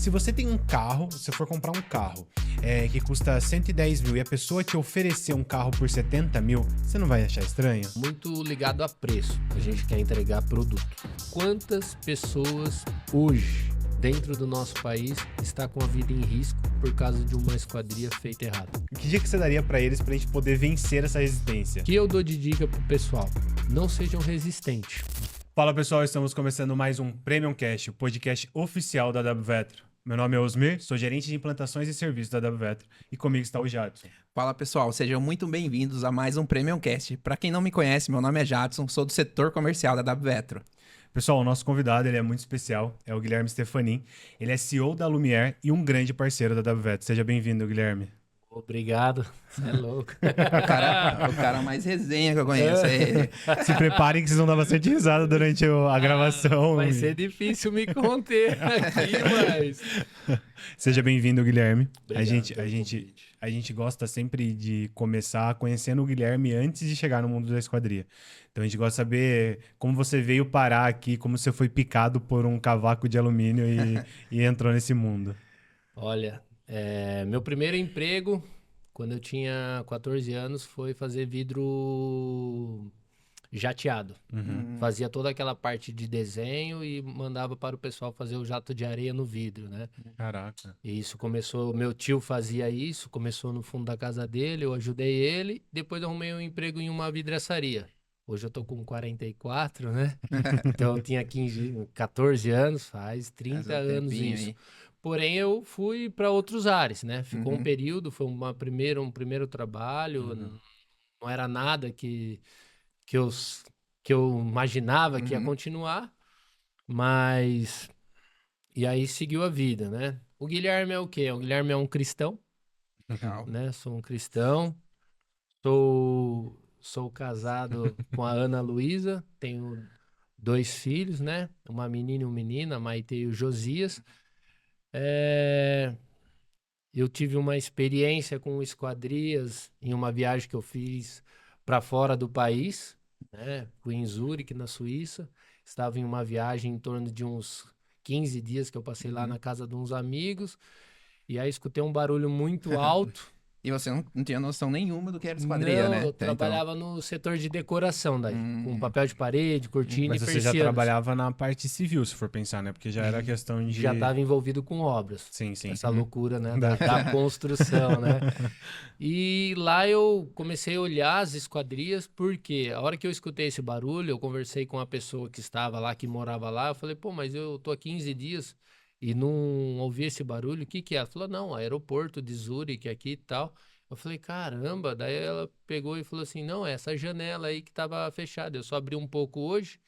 Se você tem um carro, se você for comprar um carro que custa 110 mil e a pessoa te oferecer um carro por 70 mil, você não vai achar estranho? Muito ligado a preço. A gente quer entregar produto. Quantas pessoas hoje, dentro do nosso país, está com a vida em risco por causa de uma esquadria feita errado? Que dia que você daria pra eles pra gente poder vencer essa resistência? O que eu dou de dica pro pessoal? Não sejam resistentes. Fala pessoal, estamos começando mais um Premium Cast, o podcast oficial da WVetro. Meu nome é Osmir, sou gerente de implantações e serviços da WVetro e comigo está o Jadson. Fala pessoal, sejam muito bem-vindos a mais um Premium Cast. Para quem não me conhece, meu nome é Jadson, sou do setor comercial da WVetro. Pessoal, o nosso convidado ele é muito especial, é o Guilherme Stefanin. Ele é CEO da Lumière e um grande parceiro da WVetro. Seja bem-vindo, Guilherme. Obrigado, você é louco. O cara mais resenha que eu conheço é ele. Se preparem que vocês vão dar bastante risada durante a gravação. Vai ser difícil me conter aqui, mas... Seja bem-vindo, Guilherme. Obrigado A gente gosta sempre de começar conhecendo o Guilherme antes de chegar no mundo da esquadria. Então a gente gosta de saber como você veio parar aqui, como você foi picado por um cavaco de alumínio e entrou nesse mundo. Olha, meu primeiro emprego, quando eu tinha 14 anos, foi fazer vidro jateado. Fazia toda aquela parte de desenho e mandava para o pessoal fazer o jato de areia no vidro, né? Caraca. E isso começou, meu tio fazia isso, começou no fundo da casa dele, eu ajudei ele, depois arrumei um emprego em uma vidraçaria. Hoje eu tô com 44, né? Então eu tinha 14 anos, faz 30 anos isso. Aí. Porém, eu fui para outros ares, né? Ficou um período, foi um primeiro trabalho, não era nada que eu imaginava que ia continuar, mas... E aí seguiu a vida, né? O Guilherme é o quê? O Guilherme é um cristão, Legal. né? Sou um cristão, sou casado com a Ana Luísa, tenho 2 filhos, né? Uma menina e um menino, a Maite e o Josias. Eu tive uma experiência com esquadrias em uma viagem que eu fiz para fora do país, né? Fui em Zurique, na Suíça. Estava em uma viagem em torno de uns 15 dias que eu passei lá na casa de uns amigos. E aí escutei um barulho muito alto. E você não tinha noção nenhuma do que era esquadria, Não, né? eu trabalhava no setor de decoração daí, com papel de parede, cortina Mas e você persianas. já trabalhava na parte civil, se for pensar, né? Porque já era questão de... Já estava envolvido com obras. Sim, sim. Essa loucura, né? Da construção, né? E lá eu comecei a olhar as esquadrias, porque a hora que eu escutei esse barulho, eu conversei com a pessoa que estava lá, que morava lá, eu falei, pô, mas eu tô há 15 dias e não ouvi esse barulho, o que que é? Ela falou, não, aeroporto de Zurique aqui e tal. Eu falei, caramba, daí ela pegou e falou assim, não, é essa janela aí que tava fechada, eu só abri um pouco hoje,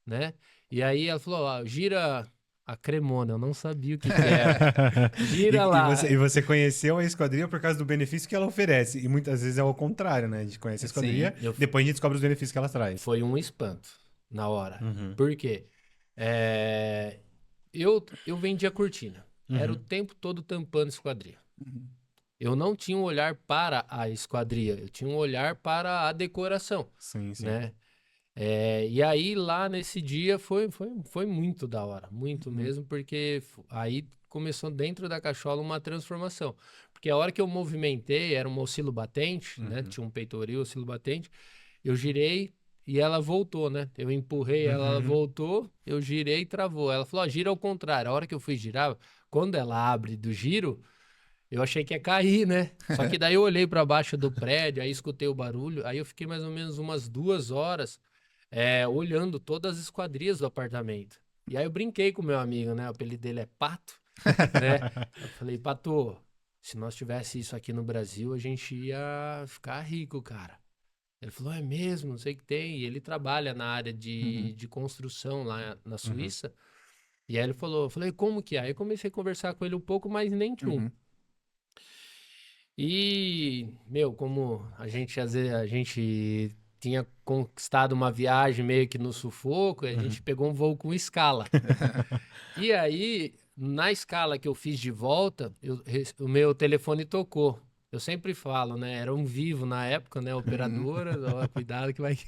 né? E aí ela falou, ó, gira a Cremona, eu não sabia o que era. Gira lá. E você conheceu a esquadria por causa do benefício que ela oferece. E muitas vezes é o contrário, né? A gente conhece a esquadria, Sim, depois a gente descobre os benefícios que ela traz. Foi um espanto na hora. Por quê? Eu vendia cortina. Era o tempo todo tampando esquadria. Eu não tinha um olhar para a esquadria, eu tinha um olhar para a decoração, Sim, sim. né? E aí lá nesse dia foi muito da hora, muito mesmo, porque aí começou dentro da cachola uma transformação. Porque a hora que eu movimentei, era uma oscilo-batente, né? Tinha um peitoril, oscilo-batente, eu girei e ela voltou, né? Eu empurrei ela voltou, eu girei e travou. Ela falou, ó, gira ao contrário. A hora que eu fui girar, quando ela abre do giro, eu achei que ia cair, né? Só que daí eu olhei para baixo do prédio, aí escutei o barulho, aí eu fiquei mais ou menos umas 2 horas olhando todas as esquadrias do apartamento. E aí eu brinquei com o meu amigo, né? O apelido dele é Pato, né? Eu falei, Pato, se nós tivesse isso aqui no Brasil, a gente ia ficar rico, cara. Ele falou, é mesmo, não sei o que tem. E ele trabalha na área de construção lá na Suíça. E aí ele falou, eu falei, como que é? Aí eu comecei a conversar com ele um pouco, mas nem tinha. E, meu, como a gente às vezes a gente tinha conquistado uma viagem meio que no sufoco, a gente pegou um voo com escala. E aí, na escala que eu fiz de volta, o meu telefone tocou. Eu sempre falo, né? Era um Vivo na época, né? Operadora, ó, cuidado que vai,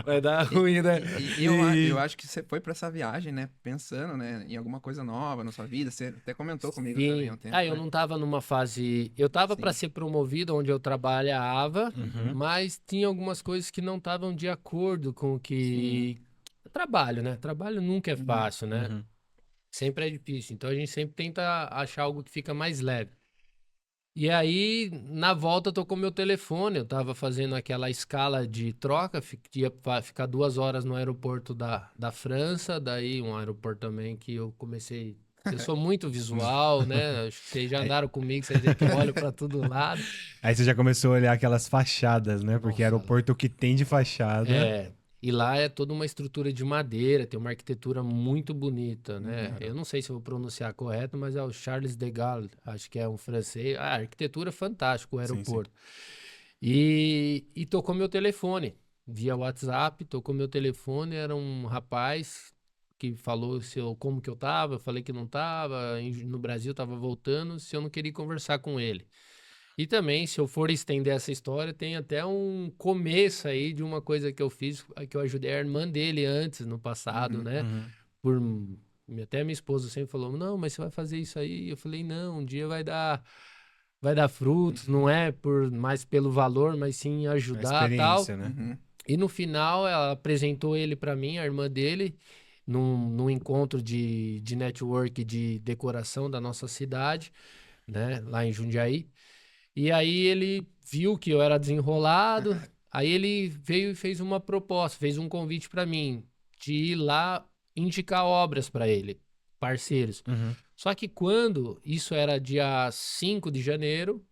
vai dar ruim, né? Eu acho que você foi pra essa viagem, né? Pensando, né? Em alguma coisa nova na sua vida. Você até comentou comigo também há um Sim. tempo, Eu né? não tava numa fase. Eu tava para Sim. ser promovido onde eu trabalhava, Uhum. mas tinha algumas coisas que não estavam de acordo com o que. Trabalho, né? Trabalho nunca é fácil, né? Uhum. Sempre é difícil. Então a gente sempre tenta achar algo que fica mais leve. E aí, na volta, tocou meu telefone. Eu tava fazendo aquela escala de troca, ia ficar 2 horas no aeroporto da França, daí um aeroporto também que eu comecei. Eu sou muito visual, né? Acho que vocês já andaram comigo, vocês veem que eu olho pra todo lado. Aí você já começou a olhar aquelas fachadas, né? Porque Nossa, aeroporto o que tem de fachada. e lá é toda uma estrutura de madeira, tem uma arquitetura muito bonita, né? Eu não sei se eu vou pronunciar correto, mas é o Charles de Gaulle, acho que é um francês. A arquitetura é fantástica, o Sim, sim. aeroporto. E tocou meu telefone, via WhatsApp, tocou meu telefone, era um rapaz que falou como que eu tava, eu falei que não tava, no Brasil tava voltando, se eu não queria conversar com ele. E também, se eu for estender essa história, tem até um começo aí de uma coisa que eu fiz, que eu ajudei a irmã dele antes, no passado, né? Uhum. Por, até minha esposa sempre falou, não, mas você vai fazer isso aí. Eu falei, não, um dia vai dar frutos, não é por mais pelo valor, mas sim A ajudar tal. experiência, né? Uhum. E no final, ela apresentou ele para mim, a irmã dele, num encontro de network de decoração da nossa cidade, né? Lá em Jundiaí. E aí ele viu que eu era desenrolado, aí ele veio e fez uma proposta, fez um convite para mim de ir lá indicar obras para ele, parceiros. Uhum. Só que quando isso era dia 5 de janeiro,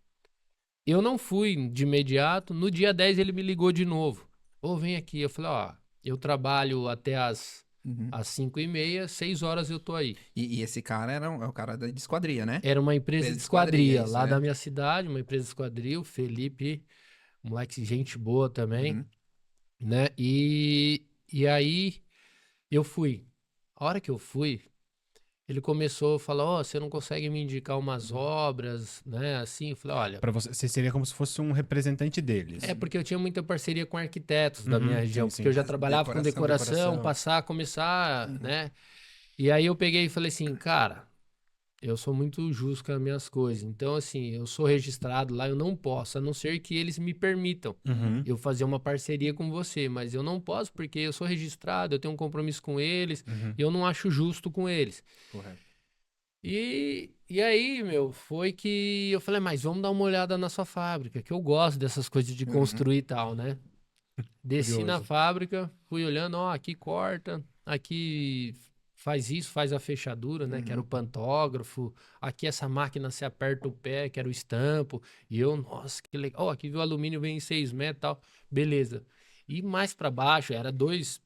eu não fui de imediato, no dia 10 ele me ligou de novo. Ô, vem aqui. Eu falei, ó, eu trabalho até Uhum. às 5h30, 6 horas eu tô aí. E esse cara é o cara da esquadria, né? Era uma empresa Empresa de de esquadria, esquadria isso, lá é. da minha cidade, uma empresa de esquadria, o Felipe, moleque, gente boa também, Uhum. né? E aí eu fui. A hora que eu fui, ele começou a falar, ó, você não consegue me indicar umas obras, né? Assim, eu falei, olha, Pra você seria como se fosse um representante deles. porque eu tinha muita parceria com arquitetos da minha Uhum, região, sim, porque eu sim. já trabalhava com decoração, começar, Uhum. né? E aí eu peguei e falei assim, cara, eu sou muito justo com as minhas coisas. Então, assim, eu sou registrado lá, eu não posso, a não ser que eles me permitam Uhum. eu fazer uma parceria com você. Mas eu não posso porque eu sou registrado, eu tenho um compromisso com eles, Uhum. e eu não acho justo com eles. Correto. E aí, meu, foi que eu falei, mas vamos dar uma olhada na sua fábrica, que eu gosto dessas coisas de Uhum. construir e tal, né? Desci na Curioso. fábrica, fui olhando, ó, aqui corta, aqui faz isso, faz a fechadura, né? Que era o pantógrafo. Aqui essa máquina se aperta o pé, que era o estampo. E eu, nossa, que legal. Ó, aqui o alumínio vem em 6 metros e tal. Beleza. E mais pra baixo, era 2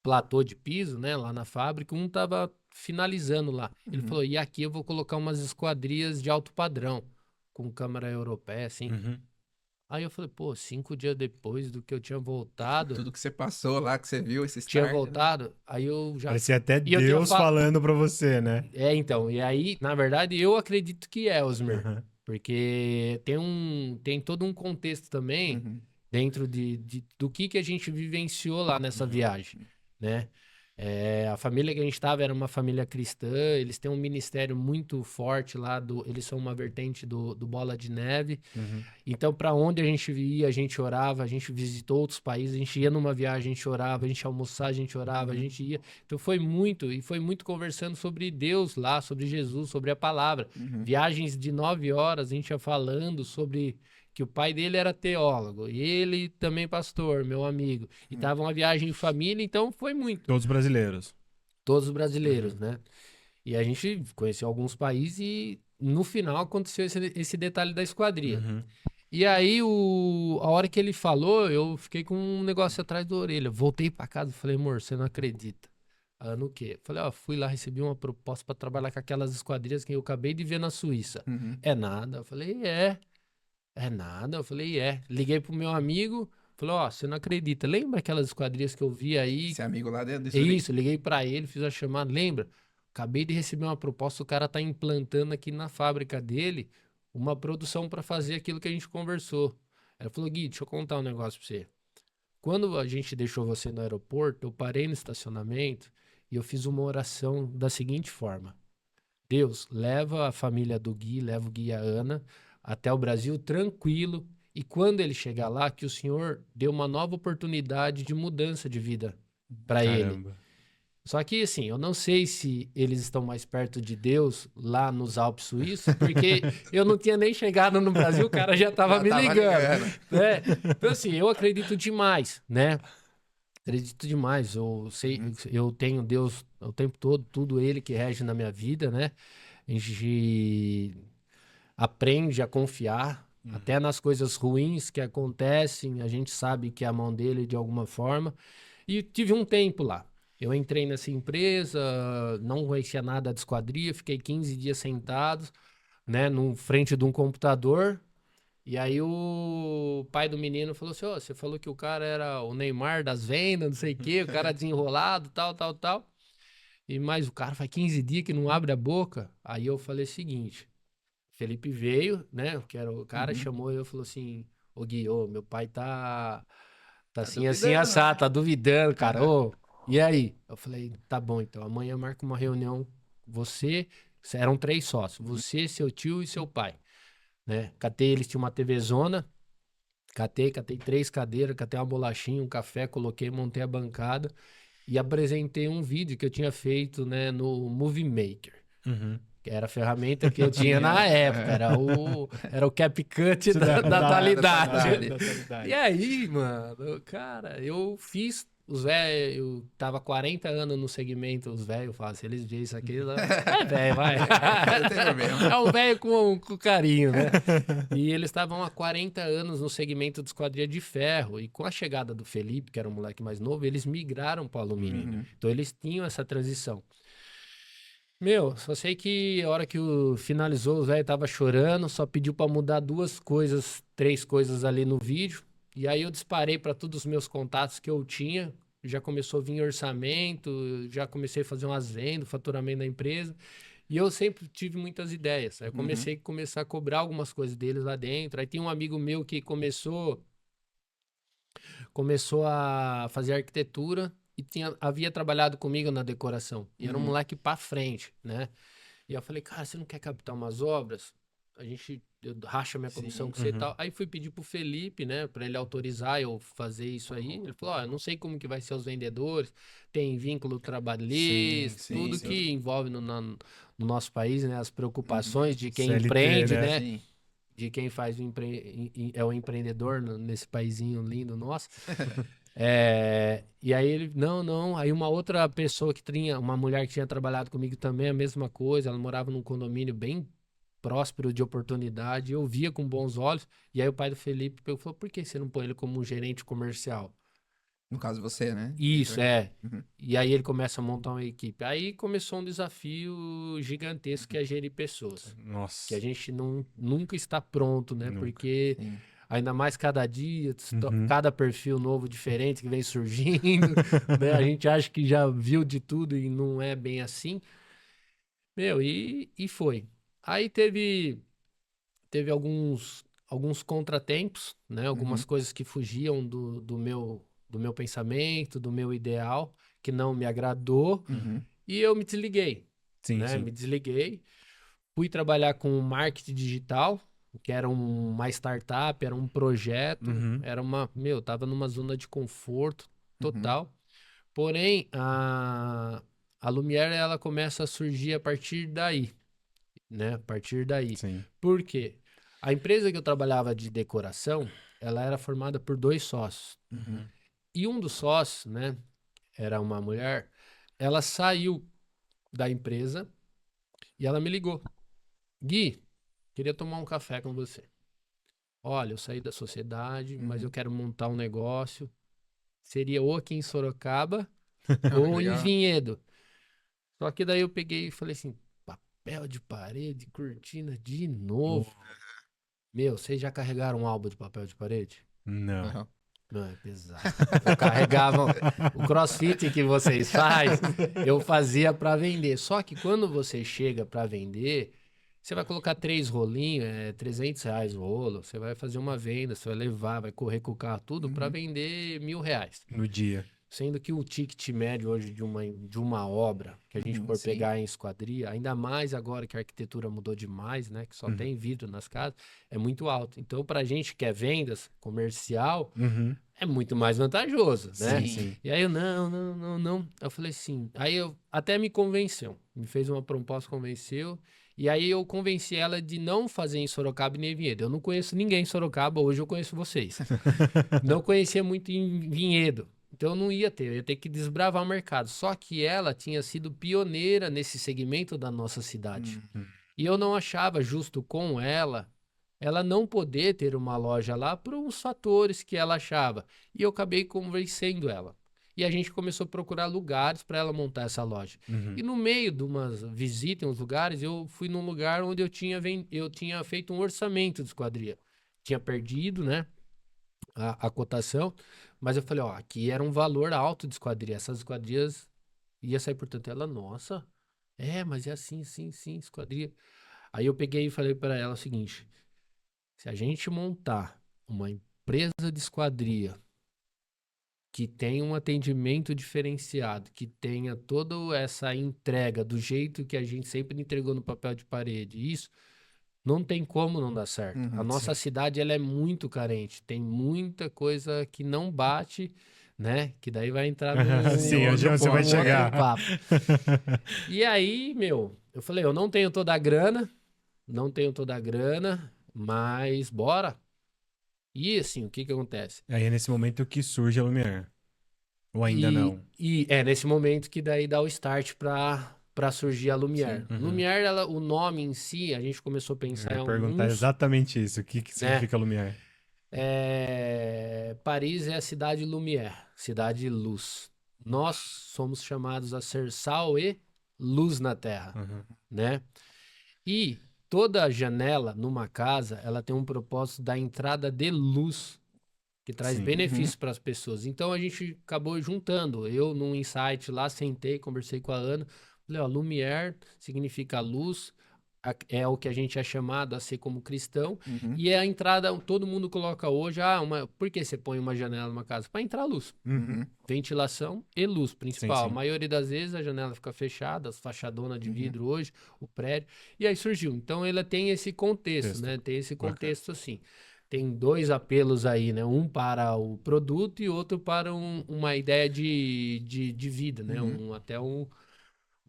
platô de piso, né? Lá na fábrica. Um tava finalizando lá. Ele Uhum. falou, e aqui eu vou colocar umas esquadrias de alto padrão, com câmera europeia, assim. Uhum. Aí eu falei, pô, 5 dias depois do que eu tinha voltado, Tudo que você passou lá, que você viu, esse tinha start, né? voltado, aí eu já. Parecia até E eu tinha Deus falando pra você, né? Então, e aí, na verdade, eu acredito que é, Osmer, Uhum. porque tem todo um contexto também Uhum. dentro do que a gente vivenciou lá nessa viagem, né? A família que a gente estava era uma família cristã, eles têm um ministério muito forte lá, eles são uma vertente do Bola de Neve. Uhum. Então, para onde a gente ia, a gente orava, a gente visitou outros países, a gente ia numa viagem, a gente orava, a gente ia almoçar, a gente orava, a gente ia. Então, foi muito conversando sobre Deus lá, sobre Jesus, sobre a palavra. Uhum. Viagens de 9 horas, a gente ia falando sobre que o pai dele era teólogo, e ele também pastor, meu amigo. E tava uma viagem em família, então foi muito. Todos brasileiros. Todos os brasileiros, né? E a gente conheceu alguns países e no final aconteceu esse detalhe da esquadria. Uhum. E aí, a hora que ele falou, eu fiquei com um negócio atrás da orelha. Voltei pra casa e falei, amor, você não acredita. No quê? Falei, ó, fui lá, recebi uma proposta pra trabalhar com aquelas esquadrias que eu acabei de ver na Suíça. Uhum. É nada. Eu falei, é nada. Eu falei, é. Liguei pro meu amigo, falei, ó, você não acredita. Lembra aquelas esquadrias que eu vi aí? Esse amigo lá dentro É isso, liguei pra ele, fiz a chamada. Lembra? Acabei de receber uma proposta, o cara tá implantando aqui na fábrica dele uma produção para fazer aquilo que a gente conversou. Ela falou, Gui, deixa eu contar um negócio pra você. Quando a gente deixou você no aeroporto, eu parei no estacionamento e eu fiz uma oração da seguinte forma. Deus, leva a família do Gui, leva o Gui e a Ana até o Brasil tranquilo. E quando ele chegar lá, que o Senhor dê uma nova oportunidade de mudança de vida para ele. Caramba. Só que, assim, eu não sei se eles estão mais perto de Deus lá nos Alpes Suíços, porque eu não tinha nem chegado no Brasil, o cara já estava me ligando. Né? Então, assim, eu acredito demais, né? Acredito demais. Eu sei, eu tenho Deus o tempo todo, tudo ele que rege na minha vida, né? A gente aprende a confiar, até nas coisas ruins que acontecem, a gente sabe que é a mão dele de alguma forma. E tive um tempo lá. Eu entrei nessa empresa, não conhecia nada de esquadria, fiquei 15 dias sentado, né, no frente de um computador. E aí o pai do menino falou assim, ó, você falou que o cara era o Neymar das vendas, não sei o quê, o cara desenrolado, tal, tal, tal. Mas o cara faz 15 dias que não abre a boca. Aí eu falei o seguinte, Felipe veio, né, que era o cara, chamou eu e falou assim, ô Gui, ô, meu pai tá assim, assim, assado, tá duvidando, cara, ô, e aí? Eu falei, tá bom, então, amanhã marca uma reunião, você, eram 3 sócios, você, seu tio e seu pai, né? Catei, eles tinham uma TVzona, catei 3 cadeiras, catei uma bolachinha, um café, coloquei, montei a bancada e apresentei um vídeo que eu tinha feito, né, no Movie Maker. Que era a ferramenta que eu tinha na época, era o CapCut da atualidade. E aí, mano, cara, eu fiz, os velhos, eu tava 40 anos no segmento, os velhos falam, se eles verem isso aqui, é velho, vai. É um velho com carinho, né? E eles estavam há 40 anos no segmento de esquadria de ferro, e com a chegada do Felipe, que era um moleque mais novo, eles migraram para o alumínio. Então eles tinham essa transição. Meu, só sei que a hora que finalizou, o velho tava chorando, só pediu pra mudar 2 coisas, 3 coisas ali no vídeo. E aí eu disparei pra todos os meus contatos que eu tinha. Já começou a vir orçamento, já comecei a fazer umas vendas, faturamento da empresa. E eu sempre tive muitas ideias. Aí eu comecei a cobrar algumas coisas deles lá dentro. Aí tem um amigo meu que começou a fazer arquitetura e havia trabalhado comigo na decoração. E era um moleque pra frente, né? E eu falei, cara, você não quer captar umas obras? Eu racho a minha comissão com você e tal. Aí fui pedir pro Felipe, né, pra ele autorizar eu fazer isso aí. Ele falou, ó, eu não sei como que vai ser os vendedores, tem vínculo trabalhista, tudo que envolve no nosso país, né, as preocupações de quem CLT, empreende, né? né? De quem faz é o empreendedor nesse paizinho lindo nosso. E aí ele, não. Aí uma outra pessoa uma mulher que tinha trabalhado comigo também, a mesma coisa. Ela morava num condomínio bem próspero de oportunidade. Eu via com bons olhos. E aí o pai do Felipe falou, por que você não põe ele como um gerente comercial? No caso você, né? Isso, E aí ele começa a montar uma equipe. Aí começou um desafio gigantesco que é gerir pessoas. Nossa. Que a gente nunca está pronto, né? Nunca. Porque ainda mais cada dia, cada perfil novo, diferente que vem surgindo, né? A gente acha que já viu de tudo e não é bem assim. Meu, e foi. Aí teve alguns contratempos, né? Algumas coisas que fugiam do meu pensamento, do meu ideal, que não me agradou. E eu me desliguei, né? Sim. Me desliguei. Fui trabalhar com marketing digital, que era uma startup, era um projeto, era tava numa zona de conforto total. Porém, a Lumière, ela começa a surgir a partir daí, né? A partir daí. Sim. Por quê? A empresa que eu trabalhava de decoração, ela era formada por 2 sócios. E um dos sócios, né, era uma mulher, ela saiu da empresa e ela me ligou. Gui, queria tomar um café com você. Olha, eu saí da sociedade, mas eu quero montar um negócio. Seria ou aqui em Sorocaba ou em Vinhedo. Só que daí eu peguei e falei assim, papel de parede, cortina de novo. Meu, vocês já carregaram um álbum de papel de parede? Não. Não, é pesado. Eu carregava o crossfit que vocês fazem, eu fazia para vender. Só que quando você chega para vender, Você vai colocar 3 rolinhos, é R$ 300 o rolo. Você vai fazer uma venda, você vai levar, vai correr com o carro, tudo para vender R$ 1.000. No dia. Sendo que o ticket médio hoje de uma obra, que a gente for Sim. pegar em esquadria, ainda mais agora que a arquitetura mudou demais, né? Que só tem vidro nas casas, é muito alto. Então, pra gente que é vendas comercial, é muito mais vantajoso, né? Sim. E aí eu, não. Eu falei assim, aí eu até me convenceu. Me fez uma proposta, convenceu. E aí eu convenci ela de não fazer em Sorocaba e nem em Vinhedo. Eu não conheço ninguém em Sorocaba, hoje eu conheço vocês. Não conhecia muito em Vinhedo. Então eu não ia ter, eu ia ter que desbravar o mercado. Só que ela tinha sido pioneira nesse segmento da nossa cidade. E eu não achava justo com ela não poder ter uma loja lá por uns fatores que ela achava. E eu acabei convencendo ela. E a gente começou a procurar lugares para ela montar essa loja. E no meio de umas visitas em uns lugares, eu fui num lugar onde eu tinha feito um orçamento de esquadria. Tinha perdido, né, a cotação, mas eu falei, ó, aqui era um valor alto de esquadria. Essas esquadrias ia sair por tanto. Ela, nossa, mas é assim, sim, esquadria. Aí eu peguei e falei para ela o seguinte, se a gente montar uma empresa de esquadria que tenha um atendimento diferenciado, que tenha toda essa entrega do jeito que a gente sempre entregou no papel de parede, isso não tem como não dar certo. A nossa cidade, ela é muito carente, tem muita coisa que não bate, né? Que daí vai entrar no Sim, onde você vai chegar. papo. E aí, eu falei, eu não tenho toda a grana, mas bora. E assim, o que acontece? Aí é nesse momento que surge a Lumière. Ou ainda não? E é nesse momento que daí dá o start para surgir a Lumière. Lumière, o nome em si, a gente começou a pensar Eu em ia perguntar exatamente isso. O que significa Lumière? Paris é a cidade Lumière, cidade de luz. Nós somos chamados a ser sal e luz na Terra, né? E toda janela numa casa, ela tem um propósito da entrada de luz, que traz benefícios para as pessoas. Então a gente acabou juntando. Eu, num insight lá, sentei, conversei com a Ana. Falei, ó, Lumière significa luz, é o que a gente é chamado a ser como cristão. E é a entrada, todo mundo coloca hoje, por que você põe uma janela numa casa? Para entrar luz. Ventilação e luz principal. Sim. A maioria das vezes a janela fica fechada, as fachadonas de vidro hoje, o prédio. E aí surgiu. Então ela tem esse contexto, né? Tem esse contexto assim. Tem 2 apelos aí, né? Um para o produto e outro para uma ideia de vida, né?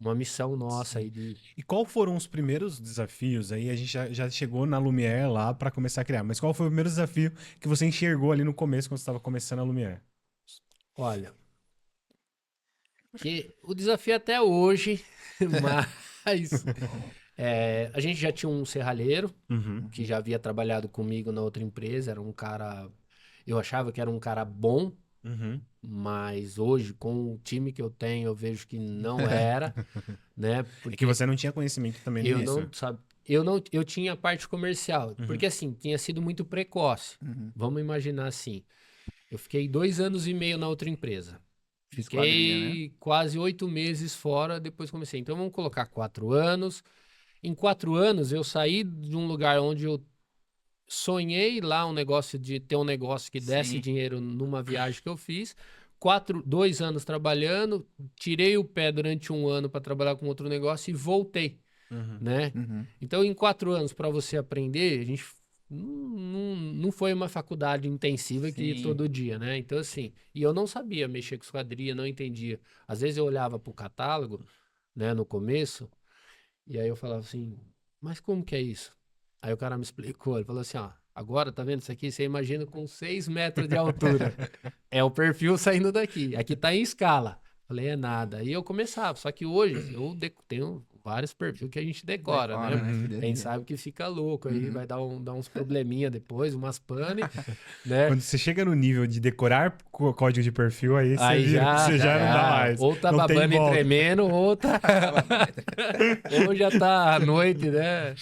Uma missão nossa aí de... E qual foram os primeiros desafios aí? A gente já chegou na Lumière lá para começar a criar. Mas qual foi o primeiro desafio que você enxergou ali no começo, quando você estava começando a Lumière? Olha, que o desafio até hoje, mas a gente já tinha um serralheiro que já havia trabalhado comigo na outra empresa, era um cara, eu achava que era um cara bom, mas hoje com o time que eu tenho eu vejo que não era, né? Porque que você não tinha conhecimento também nisso. Eu tinha a parte comercial, porque assim, tinha sido muito precoce. Vamos imaginar assim, eu fiquei 2 anos e meio na outra empresa. Fiquei quase 8 meses fora, depois comecei. Então vamos colocar 4 anos. Em 4 anos eu saí de um lugar onde eu sonhei lá ter um negócio que desse dinheiro numa viagem que eu fiz. 2 anos trabalhando, tirei o pé durante 1 ano para trabalhar com outro negócio e voltei, né? Então em 4 anos para você aprender, a gente não foi uma faculdade intensiva que todo dia, né? Então assim, e eu não sabia mexer com esquadria, não entendia. Às vezes eu olhava pro catálogo, né, no começo, e aí eu falava assim, mas como que é isso? Aí o cara me explicou, ele falou assim, ó, agora tá vendo isso aqui? Você imagina com 6 metros de altura. É o perfil saindo daqui. Aqui tá em escala. Falei, é nada. Aí eu começava, só que hoje eu tenho vários perfis que a gente decora, né? A gente sabe que fica louco, aí vai dar uns probleminha depois, umas pane, né? Quando você chega no nível de decorar código de perfil, aí você já não dá mais. Ou tá babando e tremendo, ou já tá à noite, né?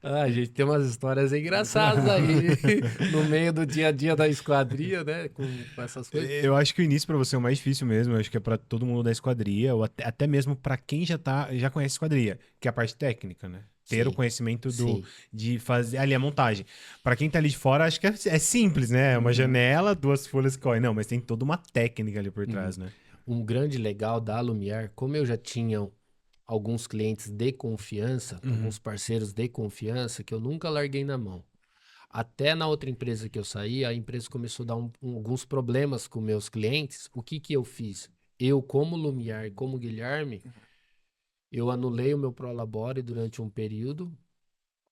A gente tem umas histórias engraçadas aí no meio do dia a dia da esquadria, né? Com essas coisas. Eu acho que o início pra você é o mais difícil mesmo. Eu acho que é pra todo mundo da esquadria, ou até mesmo pra quem já conhece esquadria, que é a parte técnica, né? ter o Sim, conhecimento sim. de fazer ali a montagem. Pra quem tá ali de fora, acho que é simples, né? É uma janela, 2 folhas que correm. Não, mas tem toda uma técnica ali por trás, né? Um grande legal da Lumiar, como eu já tinha alguns clientes de confiança, alguns parceiros de confiança, que eu nunca larguei na mão. Até na outra empresa que eu saí, a empresa começou a dar alguns problemas com meus clientes. O que que eu fiz? Eu, como Lumiar e como Guilherme, eu anulei o meu Prolabore durante um período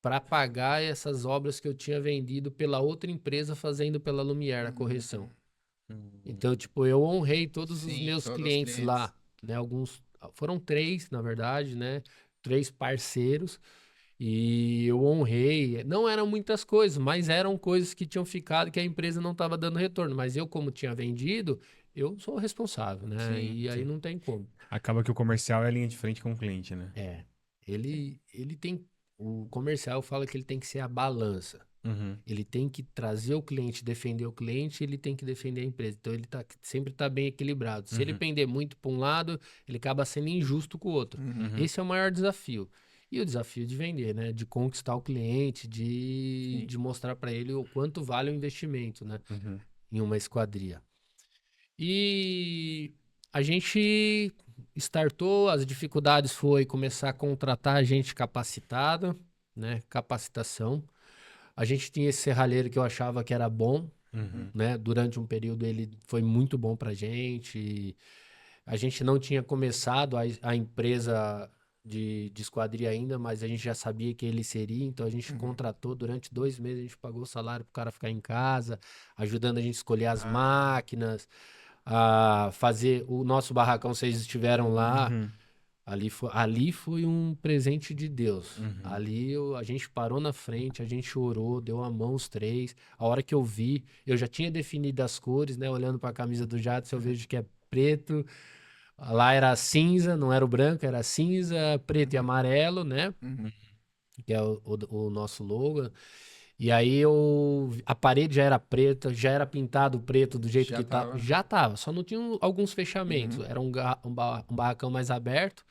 para pagar essas obras que eu tinha vendido pela outra empresa fazendo pela Lumiar a correção. Então, tipo, eu honrei todos os Sim, meus todos os clientes clientes. lá, né? Alguns, foram 3, na verdade, né? 3 parceiros. E eu honrei. Não eram muitas coisas, mas eram coisas que tinham ficado que a empresa não estava dando retorno. Mas eu, como tinha vendido, eu sou o responsável, né? Sim, E aí sim. não tem como. Acaba que o comercial é a linha de frente com o cliente, né? É. Ele tem. O comercial fala que ele tem que ser a balança. Uhum. Ele tem que trazer o cliente, defender o cliente, ele tem que defender a empresa. Então ele sempre tá bem equilibrado. Se ele pender muito para um lado, ele acaba sendo injusto com o outro. Esse é o maior desafio. E o desafio de vender, né? De conquistar o cliente, de mostrar para ele o quanto vale o investimento, né? Em uma esquadria. E a gente startou, as dificuldades foi começar a contratar gente capacitada, né? Capacitação. A gente tinha esse serralheiro que eu achava que era bom, né? Durante um período ele foi muito bom pra gente. A gente não tinha começado a empresa de esquadria ainda, mas a gente já sabia que ele seria, então a gente contratou durante 2 meses, a gente pagou o salário pro cara ficar em casa, ajudando a gente a escolher as máquinas, a fazer o nosso barracão, vocês estiveram lá. Ali foi um presente de Deus. Ali a gente parou na frente, a gente orou, deu a mão os 3. A hora que eu vi, eu já tinha definido as cores, né? Olhando para a camisa do Jadson, eu vejo que é preto. Lá era cinza, não era o branco, era cinza, preto e amarelo, né? Que é o nosso logo. E aí a parede já era preta, já era pintado preto do jeito Já que tava. tava. Já tava, só não tinha alguns fechamentos. Era um barracão mais aberto.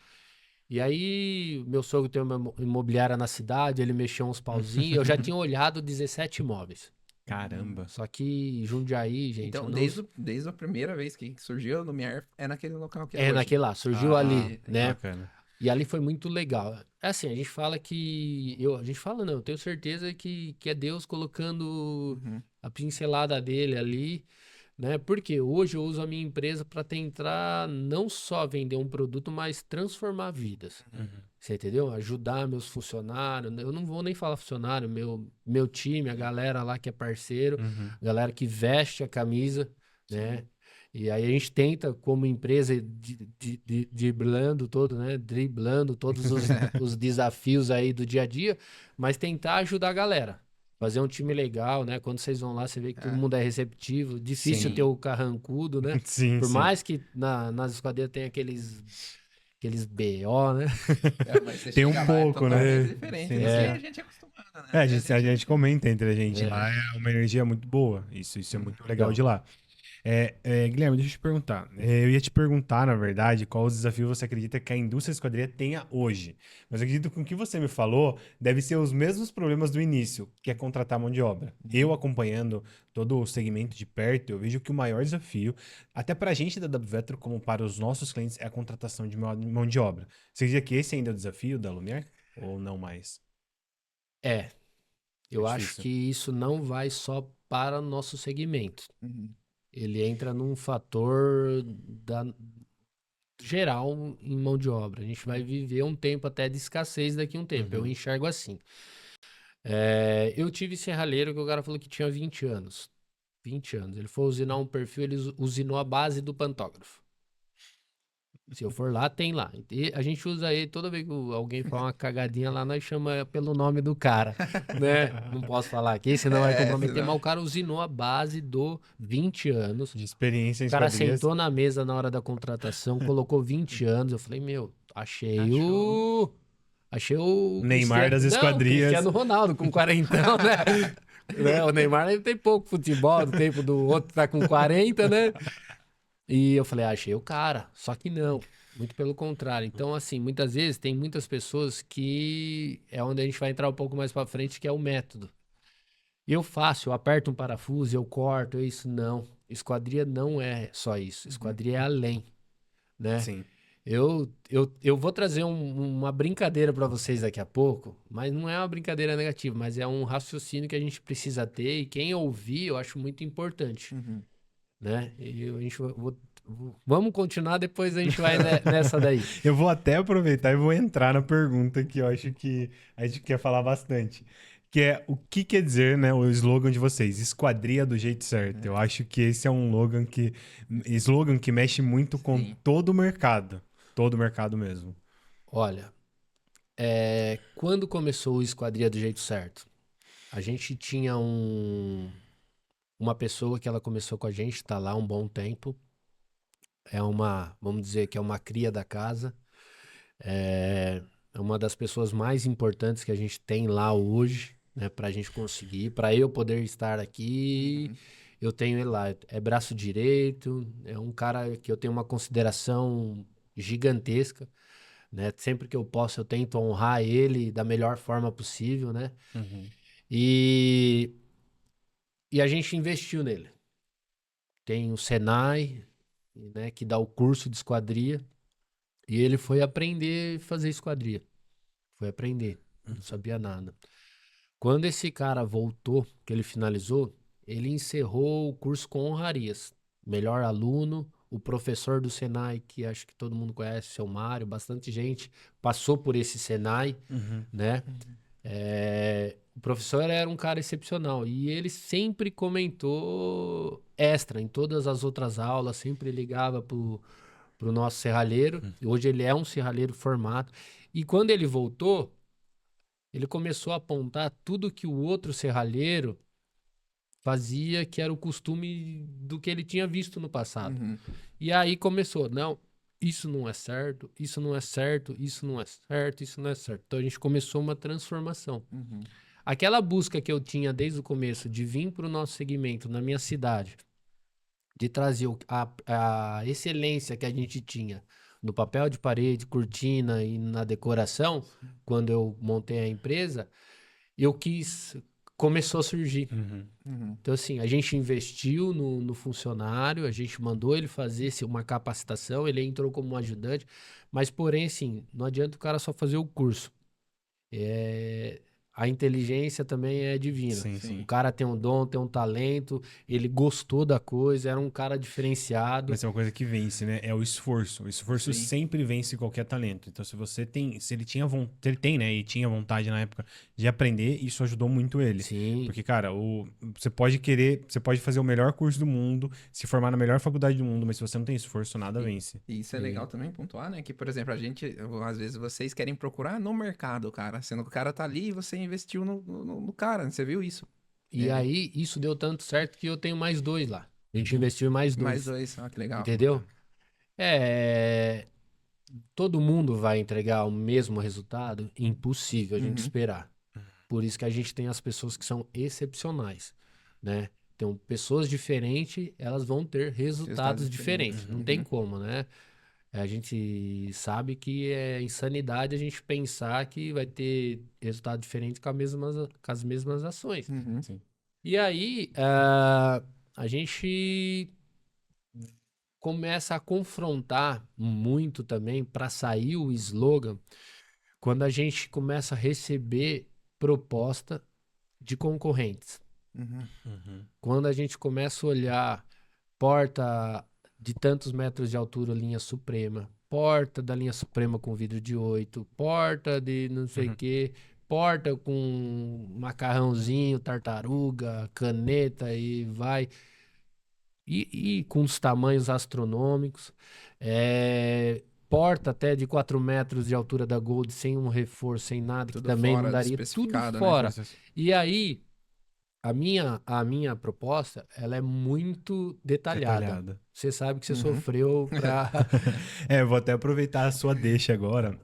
E aí, meu sogro tem uma imobiliária na cidade, ele mexeu uns pauzinhos. Eu já tinha olhado 17 imóveis. Caramba. Só que Jundiaí, gente, Então, eu não... desde a primeira vez que surgiu a Lumiar, é naquele local que é É hoje. naquele lá, surgiu ali, né? Bacana. E ali foi muito legal. É assim, a gente fala que... A gente fala, não, eu tenho certeza que é Deus colocando a pincelada dele ali, né? Porque hoje eu uso a minha empresa para tentar não só vender um produto, mas transformar vidas. Você entendeu? Ajudar meus funcionários. Eu não vou nem falar funcionário, meu time, a galera lá que é parceiro, a galera que veste a camisa, né? E aí a gente tenta, como empresa, driblando todo, né? Driblando todos os desafios aí do dia a dia, mas tentar ajudar a galera. Fazer um time legal, né? Quando vocês vão lá, você vê que todo mundo é receptivo. Difícil Sim. ter o carrancudo, né? Sim, Por sim. mais que nas esquadrias tem aqueles BO, né? Mas você Tem um chega lá, é pouco, né? totalmente diferente Sim, do que sim. a gente é acostumado, né? É, a gente comenta entre a gente lá, é uma energia muito boa. Isso é muito legal Então. de lá. Guilherme, deixa eu te perguntar. Eu ia te perguntar, na verdade, qual os desafios você acredita que a indústria esquadria tenha hoje. Mas eu acredito que com o que você me falou, deve ser os mesmos problemas do início, que é contratar mão de obra. Eu acompanhando todo o segmento de perto, eu vejo que o maior desafio, até para a gente da WVetro, como para os nossos clientes, é a contratação de mão de obra. Você acredita que esse ainda é o desafio da Lumiar? Ou não mais? Eu acho difícil. que isso não vai só para o nosso segmento. Ele entra num fator geral em mão de obra. A gente vai viver um tempo até de escassez daqui a um tempo. Eu enxergo assim. Eu tive serralheiro que o cara falou que tinha 20 anos. 20 anos. Ele foi usinar um perfil, ele usinou a base do pantógrafo. Se eu for lá, tem lá. E a gente usa ele toda vez que alguém fala uma cagadinha lá, nós chama pelo nome do cara, né? Não posso falar aqui, senão vai comprometer. senão- Mas o cara usinou a base do 20 anos. De experiência em O cara esquadrias. sentou na mesa na hora da contratação, colocou 20 anos. Eu falei, meu, achei o Neymar das Não, esquadrias. Cristiano Ronaldo com 40, né? Né? O Neymar ele tem pouco futebol, do tempo do outro tá com 40, né? E eu falei, achei o cara. Só que não. Muito pelo contrário. Então, assim, muitas vezes tem muitas pessoas que é onde a gente vai entrar um pouco mais para frente, que é o método. Eu faço, eu aperto um parafuso, eu corto, isso não. Esquadria não é só isso. Esquadria é além, né? Sim. Eu vou trazer uma brincadeira para vocês daqui a pouco, mas não é uma brincadeira negativa, mas é um raciocínio que a gente precisa ter e quem ouvir eu acho muito importante, né? E a gente vamos continuar, depois a gente vai nessa daí. Eu vou até aproveitar e vou entrar na pergunta que eu acho que a gente quer falar bastante. Que é o que quer dizer, né, o slogan de vocês, esquadria do jeito certo. Eu acho que esse é um slogan que mexe muito com Sim. todo o mercado. Todo o mercado mesmo. Olha, quando começou o Esquadria do Jeito Certo, a gente tinha uma pessoa que ela começou com a gente, tá lá um bom tempo. Vamos dizer que é uma cria da casa. É uma das pessoas mais importantes que a gente tem lá hoje, né, pra gente conseguir, pra eu poder estar aqui. Eu tenho ele lá, é braço direito, é um cara que eu tenho uma consideração gigantesca, né? Sempre que eu posso, eu tento honrar ele da melhor forma possível, né? E, e a gente investiu nele. Tem o Senai, né, que dá o curso de esquadria, e ele foi aprender a fazer esquadria. Foi aprender, não sabia nada. Quando esse cara voltou, que ele finalizou, ele encerrou o curso com honrarias. Melhor aluno, o professor do Senai, que acho que todo mundo conhece, seu Mário, bastante gente passou por esse Senai, né? O professor era um cara excepcional e ele sempre comentou extra em todas as outras aulas, sempre ligava pro nosso serralheiro. Hoje ele é um serralheiro formado. E quando ele voltou, ele começou a apontar tudo que o outro serralheiro fazia, que era o costume do que ele tinha visto no passado. E aí começou, não, isso não é certo, isso não é certo, isso não é certo, isso não é certo. Então a gente começou uma transformação. Aquela busca que eu tinha desde o começo de vir para o nosso segmento na minha cidade, de trazer a excelência que a gente tinha no papel de parede, cortina e na decoração, quando eu montei a empresa, começou a surgir. Então, assim, a gente investiu no funcionário, a gente mandou ele fazer uma capacitação, ele entrou como um ajudante, mas, porém, assim, não adianta o cara só fazer o curso. A inteligência também é divina. Sim, sim. O cara tem um dom, tem um talento, ele gostou da coisa, era um cara diferenciado. Mas é uma coisa que vence, né? É o esforço. O esforço Sim. sempre vence qualquer talento. Então, se ele tinha vontade, ele tem, né? E tinha vontade na época de aprender, isso ajudou muito ele. Sim. Porque, cara, você pode fazer o melhor curso do mundo, se formar na melhor faculdade do mundo, mas se você não tem esforço, nada vence. E isso é legal também pontuar, né? Que, por exemplo, às vezes vocês querem procurar no mercado, cara. Sendo que o cara tá ali e você investiu no cara, né? Você viu isso? E aí, isso deu tanto certo que eu tenho mais 2 lá. A gente investiu em mais 2. Mais dois, que legal. Entendeu? Todo mundo vai entregar o mesmo resultado? Impossível a gente esperar. Por isso que a gente tem as pessoas que são excepcionais, né? Então, pessoas diferentes, elas vão ter resultados diferentes. Não tem como, né? A gente sabe que é insanidade a gente pensar que vai ter resultado diferente com as mesmas ações. Sim. E aí, a gente começa a confrontar muito também para sair o slogan quando a gente começa a receber proposta de concorrentes. Quando a gente começa a olhar porta de tantos metros de altura, linha Suprema, porta da linha Suprema com vidro de 8, porta de não sei o quê, porta com macarrãozinho, tartaruga, caneta e vai. E com os tamanhos astronômicos. Porta até de 4 metros de altura da Gold, sem um reforço, sem nada, Tudo que também fora não do daria. Tudo especificado, né? fora. E aí, a minha proposta, ela é muito detalhada. Você sabe que você sofreu pra... Eu vou até aproveitar a sua deixa agora.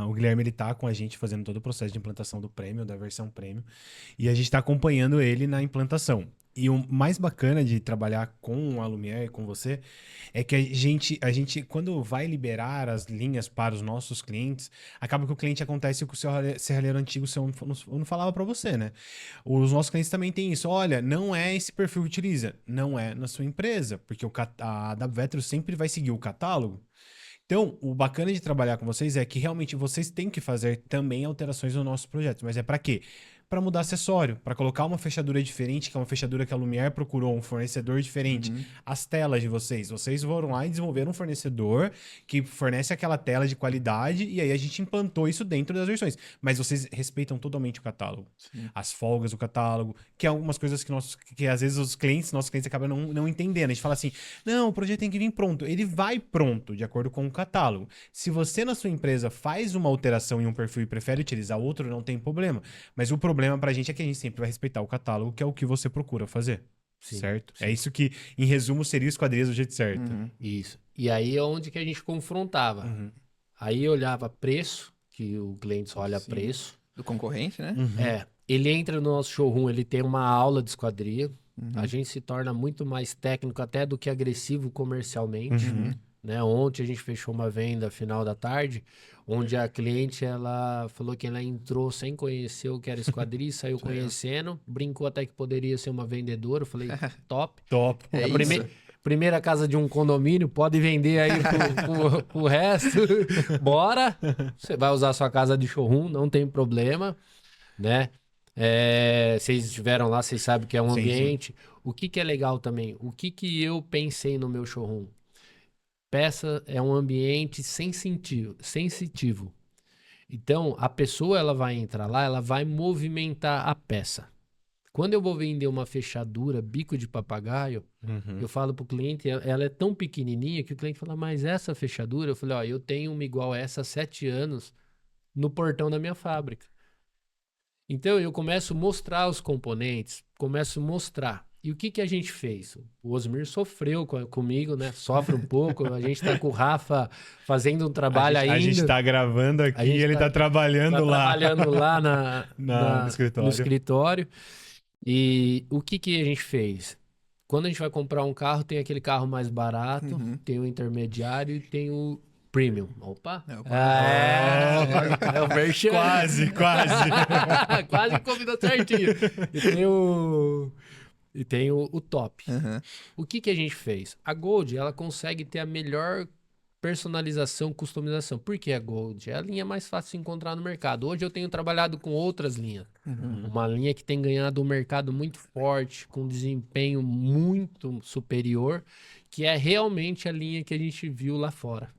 O Guilherme, ele tá com a gente fazendo todo o processo de implantação do Premium, da versão Premium, e a gente tá acompanhando ele na implantação. E o mais bacana de trabalhar com a Lumière, com você, é que a gente, quando vai liberar as linhas para os nossos clientes, acaba que o cliente acontece com o seu serralheiro antigo, você não falava para você, né? Os nossos clientes também têm isso. Olha, não é esse perfil que utiliza. Não é na sua empresa, porque a W Vetro sempre vai seguir o catálogo. Então, o bacana de trabalhar com vocês é que realmente vocês têm que fazer também alterações no nosso projeto. Mas é para quê? Para mudar acessório, para colocar uma fechadura diferente, que é uma fechadura que a Lumière procurou, um fornecedor diferente. As telas de vocês foram lá e desenvolveram um fornecedor que fornece aquela tela de qualidade e aí a gente implantou isso dentro das versões. Mas vocês respeitam totalmente o catálogo. Sim. As folgas do catálogo, que é algumas coisas que às vezes nossos clientes acabam não entendendo. A gente fala assim, não, o projeto tem que vir pronto. Ele vai pronto, de acordo com o catálogo. Se você na sua empresa faz uma alteração em um perfil e prefere utilizar outro, não tem problema. Mas o problema pra gente é que a gente sempre vai respeitar o catálogo, que é o que você procura fazer. Sim, certo? sim. É isso que, em resumo, seria esquadrias do jeito certo. Isso. E aí é onde que a gente confrontava. Aí olhava preço, que o cliente só olha Sim. preço. Do concorrente, né? Ele entra no nosso showroom, ele tem uma aula de esquadria. A gente se torna muito mais técnico até do que agressivo comercialmente. Né? Ontem a gente fechou uma venda final da tarde, onde a cliente ela falou que ela entrou sem conhecer o que era esquadria, saiu conhecendo, brincou até que poderia ser uma vendedora. Eu falei, top. Top. É A isso. primeira casa de um condomínio, pode vender aí pro resto. Bora! Você vai usar a sua casa de showroom, não tem problema, né? Vocês estiveram lá, vocês sabem que é um Sim, ambiente. O que é legal também? O que eu pensei no meu showroom? Peça é um ambiente sensitivo. Então, a pessoa ela vai entrar lá, ela vai movimentar a peça. Quando eu vou vender uma fechadura, bico de papagaio, eu falo pro cliente, ela é tão pequenininha que o cliente fala, mas essa fechadura, eu falei, ó, eu tenho uma igual a essa há 7 anos no portão da minha fábrica. Então, eu começo a mostrar os componentes, começo a mostrar. E o que a gente fez? O Osmir sofreu comigo, né? Sofre um pouco. A gente tá com o Rafa fazendo um trabalho ainda. A gente tá gravando aqui e ele tá trabalhando lá. Trabalhando lá no no escritório. E o que a gente fez? Quando a gente vai comprar um carro, tem aquele carro mais barato, tem o intermediário e tem o premium. Opa! É o merchan. Quase. Quase combinou certinho. E tem o top. O que a gente fez? A Gold, ela consegue ter a melhor personalização, customização. Por que a Gold? É a linha mais fácil de encontrar no mercado. Hoje eu tenho trabalhado com outras linhas. Uma linha que tem ganhado um mercado muito forte, com desempenho muito superior, que é realmente a linha que a gente viu lá fora.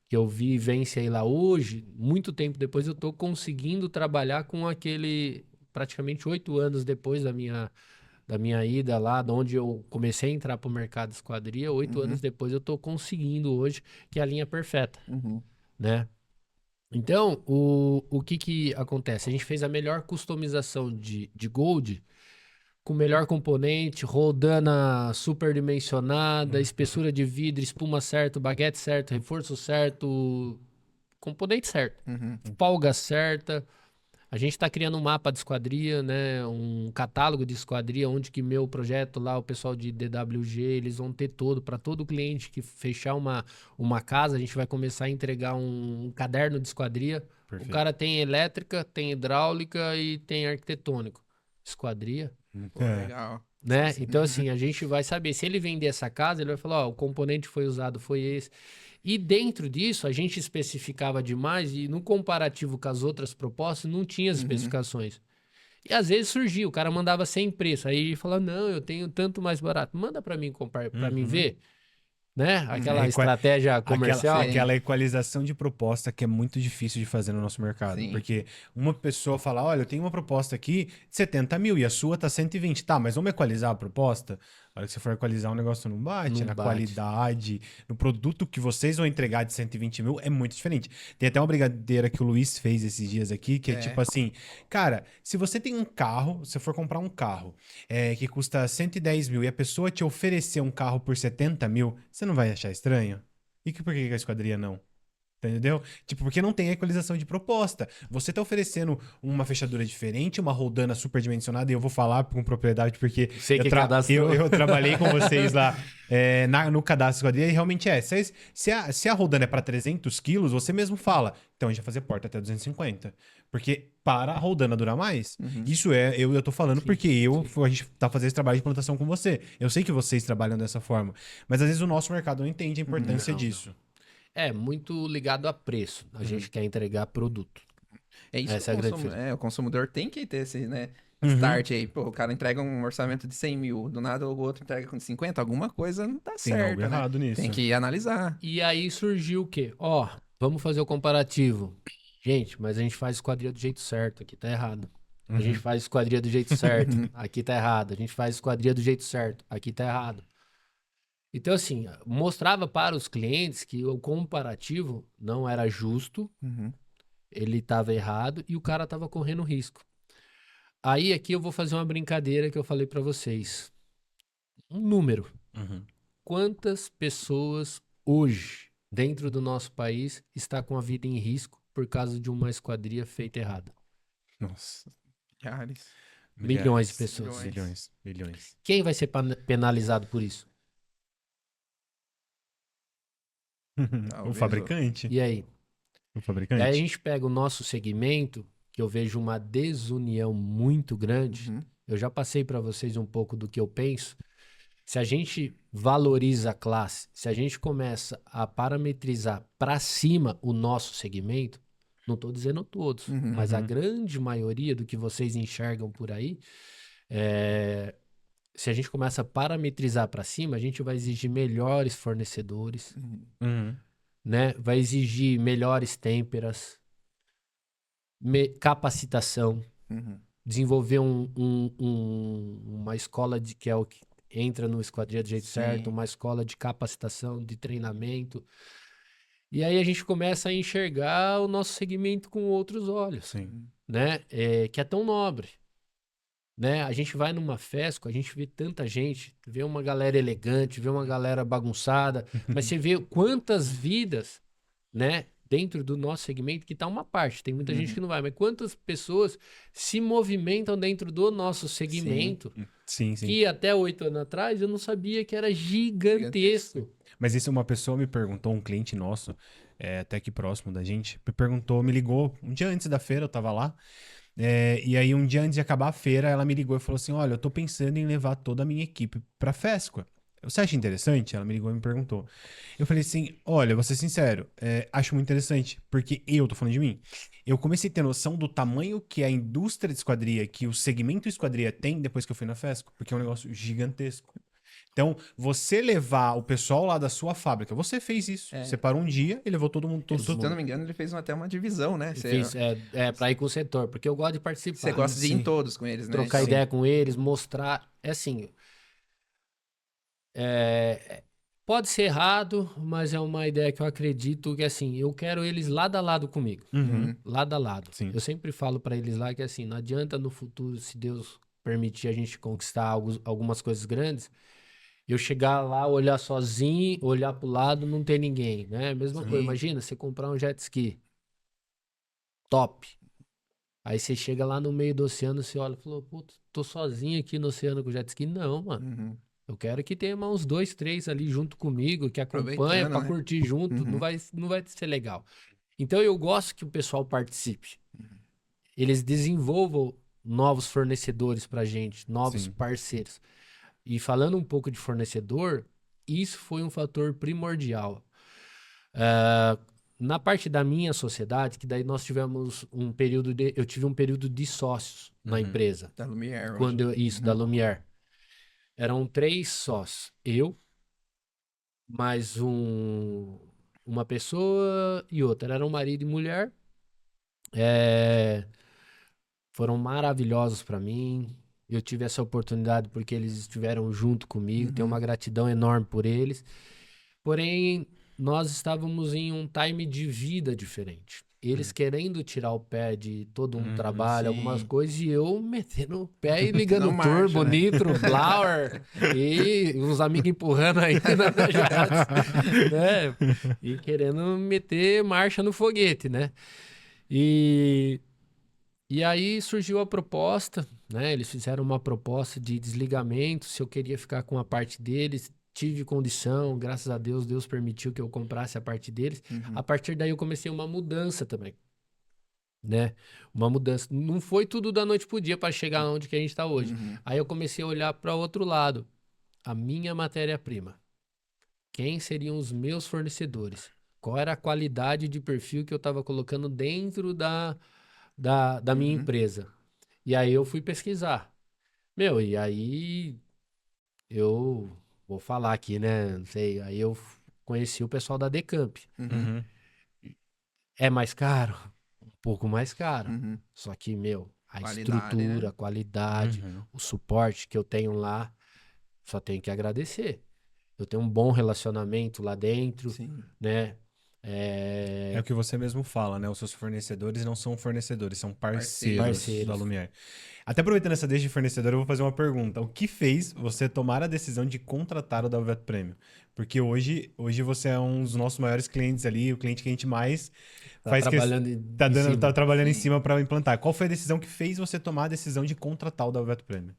Que eu vi vence aí lá hoje, muito tempo depois eu tô conseguindo trabalhar com aquele, praticamente 8 anos depois da minha ida lá, de onde eu comecei a entrar pro mercado de esquadria, 8 anos depois eu tô conseguindo hoje, que é a linha perfeita, né? Então, o que acontece? A gente fez a melhor customização de Gold, com o melhor componente, rodana super dimensionada, espessura de vidro, espuma certo, baguete certo, reforço certo, componente certo, folga certa. A gente está criando um mapa de esquadria, né? Um catálogo de esquadria, onde que meu projeto lá, o pessoal de DWG, eles vão ter para todo cliente que fechar uma casa, a gente vai começar a entregar um caderno de esquadria. Perfeito. O cara tem elétrica, tem hidráulica e tem arquitetônico. Esquadria. Pô, legal. Né? Então, assim, a gente vai saber. Se ele vender essa casa, ele vai falar, ó, o componente foi usado, foi esse. E dentro disso, a gente especificava demais e no comparativo com as outras propostas, não tinha as especificações. E às vezes surgia, o cara mandava sem preço. Aí ele falava, não, eu tenho tanto mais barato. Manda para mim comprar, para mim ver. Né? Aquela estratégia comercial. Aquela equalização de proposta que é muito difícil de fazer no nosso mercado. Sim. Porque uma pessoa fala, olha, eu tenho uma proposta aqui de 70 mil e a sua tá 120. Tá, mas vamos equalizar a proposta? Na hora que você for equalizar, o negócio não bate. Qualidade, no produto que vocês vão entregar de 120 mil é muito diferente. Tem até uma brincadeira que o Luiz fez esses dias aqui, que é tipo assim, cara, se você tem um carro, se for comprar um carro que custa 110 mil e a pessoa te oferecer um carro por 70 mil, você não vai achar estranho? E por que a esquadria não? Entendeu? Tipo, porque não tem equalização de proposta. Você tá oferecendo uma fechadura diferente, uma roldana superdimensionada, e eu vou falar com propriedade porque Sei que cadastrou. eu trabalhei com vocês lá no cadastro esquadria e realmente é. Se a roldana é para 300 quilos, você mesmo fala, então a gente vai fazer porta até 250. Porque para a roldana durar mais. Isso eu tô falando porque a gente tá fazendo esse trabalho de plantação com você. Eu sei que vocês trabalham dessa forma, mas às vezes o nosso mercado não entende a importância disso. É muito ligado a preço. A gente quer entregar produto. É isso Essa é a que grande diferença. o consumidor tem que ter esse, né? Start aí. Pô, o cara entrega um orçamento de 100 mil, do nada o outro entrega com 50, alguma coisa não tá Tem certo, algo né? errado nisso. Tem que analisar. E aí surgiu o quê? Ó, vamos fazer o comparativo. Gente, mas a gente faz esquadria do jeito certo, aqui tá errado. A gente faz esquadria do jeito certo, aqui tá errado. A gente faz esquadria do jeito certo, aqui tá errado. Então, assim, mostrava para os clientes que o comparativo não era justo, ele estava errado e o cara estava correndo risco. Aí aqui eu vou fazer uma brincadeira que eu falei para vocês. Um número. Quantas pessoas hoje, dentro do nosso país, está com a vida em risco por causa de uma esquadria feita errada? Nossa. Milhares. Milhões de pessoas. Milhões. Quem vai ser penalizado por isso? O Talvez fabricante. E aí? O E fabricante. aí a gente pega o nosso segmento, que eu vejo uma desunião muito grande. Eu já passei para vocês um pouco do que eu penso. Se a gente valoriza a classe, se a gente começa a parametrizar para cima o nosso segmento, não estou dizendo todos, mas a grande maioria do que vocês enxergam por aí, se a gente começa a parametrizar para cima, a gente vai exigir melhores fornecedores, né? Vai exigir melhores têmperas, capacitação, desenvolver uma escola que é o que entra no esquadria do jeito certo, uma escola de capacitação, de treinamento. E aí a gente começa a enxergar o nosso segmento com outros olhos, né? Que é tão nobre. Né? A gente vai numa FESCO, a gente vê tanta gente, vê uma galera elegante, vê uma galera bagunçada, mas você vê quantas vidas, né, dentro do nosso segmento, que tá uma parte, tem muita gente que não vai, mas quantas pessoas se movimentam dentro do nosso segmento, Sim. que até 8 anos atrás eu não sabia que era gigantesco. Mas isso uma pessoa me perguntou, um cliente nosso, até aqui próximo da gente, me perguntou, me ligou, um dia antes da feira, eu tava lá, e aí um dia antes de acabar a feira, ela me ligou e falou assim, olha, eu tô pensando em levar toda a minha equipe pra FESCO. Você acha interessante? Ela me ligou e me perguntou. Eu falei assim, olha, vou ser sincero, acho muito interessante, porque eu tô falando de mim. Eu comecei a ter noção do tamanho que a indústria de esquadria, que o segmento esquadria tem depois que eu fui na FESCO, porque é um negócio gigantesco. Então, você levar o pessoal lá da sua fábrica, você fez isso. Você parou um dia e levou todo mundo. Se eu não me engano, ele fez até uma divisão, né? Pra ir com o setor, porque eu gosto de participar. Você gosta de ir em todos com eles, né? Trocar ideia com eles, mostrar. É assim. Pode ser errado, mas é uma ideia que eu acredito que assim, eu quero eles lado a lado comigo. Lado a lado. Sim. Eu sempre falo pra eles lá que assim, não adianta no futuro, se Deus permitir a gente conquistar algumas coisas grandes, eu chegar lá, olhar sozinho, olhar pro lado, não ter ninguém, né? Mesma coisa, imagina você comprar um jet ski top. Aí você chega lá no meio do oceano, você olha e falou, putz, tô sozinho aqui no oceano com jet ski. Não, mano. Eu quero que tenha mais uns 2, 3 ali junto comigo, que acompanha pra curtir junto. Não vai ser legal. Então eu gosto que o pessoal participe. Eles desenvolvam novos fornecedores pra gente, novos parceiros. E falando um pouco de fornecedor, isso foi um fator primordial. Na parte da minha sociedade, que daí nós tivemos eu tive um período de sócios na empresa. Da Lumière. Da Lumière. Eram 3 sócios. Eu, mais uma pessoa e outra. Era um marido e mulher. Foram maravilhosos para mim. Eu tive essa oportunidade porque eles estiveram junto comigo. Tenho uma gratidão enorme por eles. Porém, nós estávamos em um time de vida diferente. eles querendo tirar o pé de todo um trabalho, sim. algumas coisas, e eu metendo o pé e ligando Não turbo, marcha, né? nitro, blower, e uns amigos empurrando aí na jato, né? E querendo meter marcha no foguete, né? E aí surgiu a proposta, né? Eles fizeram uma proposta de desligamento, se eu queria ficar com a parte deles, tive condição, graças a Deus, Deus permitiu que eu comprasse a parte deles. A partir daí eu comecei uma mudança também, né? Uma mudança. Não foi tudo da noite pro dia para chegar onde que a gente está hoje. Aí eu comecei a olhar para outro lado, a minha matéria-prima. Quem seriam os meus fornecedores? Qual era a qualidade de perfil que eu estava colocando dentro da minha empresa? E aí eu fui pesquisar. Meu, e aí eu vou falar aqui, né? Não sei. Aí eu conheci o pessoal da Decamp. Uhum. É mais caro? Um pouco mais caro. Uhum. Só que, meu, a Qualidade, estrutura, né? a qualidade, o suporte que eu tenho lá, só tenho que agradecer. Eu tenho um bom relacionamento lá dentro, Sim. né? É o que você mesmo fala, né? Os seus fornecedores não são fornecedores, são parceiros, Parceiros. da Lumière. Até aproveitando essa deixa de fornecedor, eu vou fazer uma pergunta. O que fez você tomar a decisão de contratar o Dalveto Premium? Porque hoje você é um dos nossos maiores clientes ali, o cliente que a gente mais Tá trabalhando em cima. tá trabalhando em Sim. cima para implantar. Qual foi a decisão que fez você tomar a decisão de contratar o Dalveto Premium?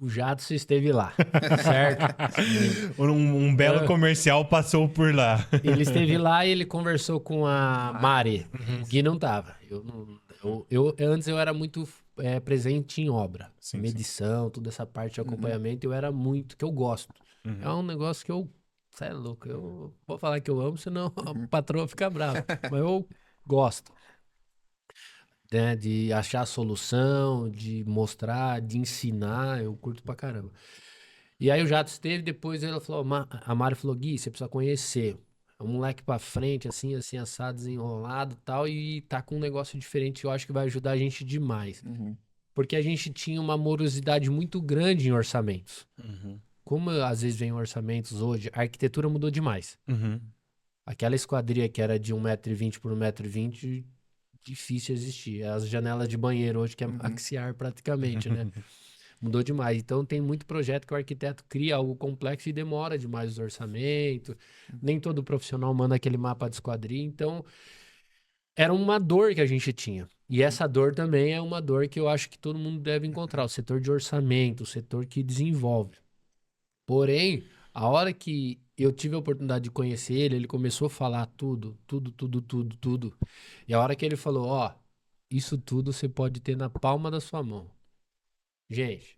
O Jadson esteve lá, certo? Um belo comercial passou por lá. Ele esteve lá e ele conversou com a Mari. O Gui não tava. Antes eu era muito presente em obra. Sim, Medição, toda essa parte de acompanhamento, eu era muito, que eu gosto. É um negócio que você é louco, eu vou falar que eu amo, senão a patroa fica brava. Mas eu gosto. Né, de achar a solução, de mostrar, de ensinar, eu curto pra caramba. E aí o Jato esteve, depois ela falou, a Mari falou, Gui, você precisa conhecer. É um moleque pra frente, assim, assado, desenrolado e tal, e tá com um negócio diferente, eu acho que vai ajudar a gente demais. Porque a gente tinha uma morosidade muito grande em orçamentos. Como às vezes vem orçamentos hoje, a arquitetura mudou demais. Aquela esquadria que era de 1,20 m por 1,20 m, difícil existir. As janelas de banheiro hoje que é axiar praticamente, né? Mudou demais. Então tem muito projeto que o arquiteto cria algo complexo e demora demais o orçamento. Nem todo profissional manda aquele mapa de esquadria. Então era uma dor que a gente tinha. E essa dor também é uma dor que eu acho que todo mundo deve encontrar. O setor de orçamento, o setor que desenvolve. Porém, a hora que eu tive a oportunidade de conhecer ele, ele começou a falar tudo. E a hora que ele falou, ó, isso tudo você pode ter na palma da sua mão. Gente,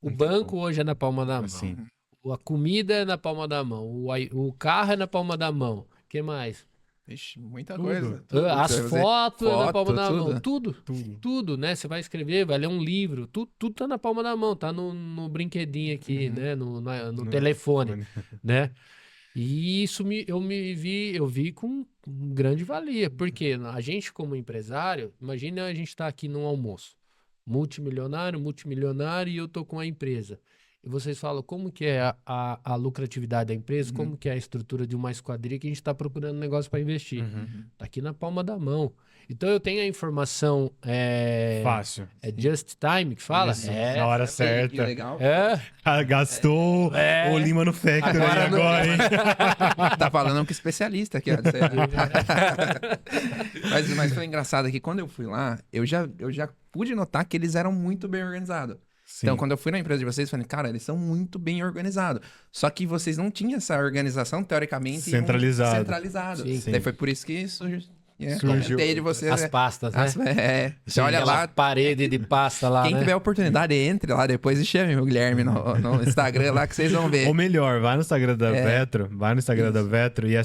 o banco hoje é na palma da mão. Sim. A comida é na palma da mão. O carro é na palma da mão. O que mais? Vixe, muita Tudo. coisa. As fotos é na palma da mão. tudo. Tudo, né? Você vai escrever, vai ler um livro. Tudo tá na palma da mão. Tá no brinquedinho aqui, né? No telefone, né? E isso eu vi com grande valia. Porque a gente, como empresário, imagina a gente tá aqui num almoço. Multimilionário, e eu tô com a empresa. E vocês falam como que é a lucratividade da empresa, como que é a estrutura de uma esquadria que a gente está procurando negócio para investir. Tá aqui na palma da mão. Então eu tenho a informação Fácil. é just time que fala? Isso, na hora certa. E legal. Gastou o Lima no Factory agora, hein? Tá falando que especialista aqui, ó. Mas foi engraçado que quando eu fui lá, eu já pude notar que eles eram muito bem organizados. Sim. Então, quando eu fui na empresa de vocês, eu falei, cara, eles são muito bem organizados. Só que vocês não tinham essa organização, teoricamente, centralizado. Sim. Daí foi por isso que surgiu. Surgiu. De você, As pastas, né? Você olha Aquela lá, parede de pasta lá, quem né? tiver oportunidade, entre lá depois e chame o Guilherme no Instagram lá que vocês vão ver. Ou melhor, vai no Instagram da Vetro, e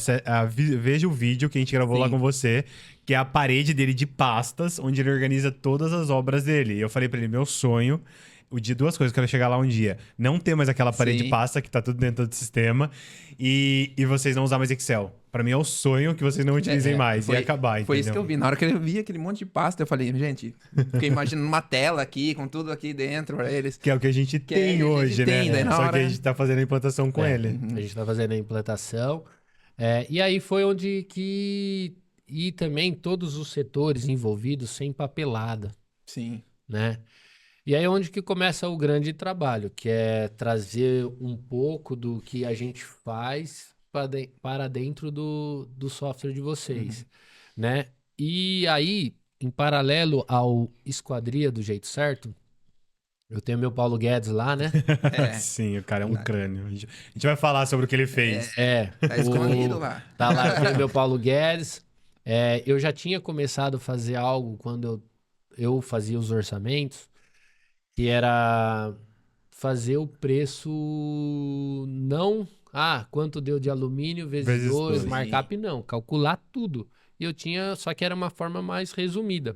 veja o vídeo que a gente gravou lá com você, que é a parede dele de pastas, onde ele organiza todas as obras dele. E eu falei pra ele, meu sonho, duas coisas, eu quero chegar lá um dia. Não ter mais aquela parede de pasta, que tá tudo dentro do sistema, e vocês não usar mais Excel. Pra mim é o sonho que vocês não utilizem mais, e acabar, Foi isso que eu vi. Na hora que eu vi aquele monte de pasta, eu falei, gente, fiquei imaginando uma tela aqui, com tudo aqui dentro pra eles. Que é o que a gente tem hoje, né? Só que a gente tá fazendo a implantação com ele. A gente tá fazendo a implantação. E aí foi onde que e também todos os setores envolvidos sem papelada, Sim. né? E aí é onde que começa o grande trabalho, que é trazer um pouco do que a gente faz para dentro do software de vocês, né? E aí, em paralelo ao Esquadria do jeito certo, eu tenho meu Paulo Guedes lá, né? Sim, o cara é um crânio. A gente vai falar sobre o que ele fez. Tá escondido lá. Tá lá, eu tenho meu Paulo Guedes. Eu já tinha começado a fazer algo quando eu fazia os orçamentos, que era fazer o preço não, quanto deu de alumínio vezes Vezes 2, dois. markup não, calcular tudo. E eu tinha, só que era uma forma mais resumida.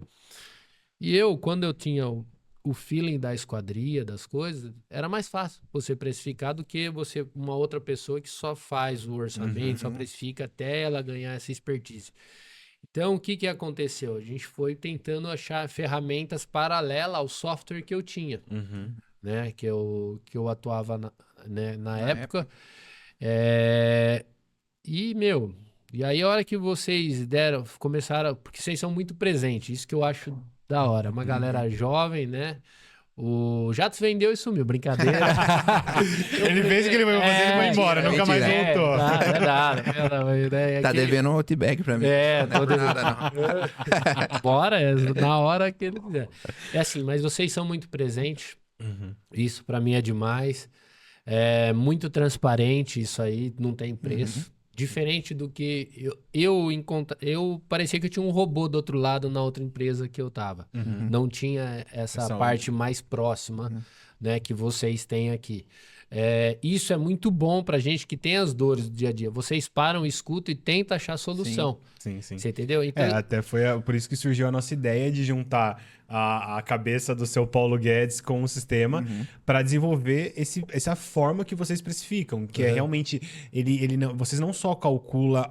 E quando eu tinha o feeling da esquadria, das coisas, era mais fácil você precificar do que uma outra pessoa que só faz o orçamento, só precifica até ela ganhar essa expertise. Então, o que aconteceu? A gente foi tentando achar ferramentas paralelas ao software que eu tinha, né? Que eu atuava na época. E aí a hora que vocês começaram, porque vocês são muito presentes, isso que eu acho da hora. Uma galera jovem, né? O Jatos vendeu e sumiu, brincadeira. Ele fez o que ele foi fazer e foi embora, nunca mais voltou. Tá devendo um outback pra mim. Tô devendo. Nada, não. Bora, na hora que ele quiser. É assim, mas vocês são muito presentes. Isso pra mim é demais. É muito transparente isso aí, não tem preço. Diferente do que eu parecia que eu tinha um robô do outro lado na outra empresa que eu tava. Não tinha essa parte mais próxima, né, que vocês têm aqui. Isso é muito bom pra gente que tem as dores do dia a dia. Vocês param, escutam e tentam achar solução. Sim. Você entendeu? Então, Até foi por isso que surgiu a nossa ideia de juntar a cabeça do seu Paulo Guedes com o sistema para desenvolver essa forma que vocês precificam, que é realmente vocês não só calculam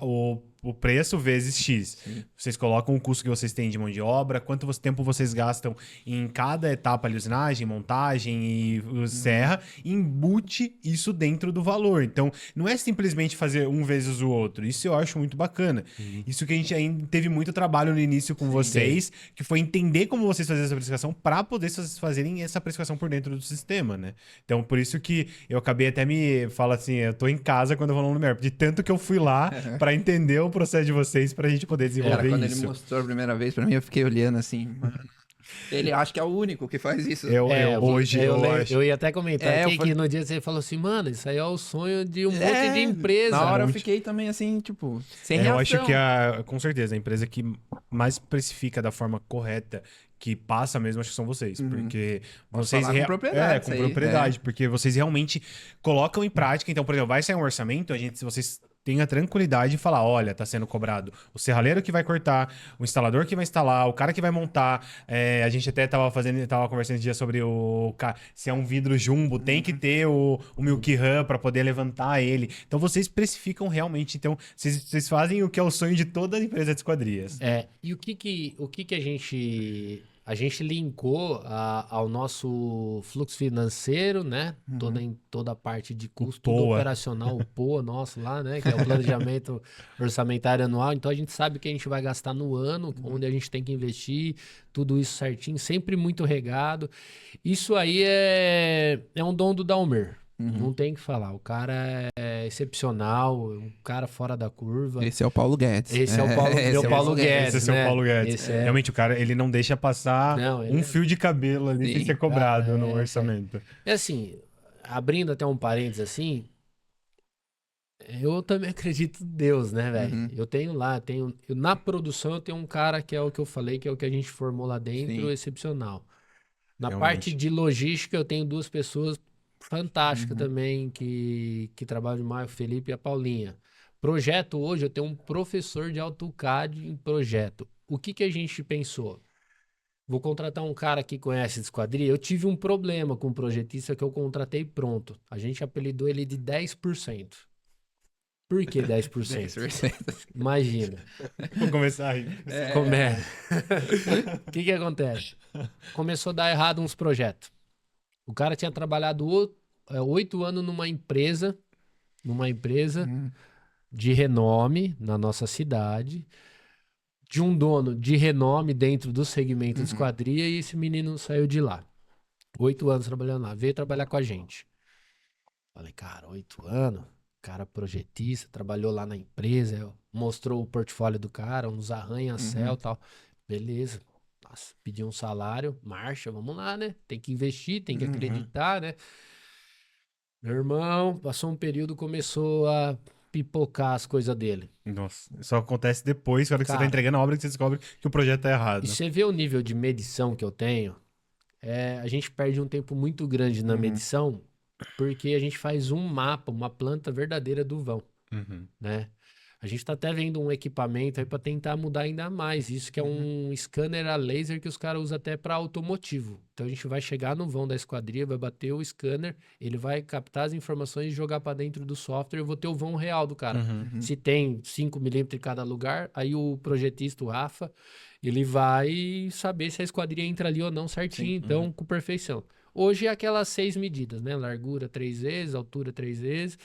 o preço vezes X. Vocês colocam o custo que vocês têm de mão de obra, quanto tempo vocês gastam em cada etapa de usinagem, montagem e serra, e embute isso dentro do valor. Então, não é simplesmente fazer um vezes o outro. Isso eu acho muito bacana. Isso que a gente ainda teve muito trabalho no início com vocês, que foi entender como vocês faziam essa precificação para poder vocês fazerem essa precificação por dentro do sistema, né? Então, por isso que eu acabei até fala assim, eu tô em casa quando eu vou no número, de tanto que eu fui lá para entender o processo de vocês pra gente poder desenvolver Quando isso. ele mostrou a primeira vez pra mim, eu fiquei olhando assim, mano. Ele acha que é o único que faz isso. Eu ia até comentar aqui que no dia você falou assim, mano, isso aí é o sonho de um monte de empresa. Na hora eu fiquei também assim, tipo, sem reação. Eu acho que com certeza, a empresa que mais precifica da forma correta, que passa mesmo, acho que são vocês. Porque vocês... com propriedade. Com propriedade. Porque vocês realmente colocam em prática. Então, por exemplo, vai sair um orçamento, vocês tenha tranquilidade de falar, olha, tá sendo cobrado o serralheiro que vai cortar, o instalador que vai instalar, o cara que vai montar. A gente até tava conversando esse dia sobre se é um vidro jumbo, tem que ter o Milk Run para poder levantar ele. Então vocês precificam realmente, então vocês fazem o que é o sonho de toda a empresa de esquadrias. E o que a gente linkou ao nosso fluxo financeiro, né? Toda a parte de custo operacional, o POA nosso lá, né? Que é o planejamento orçamentário anual. Então a gente sabe o que a gente vai gastar no ano, onde a gente tem que investir, tudo isso certinho, sempre muito regado. Isso aí é um dom do Dalmer. Não tem o que falar. O cara é excepcional, um cara fora da curva. Esse é o Paulo Guedes. Esse é o Paulo Guedes. Esse é o Paulo Guedes. Realmente, o cara, ele não deixa passar fio de cabelo ali sem ser cobrado no orçamento. É assim, abrindo até um parênteses assim, eu também acredito em Deus, né, velho? Eu tenho na produção eu tenho um cara que é o que eu falei, que é o que a gente formou lá dentro, excepcional. Na parte de logística eu tenho duas pessoas fantástica também, que trabalha demais, o Felipe e a Paulinha. Projeto hoje, eu tenho um professor de AutoCAD em projeto. O que a gente pensou? Vou contratar um cara que conhece de esquadria. Eu tive um problema com um projetista que eu contratei pronto. A gente apelidou ele de 10%. Por que 10%? 10%. Imagina. Vou começar aí. O que acontece? Começou a dar errado uns projetos. O cara tinha trabalhado 8 anos numa empresa de renome na nossa cidade. de um dono de renome dentro do segmento de esquadria e esse menino saiu de lá. 8 anos trabalhando lá. Veio trabalhar com a gente. Falei, cara, 8 anos? Cara projetista, trabalhou lá na empresa, mostrou o portfólio do cara, uns arranha-céu e tal. Beleza. Nossa, pedi um salário, marcha, vamos lá, né? Tem que investir, tem que acreditar, né? Meu irmão, passou um período, começou a pipocar as coisas dele. Nossa, só acontece depois, na hora que você tá Cara, entregando a obra, que você descobre que o projeto tá errado. E você vê o nível de medição que eu tenho, a gente perde um tempo muito grande na medição, porque a gente faz um mapa, uma planta verdadeira do vão, né? A gente tá até vendo um equipamento aí para tentar mudar ainda mais. Isso que é um scanner a laser que os caras usam até para automotivo. Então a gente vai chegar no vão da esquadria, vai bater o scanner, ele vai captar as informações e jogar para dentro do software. Eu vou ter o vão real do cara. Se tem 5 milímetros em cada lugar, aí o projetista, o Rafa, ele vai saber se a esquadria entra ali ou não certinho, então com perfeição. Hoje é aquelas 6 medidas, né? Largura 3 vezes, altura 3 vezes.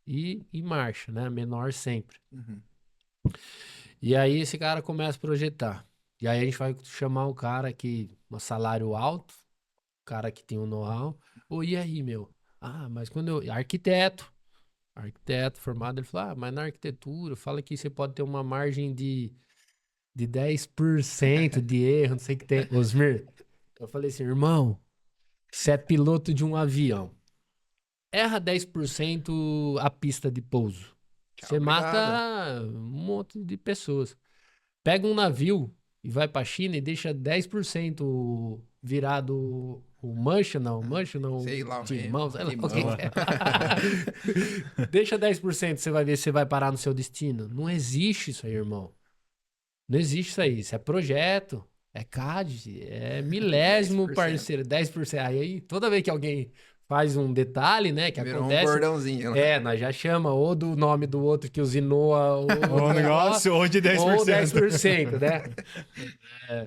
E marcha, né? Menor sempre. E aí esse cara começa a projetar. E aí a gente vai chamar o cara que um salário alto, o cara que tem um know-how. E aí, meu? Ah, mas quando eu... Arquiteto formado, ele falou, mas na arquitetura, fala que você pode ter uma margem de 10% de erro, não sei o que tem. Osmir, eu falei assim, irmão, você é piloto de um avião. Erra 10% a pista de pouso. Você mata um monte de pessoas. Pega um navio e vai pra China e deixa 10% virado o mancha não, sei lá, timão, sei lá o que é. Deixa 10%, você vai ver se você vai parar no seu destino. Não existe isso aí, irmão. Não existe isso aí. Isso é projeto, é CAD, é milésimo, 10%. parceiro, 10%. Aí toda vez que alguém faz um detalhe, né, que Virou acontece... um bordãozinho. Né? nós já chama ou do nome do outro que usinou o negócio, ou de 10%. Ou 10%, né?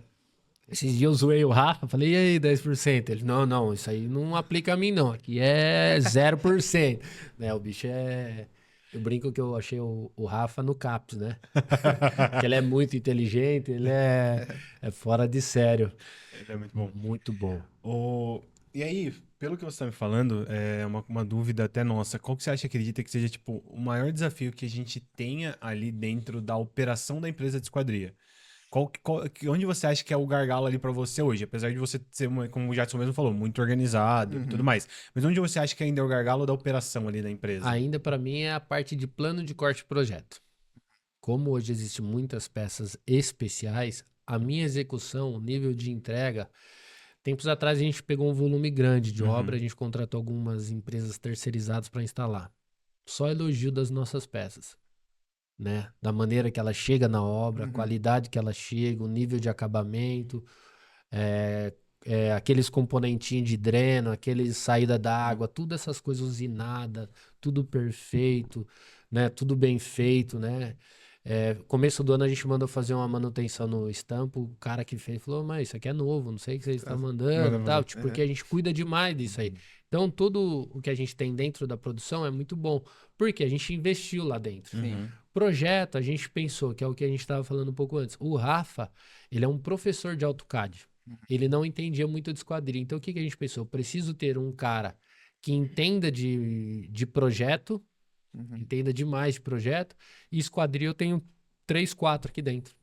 Esses dias eu zoei o Rafa, falei, e aí, 10%? Ele, não, isso aí não aplica a mim, não. Aqui é 0%. Né, o bicho é... Eu brinco que eu achei o Rafa no CAPS, né? Porque ele é muito inteligente, ele é fora de sério. Ele é muito bom. Muito bom. E aí, pelo que você está me falando, é uma dúvida até nossa. Qual que você acredita que seja, tipo, o maior desafio que a gente tenha ali dentro da operação da empresa de esquadria? Onde você acha que é o gargalo ali para você hoje? Apesar de você ser, como o Jadson mesmo falou, muito organizado e tudo mais. Mas onde você acha que ainda é o gargalo da operação ali da empresa? Ainda para mim é a parte de plano de corte projeto. Como hoje existem muitas peças especiais, a minha execução, o nível de entrega... Tempos atrás a gente pegou um volume grande de obra, a gente contratou algumas empresas terceirizadas para instalar. Só elogio das nossas peças, né? Da maneira que ela chega na obra, a qualidade que ela chega, o nível de acabamento, aqueles componentinhos de dreno, aqueles saída d'água, todas essas coisas usinadas, tudo perfeito, né? Tudo bem feito, né? Começo do ano a gente mandou fazer uma manutenção no estampo, o cara que fez falou, mas isso aqui é novo, não sei o que vocês estão mandando, tal, tipo, porque a gente cuida demais disso aí. Então tudo o que a gente tem dentro da produção é muito bom, porque a gente investiu lá dentro. Projeto, a gente pensou, que é o que a gente estava falando um pouco antes, o Rafa, ele é um professor de AutoCAD, ele não entendia muito de esquadria, então o que a gente pensou? Eu preciso ter um cara que entenda de projeto, entenda demais de projeto, e esquadria eu tenho 3, 4 aqui dentro.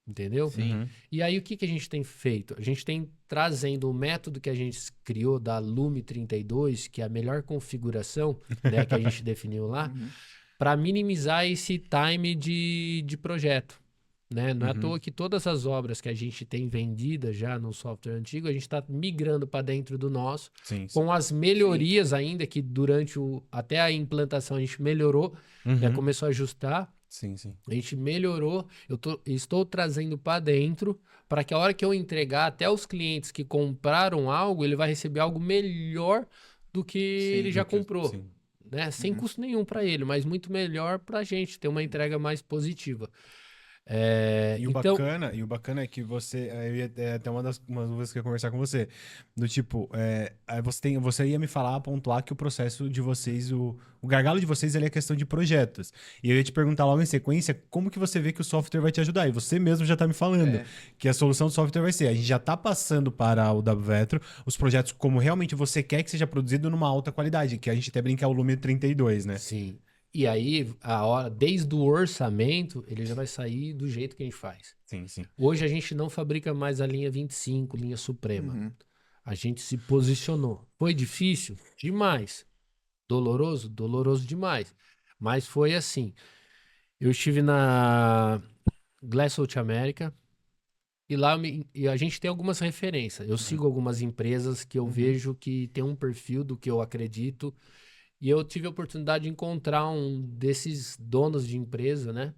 Entendeu? Sim. E aí o que a gente tem feito? A gente tem trazendo o método que a gente criou da Lume 32, que é a melhor configuração, né, que a gente definiu lá, para minimizar esse time de projeto. Né? Não é à toa que todas as obras que a gente tem vendidas já no software antigo, a gente está migrando para dentro do nosso, com as melhorias ainda, que durante até a implantação a gente melhorou, né? Começou a ajustar. Sim. A gente melhorou, estou trazendo para dentro, para que a hora que eu entregar, até os clientes que compraram algo, ele vai receber algo melhor do que ele já comprou. Né? Sem custo nenhum para ele, mas muito melhor para a gente ter uma entrega mais positiva. E o bacana é que você. Eu ia, até umas dúvidas que eu ia conversar com você. Do tipo, aí você ia me falar, pontuar que o processo de vocês, o gargalo de vocês ele é questão de projetos. E eu ia te perguntar logo em sequência como que você vê que o software vai te ajudar. E você mesmo já tá me falando que a solução do software vai ser. A gente já tá passando para o WVetro os projetos como realmente você quer que seja produzido numa alta qualidade, que a gente até brinca é o Lume 32, né? Sim. E aí, desde o orçamento, ele já vai sair do jeito que a gente faz. Sim, sim. Hoje a gente não fabrica mais a linha 25, linha Suprema. A gente se posicionou. Foi difícil? Demais. Doloroso? Doloroso demais. Mas foi assim. Eu estive na Glass South America e lá e a gente tem algumas referências. Eu sigo algumas empresas que eu vejo que tem um perfil do que eu acredito. E eu tive a oportunidade de encontrar um desses donos de empresa, né?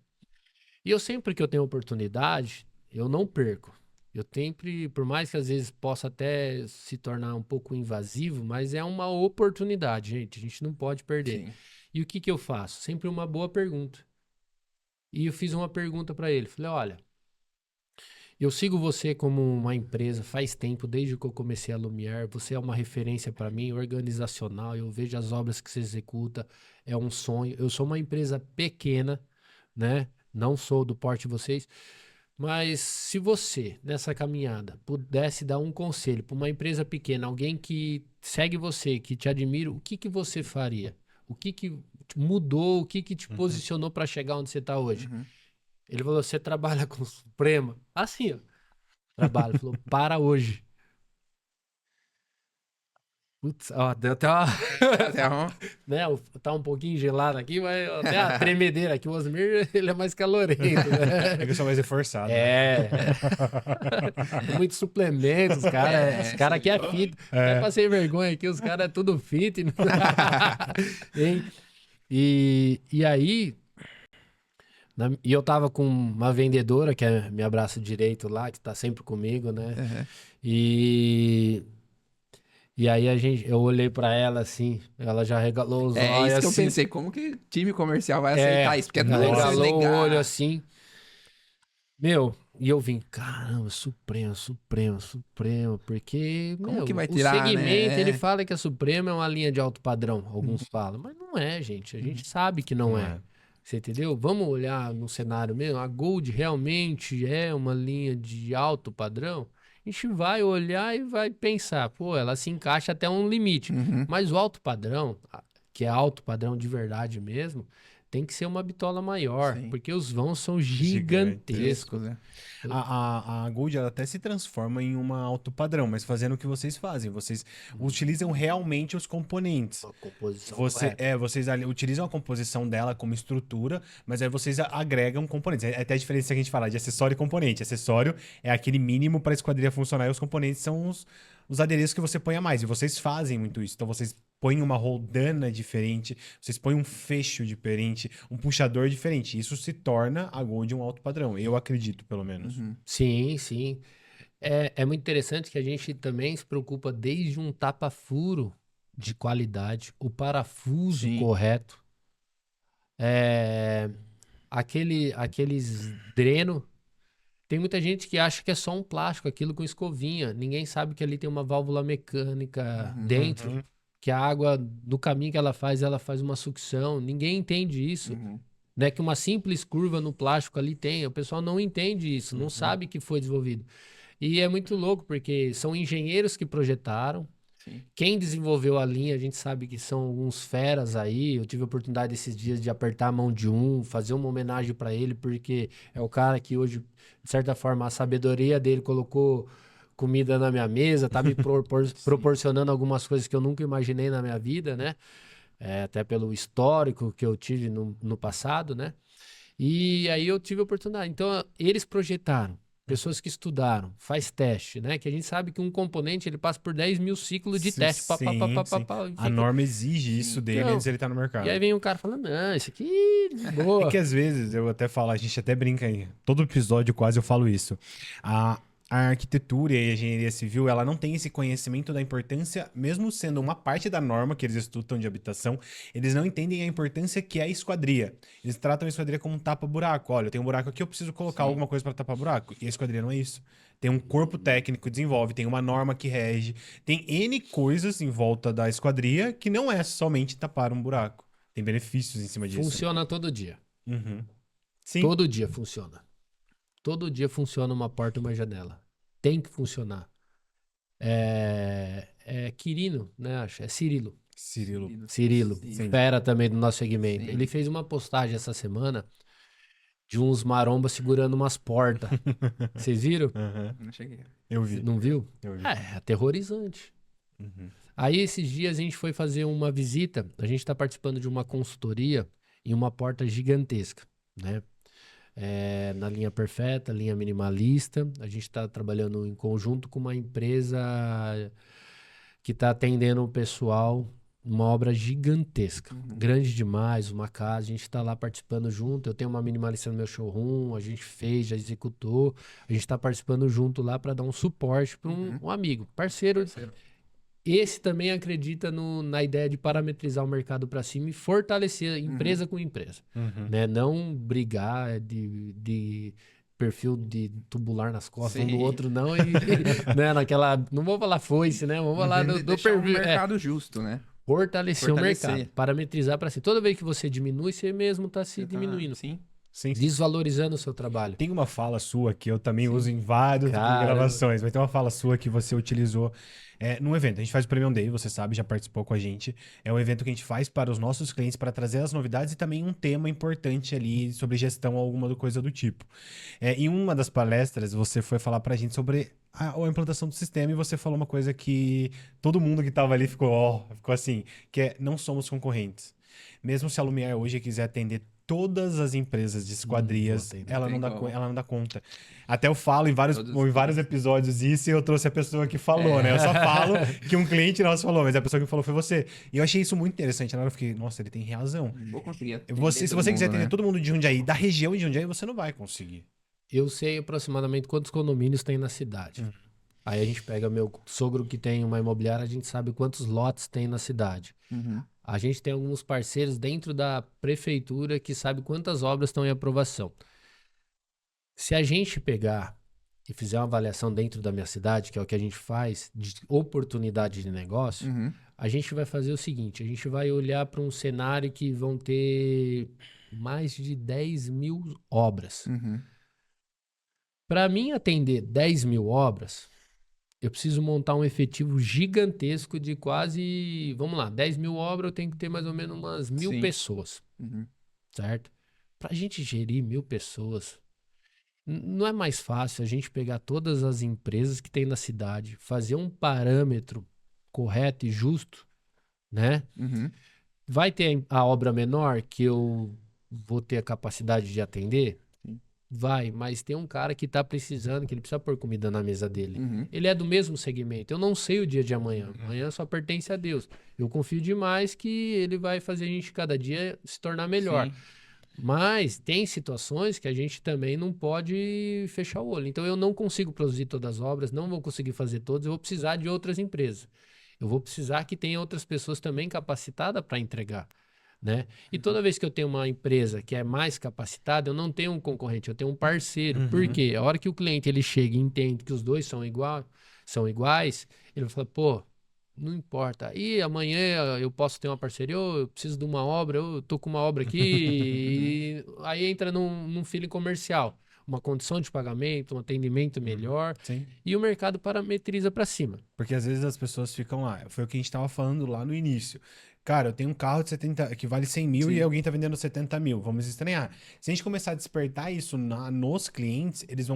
E eu sempre que eu tenho oportunidade, eu não perco. Eu sempre, por mais que às vezes possa até se tornar um pouco invasivo, mas é uma oportunidade, gente. A gente não pode perder. Sim. E o que que eu faço? Sempre uma boa pergunta. E eu fiz uma pergunta para ele. Falei, olha, eu sigo você como uma empresa faz tempo, desde que eu comecei a Lumiar. Você é uma referência para mim, organizacional. Eu vejo as obras que você executa, é um sonho. Eu sou uma empresa pequena, né? Não sou do porte de vocês. Mas se você, nessa caminhada, pudesse dar um conselho para uma empresa pequena, alguém que segue você, que te admira, o que que você faria? O que que mudou? O que que te posicionou para chegar onde você está hoje? Ele falou, você trabalha com Suprema? Assim, ó. Trabalho. Ele falou, para hoje. Putz, ó, deu até uma... né, tá um pouquinho gelado aqui, mas até a tremedeira aqui. O Osmir, ele é mais calorento, né? É que eu sou mais reforçado. Muitos suplementos, os caras aqui é fit. Até passei vergonha aqui, os caras é tudo fit. E aí... E eu tava com uma vendedora, que é meu braço direito lá, que tá sempre comigo, né? E aí eu olhei pra ela assim, ela já regalou os olhos. É isso que eu assim, pensei, como que time comercial vai aceitar isso? Porque é ela duro você regalou o negar. olho assim. Meu, e eu vim, caramba, Supremo, porque Como que vai tirar, o segmento, né? ele fala que a Supremo é uma linha de alto padrão, alguns falam, mas não é, gente, a gente sabe que não é. Você entendeu? Vamos olhar no cenário mesmo. A Gold realmente é uma linha de alto padrão? A gente vai olhar e vai pensar, pô, ela se encaixa até um limite. Mas o alto padrão, que é alto padrão de verdade mesmo, tem que ser uma bitola maior, porque os vãos são gigantescos. Né? A Gold ela até se transforma em uma alto padrão, mas fazendo o que vocês fazem. Vocês utilizam realmente os componentes. Uma composição Vocês utilizam a composição dela como estrutura, mas aí vocês agregam componentes. É até a diferença que a gente fala de acessório e componente. Acessório é aquele mínimo para a esquadrilha funcionar e os componentes são os adereços que você põe a mais. E vocês fazem muito isso. Então vocês põem uma roldana diferente, vocês põem um fecho diferente, um puxador diferente. Isso se torna a Gold um alto padrão. Eu acredito, pelo menos. Sim, sim. É muito interessante que a gente também se preocupa desde um tapa-furo de qualidade, o parafuso correto, aqueles dreno. Tem muita gente que acha que é só um plástico, aquilo com escovinha. Ninguém sabe que ali tem uma válvula mecânica dentro, que a água, no caminho que ela faz uma sucção. Ninguém entende isso. Né? Que uma simples curva no plástico ali tem. O pessoal não entende isso, não sabe que foi desenvolvido. E é muito louco, porque são engenheiros que projetaram. Quem desenvolveu a linha, a gente sabe que são alguns feras aí. Eu tive a oportunidade esses dias de apertar a mão de um, fazer uma homenagem para ele, porque é o cara que hoje, de certa forma, a sabedoria dele colocou comida na minha mesa, tá me proporcionando algumas coisas que eu nunca imaginei na minha vida, né? Até pelo histórico que eu tive no passado, né? E aí eu tive a oportunidade. Então, eles projetaram. Pessoas que estudaram, faz teste, né? Que a gente sabe que um componente ele passa por 10 mil ciclos de teste. A norma exige isso dele antes ele tá no mercado. E aí vem um cara falando, não, isso aqui é boa. É que às vezes, eu até falo, a gente até brinca aí, todo episódio quase eu falo isso. a arquitetura e a engenharia civil, ela não tem esse conhecimento da importância, mesmo sendo uma parte da norma que eles estudam de habitação, eles não entendem a importância que é a esquadria. Eles tratam a esquadria como um tapa-buraco. Olha, eu tenho um buraco aqui, eu preciso colocar alguma coisa para tapar buraco. E a esquadria não é isso. Tem um corpo técnico que desenvolve, tem uma norma que rege, tem N coisas em volta da esquadria que não é somente tapar um buraco. Tem benefícios em cima disso. Funciona todo dia. Uhum. Sim. Todo dia funciona. Todo dia funciona uma porta e uma janela. Tem que funcionar. É Quirino, né? Acho. É Cirilo. Cirilo. Sim. Fera também do nosso segmento. Sim. Ele fez uma postagem essa semana de uns marombas segurando umas portas. Vocês viram? Uhum. Não cheguei. Eu vi. Não viu? Eu vi. É aterrorizante. Uhum. Aí esses dias a gente foi fazer uma visita. A gente está participando de uma consultoria em uma porta gigantesca, né? Na linha perfeita, linha minimalista. A gente está trabalhando em conjunto com uma empresa que está atendendo o pessoal, uma obra gigantesca, grande demais, uma casa. A gente está lá participando junto. Eu tenho uma minimalista no meu showroom, a gente fez, já executou. A gente está participando junto lá para dar um suporte para um amigo, parceiro. Esse também acredita na ideia de parametrizar o mercado para cima e fortalecer empresa com empresa. Né? Não brigar de perfil de tubular nas costas um do outro, não. Né? Não vou falar foice, né? Vamos falar do Deixar perfil. um mercado justo, né? Fortalecer o mercado. Parametrizar para cima. Toda vez que você diminui, você mesmo está se diminuindo. Sim. Desvalorizando o seu trabalho. Tem uma fala sua que eu também uso em várias gravações, mas tem uma fala sua que você utilizou num evento. A gente faz o Premium Day, você sabe, já participou com a gente. É um evento que a gente faz para os nossos clientes para trazer as novidades e também um tema importante ali sobre gestão ou alguma coisa do tipo. Em uma das palestras, você foi falar pra gente sobre a implantação do sistema e você falou uma coisa que todo mundo que estava ali ficou assim, que é: não somos concorrentes. Mesmo se a Lumière hoje quiser atender todas as empresas de esquadrias, ela não dá conta. Até eu falo em vários episódios isso e eu trouxe a pessoa que falou, né? Eu só falo que um cliente nosso falou, mas a pessoa que falou foi você. E eu achei isso muito interessante. Na hora eu fiquei, nossa, ele tem razão. Vou conseguir Se você quiser atender todo mundo de Jundiaí, da região de Jundiaí, você não vai conseguir. Eu sei aproximadamente quantos condomínios tem na cidade. Aí a gente pega meu sogro que tem uma imobiliária, a gente sabe quantos lotes tem na cidade. A gente tem alguns parceiros dentro da prefeitura que sabe quantas obras estão em aprovação. Se a gente pegar e fizer uma avaliação dentro da minha cidade, que é o que a gente faz, de oportunidade de negócio, a gente vai fazer o seguinte: a gente vai olhar para um cenário que vão ter mais de 10 mil obras. Para mim atender 10 mil obras, eu preciso montar um efetivo gigantesco de quase, vamos lá, 10 mil obras, eu tenho que ter mais ou menos umas 1.000 pessoas, certo? Pra gente gerir 1.000 pessoas, não é mais fácil a gente pegar todas as empresas que tem na cidade, fazer um parâmetro correto e justo, né? Vai ter a obra menor que eu vou ter a capacidade de atender? Vai, mas tem um cara que tá precisando, que ele precisa pôr comida na mesa dele. Ele é do mesmo segmento. Eu não sei o dia de amanhã. Amanhã só pertence a Deus. Eu confio demais que ele vai fazer a gente cada dia se tornar melhor. Mas tem situações que a gente também não pode fechar o olho. Então eu não consigo produzir todas as obras, não vou conseguir fazer todas, eu vou precisar de outras empresas. Eu vou precisar que tenha outras pessoas também capacitadas para entregar. Né? E toda vez que eu tenho uma empresa que é mais capacitada, eu não tenho um concorrente, eu tenho um parceiro. Por quê? A hora que o cliente ele chega e entende que os dois são iguais, ele vai falar, pô, não importa. Aí amanhã eu posso ter uma parceria, eu preciso de uma obra, eu tô com uma obra aqui, e aí entra num feeling comercial. Uma condição de pagamento, um atendimento melhor. E o mercado parametriza para cima. Porque às vezes as pessoas ficam lá, foi o que a gente estava falando lá no início. Cara, eu tenho um carro de 70, que vale 100 mil e alguém tá vendendo 70 mil. Vamos estranhar. Se a gente começar a despertar isso nos clientes, eles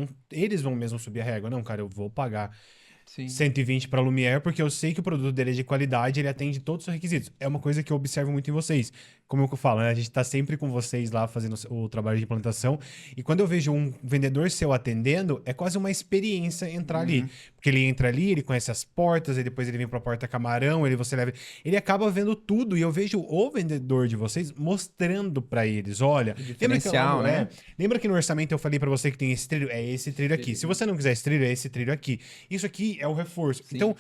vão mesmo subir a régua. Não, cara, eu vou pagar 120 para Lumière porque eu sei que o produto dele é de qualidade, ele atende todos os requisitos. É uma coisa que eu observo muito em vocês. como eu falo, né? A gente tá sempre com vocês lá fazendo o trabalho de implantação. E quando eu vejo um vendedor seu atendendo, é quase uma experiência entrar ali. Porque ele entra ali, ele conhece as portas, aí depois ele vem pra porta camarão, você leva. Ele acaba vendo tudo. E eu vejo o vendedor de vocês mostrando pra eles: olha, Diferencial, né? lembra que no orçamento eu falei pra você que tem esse trilho? É esse trilho aqui. Se você não quiser esse trilho, é esse trilho aqui. Isso aqui é o reforço. Sim. Então,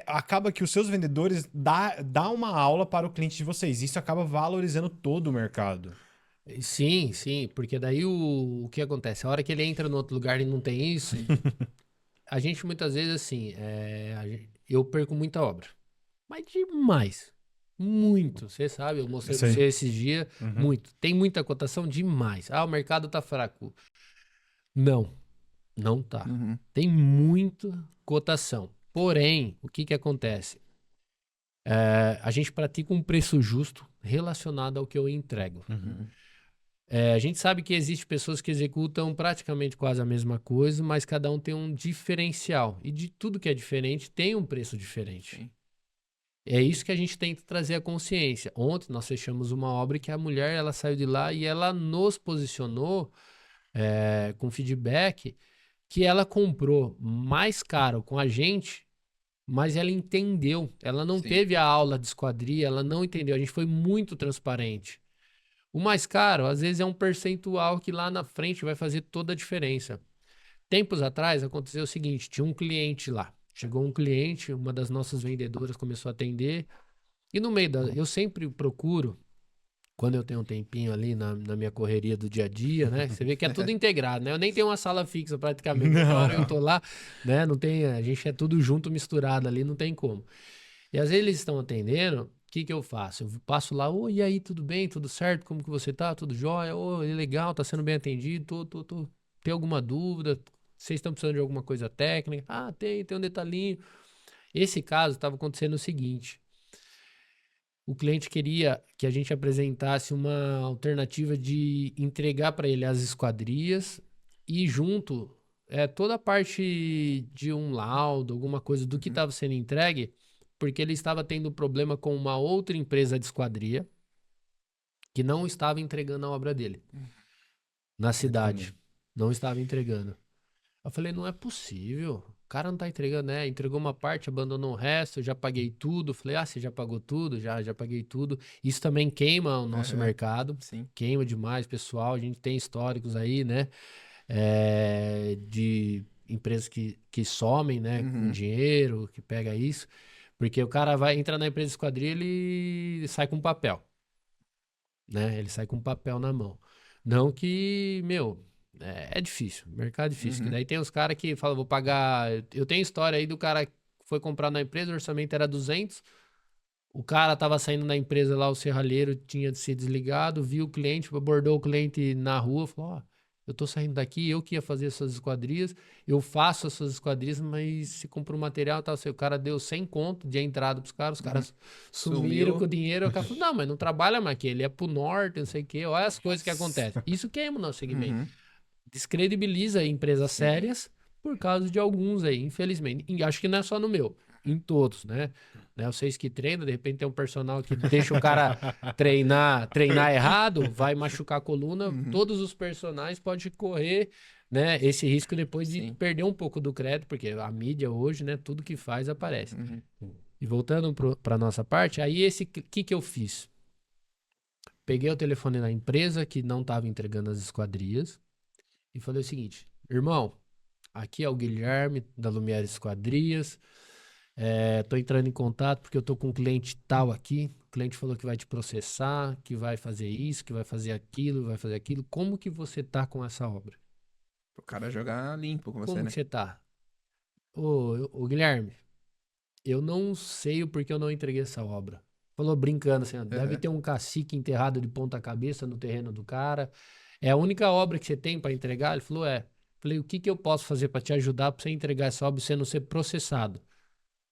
acaba que os seus vendedores dá uma aula para o cliente de vocês. Isso acaba valorizando todo o mercado. Sim, sim, porque daí o que acontece? A hora que ele entra no outro lugar e não tem isso, a gente muitas vezes, assim, eu perco muita obra. Mas demais. Muito. Você sabe, eu mostrei pra Sei. você esses dias, muito. Tem muita cotação demais. Ah, o mercado tá fraco. Não, não tá. Tem muita cotação. Porém, o que que acontece? A gente pratica um preço justo relacionado ao que eu entrego. A gente sabe que existem pessoas que executam praticamente quase a mesma coisa, mas cada um tem um diferencial. E de tudo que é diferente, tem um preço diferente. Sim. É isso que a gente tenta trazer à consciência. Ontem nós fechamos uma obra que a mulher ela saiu de lá e ela nos posicionou com feedback que ela comprou mais caro com a gente, mas ela entendeu. Ela não Sim. teve a aula de esquadria, ela não entendeu. A gente foi muito transparente. O mais caro, às vezes, é um percentual que lá na frente vai fazer toda a diferença. Tempos atrás, aconteceu o seguinte, tinha um cliente lá. Chegou um cliente, uma das nossas vendedoras começou a atender. E no meio eu sempre procuro, quando eu tenho um tempinho ali na minha correria do dia a dia, né? Você vê que é tudo integrado, né? Eu nem tenho uma sala fixa praticamente. Na hora eu tô lá, né? Não tem, a gente é tudo junto, misturado ali, não tem como. E às vezes eles estão atendendo, o que que eu faço? Eu passo lá, oi, e aí, tudo bem? Tudo certo? Como que você tá? Tudo jóia? Oi, legal, tá sendo bem atendido? Tô. Tem alguma dúvida? Vocês estão precisando de alguma coisa técnica? Ah, tem um detalhinho. Esse caso estava acontecendo o seguinte. O cliente queria que a gente apresentasse uma alternativa de entregar para ele as esquadrias e junto toda a parte de um laudo, alguma coisa do que estava sendo entregue, porque ele estava tendo problema com uma outra empresa de esquadria que não estava entregando a obra dele na cidade. Não estava entregando. Eu falei, não é possível. O cara não tá entregando, né? Entregou uma parte, abandonou o resto, eu já paguei tudo. Falei, você já pagou tudo? Já paguei tudo. Isso também queima o nosso mercado. Sim. Queima demais, pessoal. A gente tem históricos aí, né? De empresas que somem, né? Com dinheiro, que pega isso. Porque o cara vai entrar na empresa de esquadrilha, ele sai com papel. Né? Ele sai com papel na mão. Não que, é difícil, mercado é difícil. Que daí tem os caras que falam, vou pagar. Eu tenho história aí do cara que foi comprar na empresa, o orçamento era 200. O cara tava saindo da empresa lá, o serralheiro tinha se desligado, viu o cliente, abordou o cliente na rua, falou: eu tô saindo daqui, eu que ia fazer essas esquadrias, eu faço essas esquadrias, mas se comprou material, tá, o cara deu 100 conto de entrada pros caras, os caras sumiram com o dinheiro, o cara falou: não, mas não trabalha mais aqui, ele é pro norte, não sei o quê, olha as coisas que acontecem. Isso queima o nosso segmento. Descredibiliza empresas sérias por causa de alguns aí, infelizmente. E acho que não é só no meu, em todos, né? Vocês que treinam, de repente tem um personal que deixa o cara treinar errado, vai machucar a coluna. Todos os personagens podem correr, né, esse risco depois de perder um pouco do crédito, porque a mídia hoje, né, tudo que faz aparece. E voltando para nossa parte, aí que eu fiz? Peguei o telefone da empresa que não estava entregando as esquadrias e falei o seguinte: irmão, aqui é o Guilherme da Lumiere Esquadrias. Tô entrando em contato porque eu tô com um cliente tal aqui. O cliente falou que vai te processar, que vai fazer isso, que vai fazer aquilo, vai fazer aquilo. Como que você tá com essa obra? O cara jogar limpo com você, Como né? que você tá? Ô, Guilherme, eu não sei o porquê eu não entreguei essa obra. Falou brincando assim, deve ter um cacique enterrado de ponta cabeça no terreno do cara. É a única obra que você tem para entregar? Ele falou, Falei, o que que eu posso fazer para te ajudar para você entregar essa obra e você não ser processado?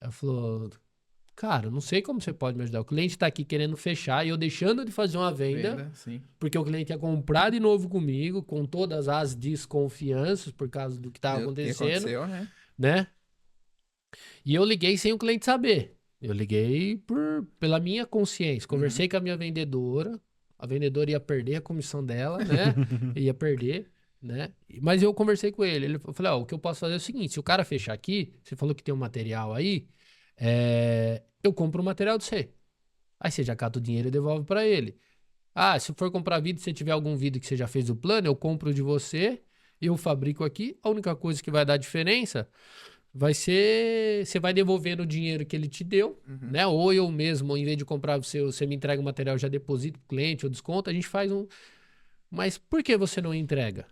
Ela falou, cara, eu não sei como você pode me ajudar. O cliente tá aqui querendo fechar e eu deixando de fazer uma venda sim. porque o cliente ia comprar de novo comigo, com todas as desconfianças por causa do que tava acontecendo, né? E eu liguei sem o cliente saber. Eu liguei pela minha consciência. Conversei com a minha vendedora, a vendedora ia perder a comissão dela, né? Ia perder, né? Mas eu conversei com ele. Eu falei, ó, o que eu posso fazer é o seguinte, se o cara fechar aqui, você falou que tem um material aí, eu compro o material de você. Aí você já cata o dinheiro e devolve pra ele. Ah, se for comprar vidro, se tiver algum vidro que você já fez o plano, eu compro de você, eu fabrico aqui. A única coisa que vai dar diferença vai ser, você vai devolvendo o dinheiro que ele te deu, né? Ou eu mesmo, em vez de comprar você me entrega o material, já deposito pro cliente ou desconto, a gente faz um... Mas por que você não entrega?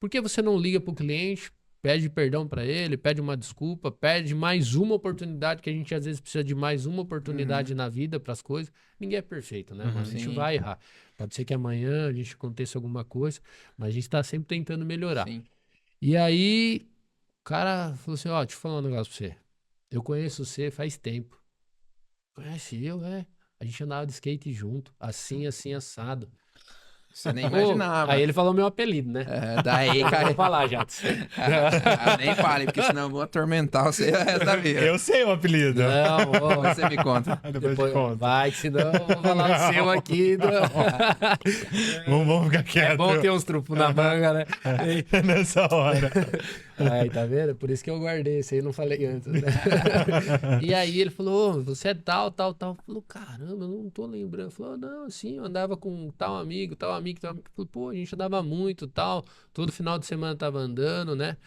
Por que você não liga pro cliente, pede perdão para ele, pede uma desculpa, pede mais uma oportunidade, que a gente às vezes precisa de mais uma oportunidade na vida para as coisas. Ninguém é perfeito, né, mano? A gente vai errar. Pode ser que amanhã a gente aconteça alguma coisa, mas a gente tá sempre tentando melhorar. Sim. E aí, o cara falou assim, ó, deixa eu falar um negócio pra você. Eu conheço você faz tempo. Conhece eu, A gente andava de skate junto, assim, assado. Você nem imaginava. Aí ele falou meu apelido, né? Daí, cara. Vou falar já. Nem fale, porque senão eu vou atormentar você o resto da vida. Eu sei o apelido. Não, Mas você me conta. Depois eu te conto. vai, senão eu vou falar o seu aqui. Vamos ficar quieto. É bom ter uns trupos na manga, né? Nessa hora. Aí, tá vendo? Por isso que eu guardei, esse aí eu não falei antes, né? E aí ele falou, você é tal. Falou, caramba, eu não tô lembrando. Falou, não, sim, eu andava com tal amigo. Falei, pô, a gente andava muito, tal. Todo final de semana tava andando, né?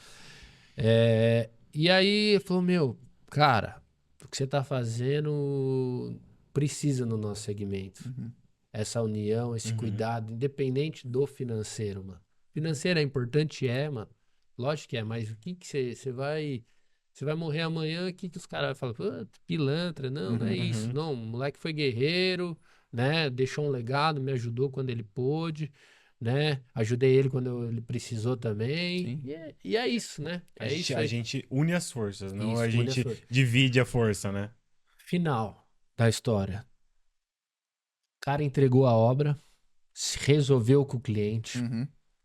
E aí ele falou, meu, cara, o que você tá fazendo precisa no nosso segmento. Essa união, esse cuidado, independente do financeiro, mano. Financeiro é importante, mano. Lógico que é, mas o que você vai... Você vai morrer amanhã, o que os caras falam? Pilantra, não é isso. Não, o moleque foi guerreiro, né? Deixou um legado, me ajudou quando ele pôde, né? Ajudei ele quando ele precisou também. E é isso, né? A gente une as forças, não Isso, a gente divide a força, né? Final da história. O cara entregou a obra, resolveu com o cliente,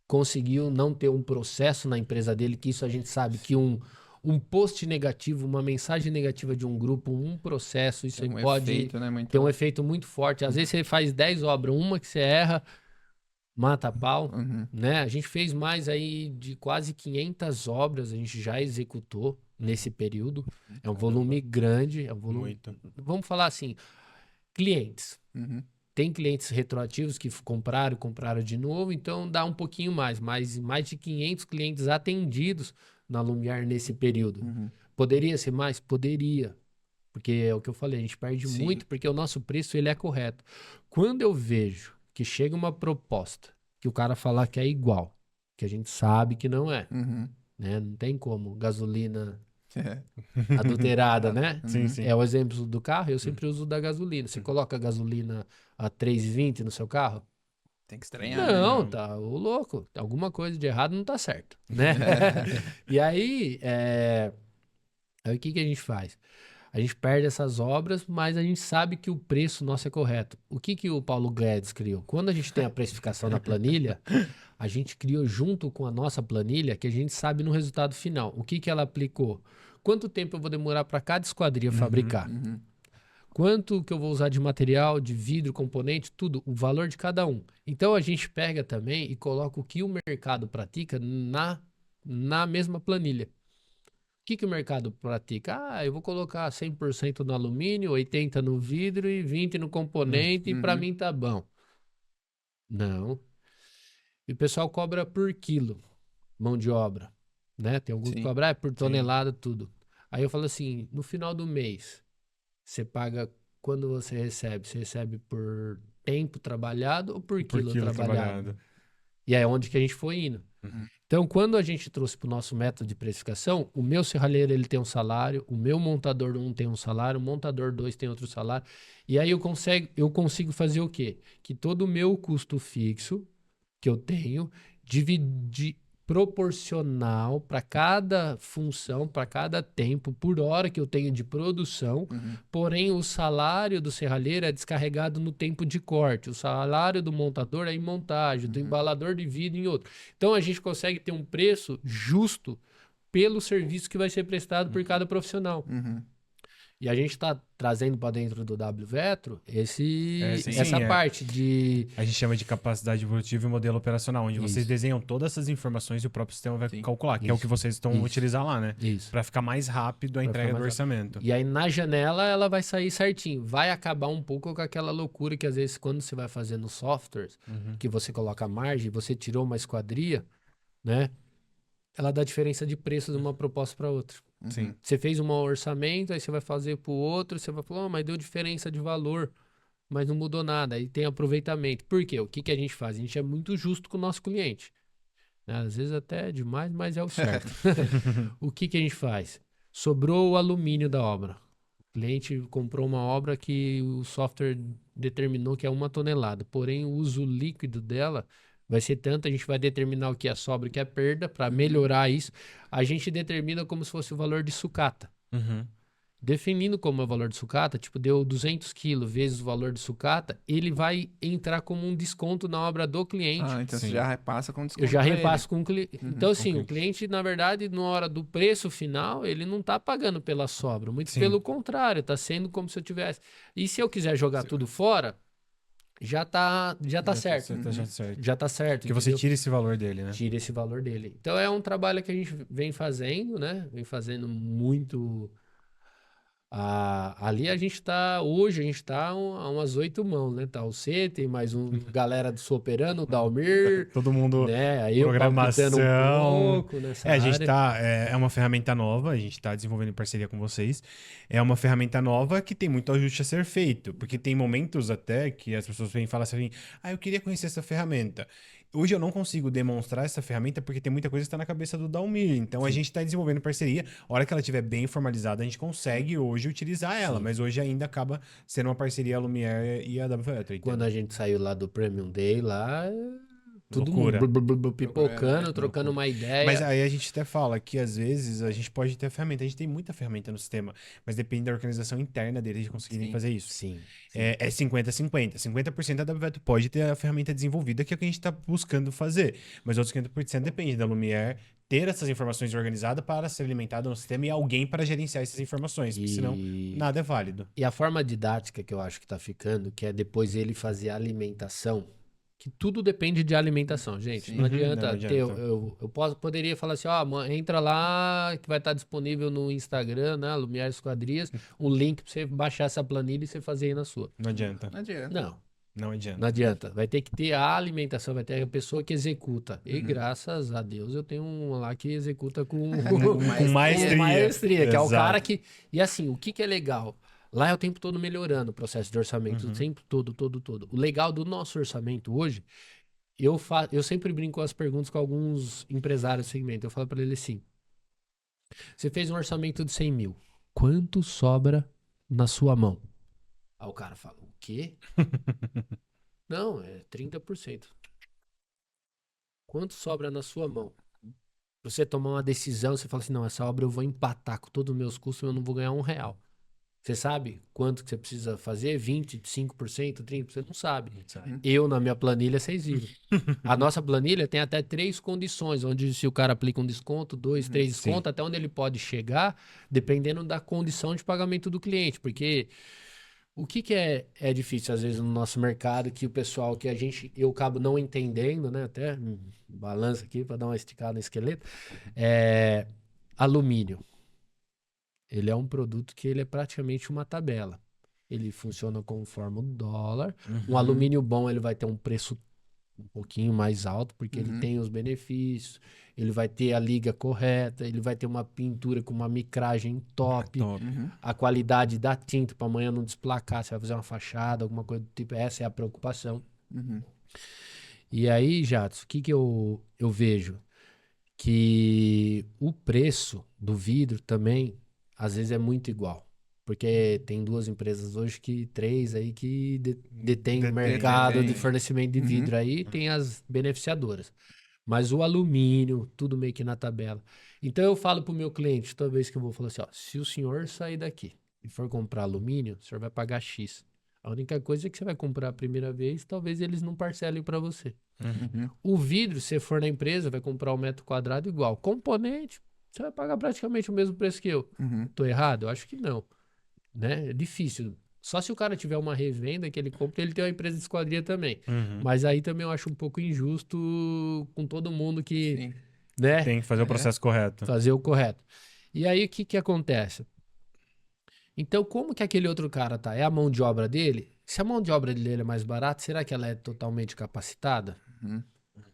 conseguiu não ter um processo na empresa dele, que isso a gente sabe que um post negativo, uma mensagem negativa de um grupo, um processo, isso aí pode efeito, né, ter um efeito muito forte. Às vezes você faz 10 obras, uma que você erra, mata a pau, né? A gente fez mais aí de quase 500 obras, a gente já executou nesse período. É um volume grande, é um volume... Muito. Vamos falar assim, clientes. Tem clientes retroativos que compraram de novo, então dá um pouquinho mais de 500 clientes atendidos na Lumiar nesse período. Poderia ser mais? Poderia. Porque é o que eu falei, a gente perde muito porque o nosso preço ele é correto. Quando eu vejo que chega uma proposta que o cara falar que é igual, que a gente sabe que não é, né? Não tem como. Gasolina adulterada, né? Sim. É o exemplo do carro, eu sempre uso da gasolina. Você coloca a gasolina a 3,20 no seu carro? Tem que estranhar. Não, né? tá o louco. Alguma coisa de errado não tá certo, né? E aí, aí o que a gente faz? A gente perde essas obras, mas a gente sabe que o preço nosso é correto. O que o Paulo Guedes criou? Quando a gente tem a precificação na planilha, a gente criou junto com a nossa planilha que a gente sabe no resultado final. O que ela aplicou? Quanto tempo eu vou demorar para cada esquadria fabricar? Quanto que eu vou usar de material, de vidro, componente, tudo, o valor de cada um. Então a gente pega também e coloca o que o mercado pratica na mesma planilha. O que o mercado pratica? Eu vou colocar 100% no alumínio, 80% no vidro e 20% no componente e para mim tá bom. Não. E o pessoal cobra por quilo, mão de obra, né? Tem alguns que cobram por tonelada, tudo. Aí eu falo assim, no final do mês, você paga quando você recebe? Você recebe por tempo trabalhado ou por quilo trabalhado? E é onde que a gente foi indo. Então, quando a gente trouxe para o nosso método de precificação, o meu serralheiro ele tem um salário, o meu montador 1 tem um salário, o montador 2 tem outro salário. E aí eu consigo fazer o quê? Que todo o meu custo fixo que eu tenho, dividir proporcional para cada função, para cada tempo, por hora que eu tenho de produção, porém o salário do serralheiro é descarregado no tempo de corte, o salário do montador é em montagem, do embalador de vidro em outro. Então a gente consegue ter um preço justo pelo serviço que vai ser prestado por cada profissional. E a gente está trazendo para dentro do WVetro essa Sim, parte de... A gente chama de capacidade evolutiva e modelo operacional, onde vocês Isso. desenham todas essas informações e o próprio sistema vai Sim. calcular, que é o que vocês estão utilizando lá, né? Isso. Para ficar mais rápido a Pra entrega ficar do mais orçamento. E aí na janela ela vai sair certinho. Vai acabar um pouco com aquela loucura que às vezes quando você vai fazer nos softwares, que você coloca a margem, você tirou uma esquadria, né? Ela dá diferença de preço de uma proposta para outra. Sim. Você fez um orçamento, aí você vai fazer para o outro, você vai falar, mas deu diferença de valor, mas não mudou nada. Aí tem aproveitamento. Por quê? O que a gente faz? A gente é muito justo com o nosso cliente. Né? Às vezes até é demais, mas é o certo. O que a gente faz? Sobrou o alumínio da obra. O cliente comprou uma obra que o software determinou que é 1 tonelada, porém o uso líquido dela vai ser tanto, a gente vai determinar o que é sobra e o que é perda, para melhorar isso, a gente determina como se fosse o valor de sucata. Definindo como é o valor de sucata, tipo, deu 200 quilos vezes o valor de sucata, ele vai entrar como um desconto na obra do cliente. Ah, então Sim. você já repassa com desconto. Eu já pra repasso com o cliente. Então, assim, com o cliente, na verdade, na hora do preço final, ele não tá pagando pela sobra. Muito Sim. pelo contrário, tá sendo como se eu tivesse. E se eu quiser jogar tudo fora, já tá certo. Já certo. Já tá certo. Porque você entendeu? tira esse valor dele, né? Tira esse valor dele. Então, é um trabalho que a gente vem fazendo, né? Vem fazendo muito. Ali hoje a gente tá a umas 8 mãos, né? Tá o C, tem mais galera do Soperano, o Dalmir, Todo mundo... né? Aí eu Programação. palpitando um pouco nessa A gente área. tá. É uma ferramenta nova, a gente tá desenvolvendo em parceria com vocês. É uma ferramenta nova que tem muito ajuste a ser feito. Porque tem momentos até que as pessoas vêm e falam assim: eu queria conhecer essa ferramenta. Hoje eu não consigo demonstrar essa ferramenta porque tem muita coisa que está na cabeça do Dalmir. Então a gente está desenvolvendo parceria. A hora que ela estiver bem formalizada, a gente consegue hoje utilizar ela. Mas hoje ainda acaba sendo uma parceria a Lumière e a WVetro. Quando a gente saiu lá do Premium Day, lá, todo Loucura. mundo pipocando, Loucura. trocando uma ideia. Mas aí a gente até fala que às vezes a gente pode ter a ferramenta. A gente tem muita ferramenta no sistema, mas depende da organização interna deles de conseguirem Sim. fazer isso. Sim. É 50-50. 50% da WVetro pode ter a ferramenta desenvolvida, que é o que a gente está buscando fazer. Mas outros 50% depende da Lumière ter essas informações organizadas para ser alimentada no sistema e alguém para gerenciar essas informações. Porque senão nada é válido. E a forma didática que eu acho que tá ficando, que é depois ele fazer a alimentação, que tudo depende de alimentação, gente. Sim. Não adianta Não adianta. ter. Eu poderia falar assim, entra lá que vai estar disponível no Instagram, né? Lumière Esquadrias, um link pra você baixar essa planilha e você fazer aí na sua. Não adianta. Não adianta. Não adianta. não adianta. Vai ter que ter a alimentação, vai ter a pessoa que executa. E graças a Deus eu tenho um lá que executa com Com maestria. maestria, que é o Exato. cara que... E assim, o que é legal? Lá é o tempo todo melhorando o processo de orçamento, o tempo todo. O legal do nosso orçamento hoje, eu sempre brinco com as perguntas com alguns empresários do segmento. Eu falo para ele assim, você fez um orçamento de 100 mil, quanto sobra na sua mão? Aí o cara fala, o quê? Não, é 30%. Quanto sobra na sua mão? Você tomar uma decisão, você fala assim, não, essa obra eu vou empatar com todos os meus custos, eu não vou ganhar R$1. Você sabe quanto que você precisa fazer? 20%, 5%, 30%? Não sabe. Eu, na minha planilha, vocês viram. A nossa planilha tem até 3 condições, onde se o cara aplica um desconto, 2, 3 descontos, até onde ele pode chegar, dependendo da condição de pagamento do cliente. Porque o que é difícil, às vezes, no nosso mercado, que o pessoal, que eu acabo não entendendo, né? Até balança aqui para dar uma esticada no esqueleto. Alumínio. Ele é um produto que ele é praticamente uma tabela. Ele funciona conforme o dólar. Um alumínio bom, ele vai ter um preço um pouquinho mais alto, porque ele tem os benefícios, ele vai ter a liga correta, ele vai ter uma pintura com uma micragem top, a qualidade da tinta para amanhã não desplacar, você vai fazer uma fachada, alguma coisa do tipo, essa é a preocupação. E aí, Jadson, o que eu vejo? Que o preço do vidro também às vezes é muito igual. Porque tem 2 empresas hoje, 3 aí que detêm o mercado de fornecimento de vidro aí, tem as beneficiadoras. Mas o alumínio, tudo meio que na tabela. Então eu falo pro meu cliente, toda vez que eu vou falar assim, se o senhor sair daqui e for comprar alumínio, o senhor vai pagar X. A única coisa é que você vai comprar a primeira vez, talvez eles não parcelem para você. O vidro, se você for na empresa, vai comprar um metro quadrado igual. Componente, você vai pagar praticamente o mesmo preço que eu. Tô errado? Eu acho que não. né? É difícil. Só se o cara tiver uma revenda que ele compra, ele tem uma empresa de esquadria também. Uhum. Mas aí também eu acho um pouco injusto com todo mundo que, Sim. né, Tem que fazer o processo correto. fazer o correto. E aí o que que acontece? Então, como que aquele outro cara tá? É a mão de obra dele? Se a mão de obra dele é mais barata, será que ela é totalmente capacitada? Uhum.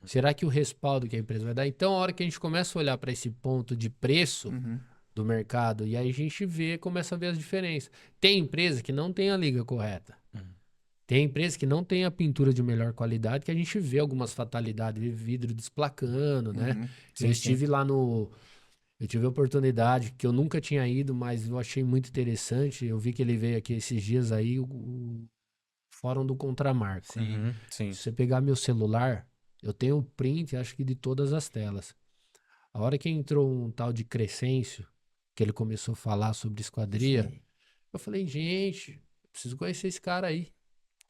Será que o respaldo que a empresa vai dar? Então, a hora que a gente começa a olhar para esse ponto de preço Uhum. do mercado, e aí a gente começa a ver as diferenças. Tem empresa que não tem a liga correta. Tem empresa que não tem a pintura de melhor qualidade, que a gente vê algumas fatalidades, vê vidro desplacando, né? Uhum. Eu estive lá no... Eu tive a oportunidade, que eu nunca tinha ido, mas eu achei muito interessante. Eu vi que ele veio aqui esses dias aí, o Fórum do Contramarco. Sim. Uhum. Sim. Se você pegar meu celular, eu tenho um print, acho que de todas as telas. A hora que entrou um tal de Crescêncio, que ele começou a falar sobre esquadria, eu falei, gente, eu preciso conhecer esse cara aí.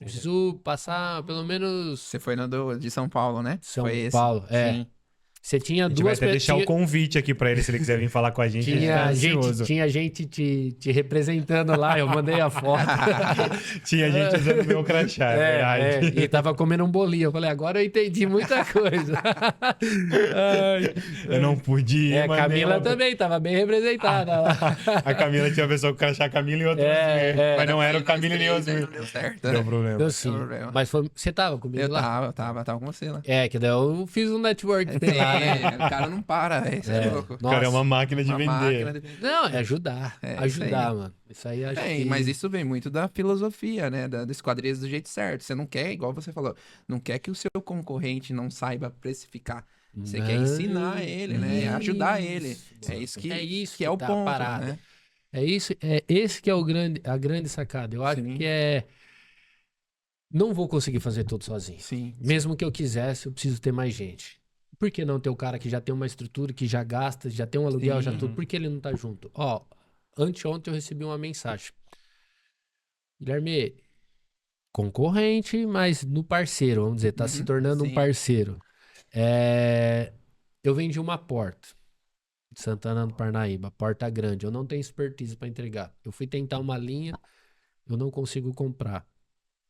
Eu preciso passar pelo menos Você foi no de São Paulo, né? São Foi esse. Paulo. É. Sim. Você tinha A gente vai duas até deixar o tinha, convite aqui pra ele, se ele quiser vir falar com a gente. A gente tá ansioso. tinha gente te representando lá, eu mandei a foto. Tinha gente usando meu crachá, é verdade. E tava comendo um bolinho. Eu falei, agora eu entendi muita coisa. Ai. Eu não pude ir, A mas Camila nem- também tava bem representada lá. A Camila tinha uma pessoa com crachá Camila e outra Osmir. Mas não era o Camila nem o Osmir. Não deu certo. Deu problema. Então, sim. problema. Mas você tava comigo Eu lá? tava com você lá. Que daí eu fiz um network lá, né? O cara não para, velho. Você é louco. O cara é uma máquina de Uma vender. máquina de vender. Não, é ajudar. É, ajudar, isso aí. mano. Isso aí acho que... Mas isso vem muito da filosofia, né? Das esquadrias do jeito certo. Você não quer, igual você falou, não quer que o seu concorrente não saiba precificar. Você quer ensinar ele, né? Ajudar ele. É isso que é o tá a ponto, parada. né? É esse que é a grande sacada. Eu acho Sim. que não vou conseguir fazer tudo sozinho. Sim. Mesmo que eu quisesse, eu preciso ter mais gente. Por que não ter o cara que já tem uma estrutura, que já gasta, já tem um aluguel, Sim. já tudo? Por que ele não tá junto? Ó, anteontem eu recebi uma mensagem. Guilherme, concorrente, mas no parceiro, vamos dizer, tá se tornando um Sim. parceiro. Eu vendi uma porta de Santana do Parnaíba, porta grande. Eu não tenho expertise para entregar. Eu fui tentar uma linha, eu não consigo comprar.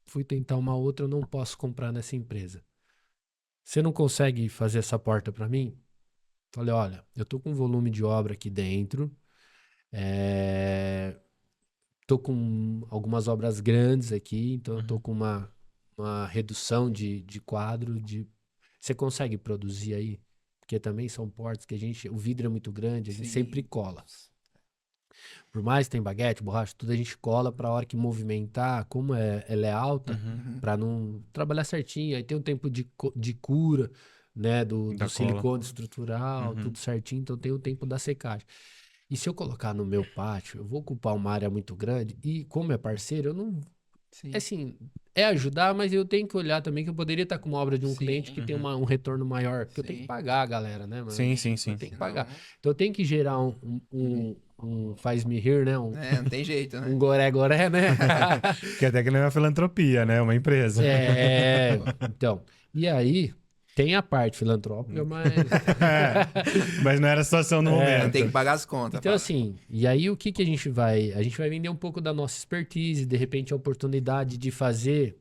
Fui tentar uma outra, eu não posso comprar nessa empresa. Você não consegue fazer essa porta para mim? Falei, olha, eu tô com volume de obra aqui dentro, tô com algumas obras grandes aqui, então eu tô com uma redução de quadro. Você consegue produzir aí? Porque também são portas que o vidro é muito grande, a gente Sim. sempre cola. Por mais que tem baguete, borracha, tudo a gente cola pra hora que movimentar, como ela é alta, pra não trabalhar certinho. Aí tem um tempo de cura, né, do Da silicone estrutural, Uhum. tudo certinho, então tem o tempo da secagem. E se eu colocar no meu pátio, eu vou ocupar uma área muito grande e como é parceiro, eu não... Sim. Assim, é ajudar, mas eu tenho que olhar também que eu poderia estar com uma obra de um Sim. cliente que tem um retorno maior, porque eu tenho Sim. que pagar a galera, né, mano? Sim. Eu tenho que pagar. Então eu tenho que gerar um faz-me rir, né? Um Não tem jeito, né? goré-goré, né? Que até que não é uma filantropia, né? É uma empresa. Então. E aí, tem a parte filantrópica, mas... Mas não era a situação no momento. Tem que pagar as contas. Então, fala. assim, e aí o que a gente vai... A gente vai vender um pouco da nossa expertise, de repente a oportunidade de fazer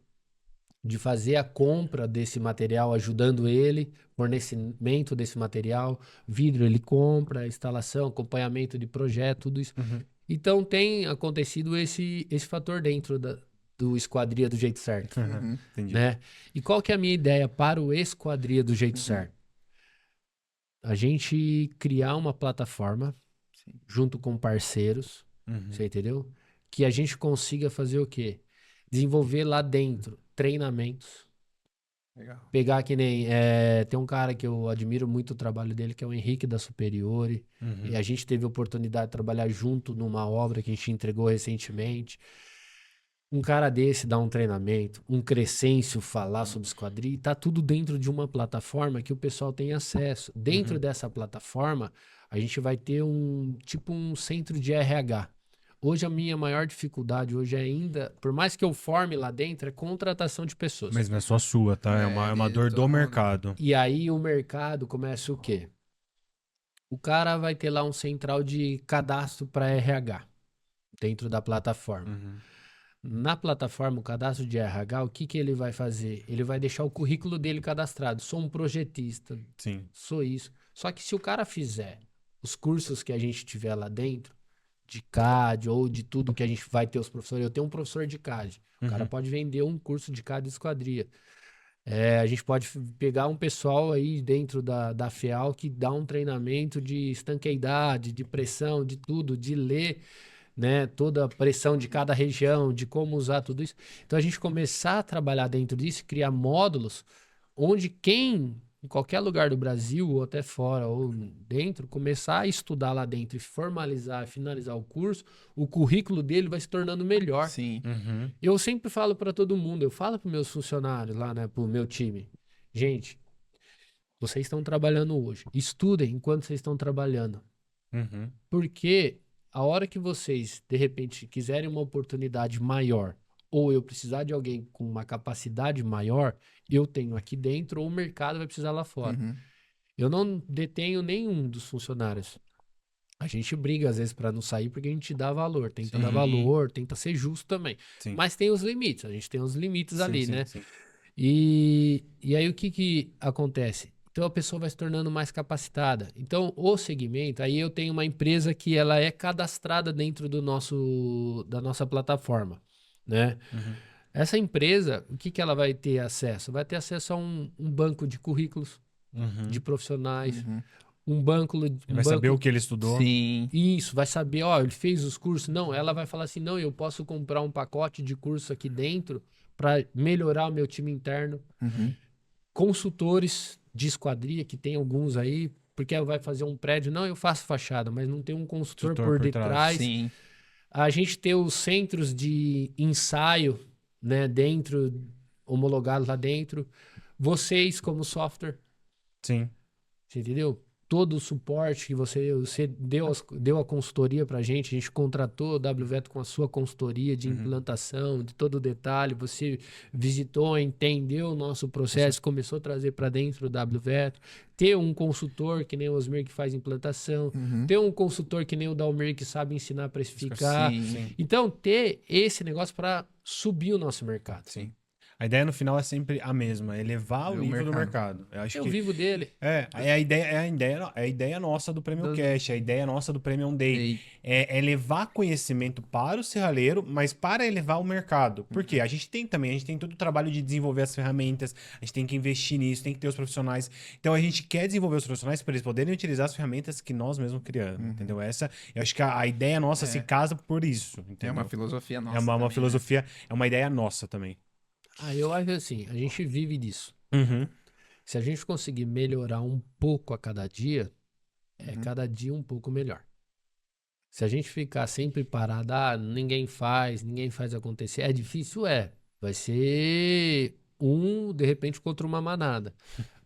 a compra desse material, ajudando ele, fornecimento desse material, vidro ele compra, instalação, acompanhamento de projeto, tudo isso. Então tem acontecido esse fator dentro do Esquadria do jeito certo, Entendi. né? E qual que é a minha ideia para o Esquadria do jeito certo? A gente criar uma plataforma Sim. junto com parceiros, você entendeu? Que a gente consiga fazer o quê? Desenvolver lá dentro treinamentos. Legal. Pegar que nem... tem um cara que eu admiro muito o trabalho dele, que é o Henrique da Superiore. E a gente teve a oportunidade de trabalhar junto numa obra que a gente entregou recentemente. Um cara desse dar um treinamento, um Crescêncio falar sobre esquadria, tá tudo dentro de uma plataforma que o pessoal tem acesso. Dentro dessa plataforma, a gente vai ter um centro de RH. Hoje a minha maior dificuldade hoje é ainda, por mais que eu forme lá dentro, é contratação de pessoas. Mas não é só sua, tá? É uma dor todo do mundo. mercado. E aí o mercado começa o quê? O cara vai ter lá um central de cadastro para RH. dentro da plataforma. Na plataforma, o cadastro de RH, o que que ele vai fazer? Ele vai deixar o currículo dele cadastrado. Sou um projetista, Sim. sou isso. Só que se o cara fizer os cursos que a gente tiver lá dentro, de CAD ou de tudo que a gente vai ter os professores, eu tenho um professor de CAD. O cara pode vender um curso de CAD esquadria. A gente pode pegar um pessoal aí dentro da FEAL que dá um treinamento de estanqueidade, de pressão, de tudo, de ler, né, toda a pressão de cada região, de como usar tudo isso. Então a gente começar a trabalhar dentro disso, criar módulos onde quem, em qualquer lugar do Brasil, ou até fora, ou dentro, começar a estudar lá dentro e formalizar, finalizar o curso, o currículo dele vai se tornando melhor. Sim. Eu sempre falo para todo mundo, eu falo para meus funcionários lá, né, pro meu time. Gente, vocês estão trabalhando hoje. Estudem enquanto vocês estão trabalhando. Porque a hora que vocês, de repente, quiserem uma oportunidade maior, ou eu precisar de alguém com uma capacidade maior, eu tenho aqui dentro, ou o mercado vai precisar lá fora. Eu não detenho nenhum dos funcionários. A gente briga às vezes para não sair porque a gente dá valor, tenta dar valor, tenta ser justo também. Sim. Mas tem os limites, a gente tem os limites ali, Sim, né? sim. E aí o que acontece? Então a pessoa vai se tornando mais capacitada. Então o segmento, aí eu tenho uma empresa que ela é cadastrada dentro da nossa plataforma, né? Essa empresa, o que ela vai ter acesso? Vai ter acesso a um banco de currículos de profissionais, um banco... Vai saber o que ele estudou. Sim. Isso, vai saber, ó, ele fez os cursos. Não, ela vai falar assim, não, eu posso comprar um pacote de curso aqui dentro para melhorar o meu time interno. Consultores de esquadria, que tem alguns aí, porque vai fazer um prédio. Não, eu faço fachada, mas não tem um consultor Tutor por por detrás. Sim. A gente tem os centros de ensaio, né, dentro, homologados lá dentro. Vocês, como software, Sim. você entendeu? Todo o suporte que você deu a consultoria pra gente, a gente contratou a WVET com a sua consultoria de implantação, de todo o detalhe, você visitou, entendeu o nosso processo, começou a trazer para dentro do WVET, ter um consultor que nem o Osmir que faz implantação, ter um consultor que nem o Dalmir que sabe ensinar a precificar. Sim. Então, ter esse negócio para subir o nosso mercado. Sim. A ideia no final é sempre a mesma, elevar o É o nível do mercado. mercado. Eu acho Eu que vivo dele. é a ideia nossa do Premium Cash, é a ideia nossa do Premium Day. É levar conhecimento para o serralheiro, mas para elevar o mercado. Por quê? A gente tem todo o trabalho de desenvolver as ferramentas, a gente tem que investir nisso, tem que ter os profissionais. Então a gente quer desenvolver os profissionais para eles poderem utilizar as ferramentas que nós mesmos criamos, entendeu? Eu acho que a ideia nossa se casa por isso, entendeu? É uma filosofia nossa. É uma também, filosofia, é uma ideia nossa também. Eu acho assim, a gente vive disso. Se a gente conseguir melhorar um pouco a cada dia, cada dia um pouco melhor. Se a gente ficar sempre parado, ninguém faz acontecer, é difícil, vai ser de repente, contra uma manada.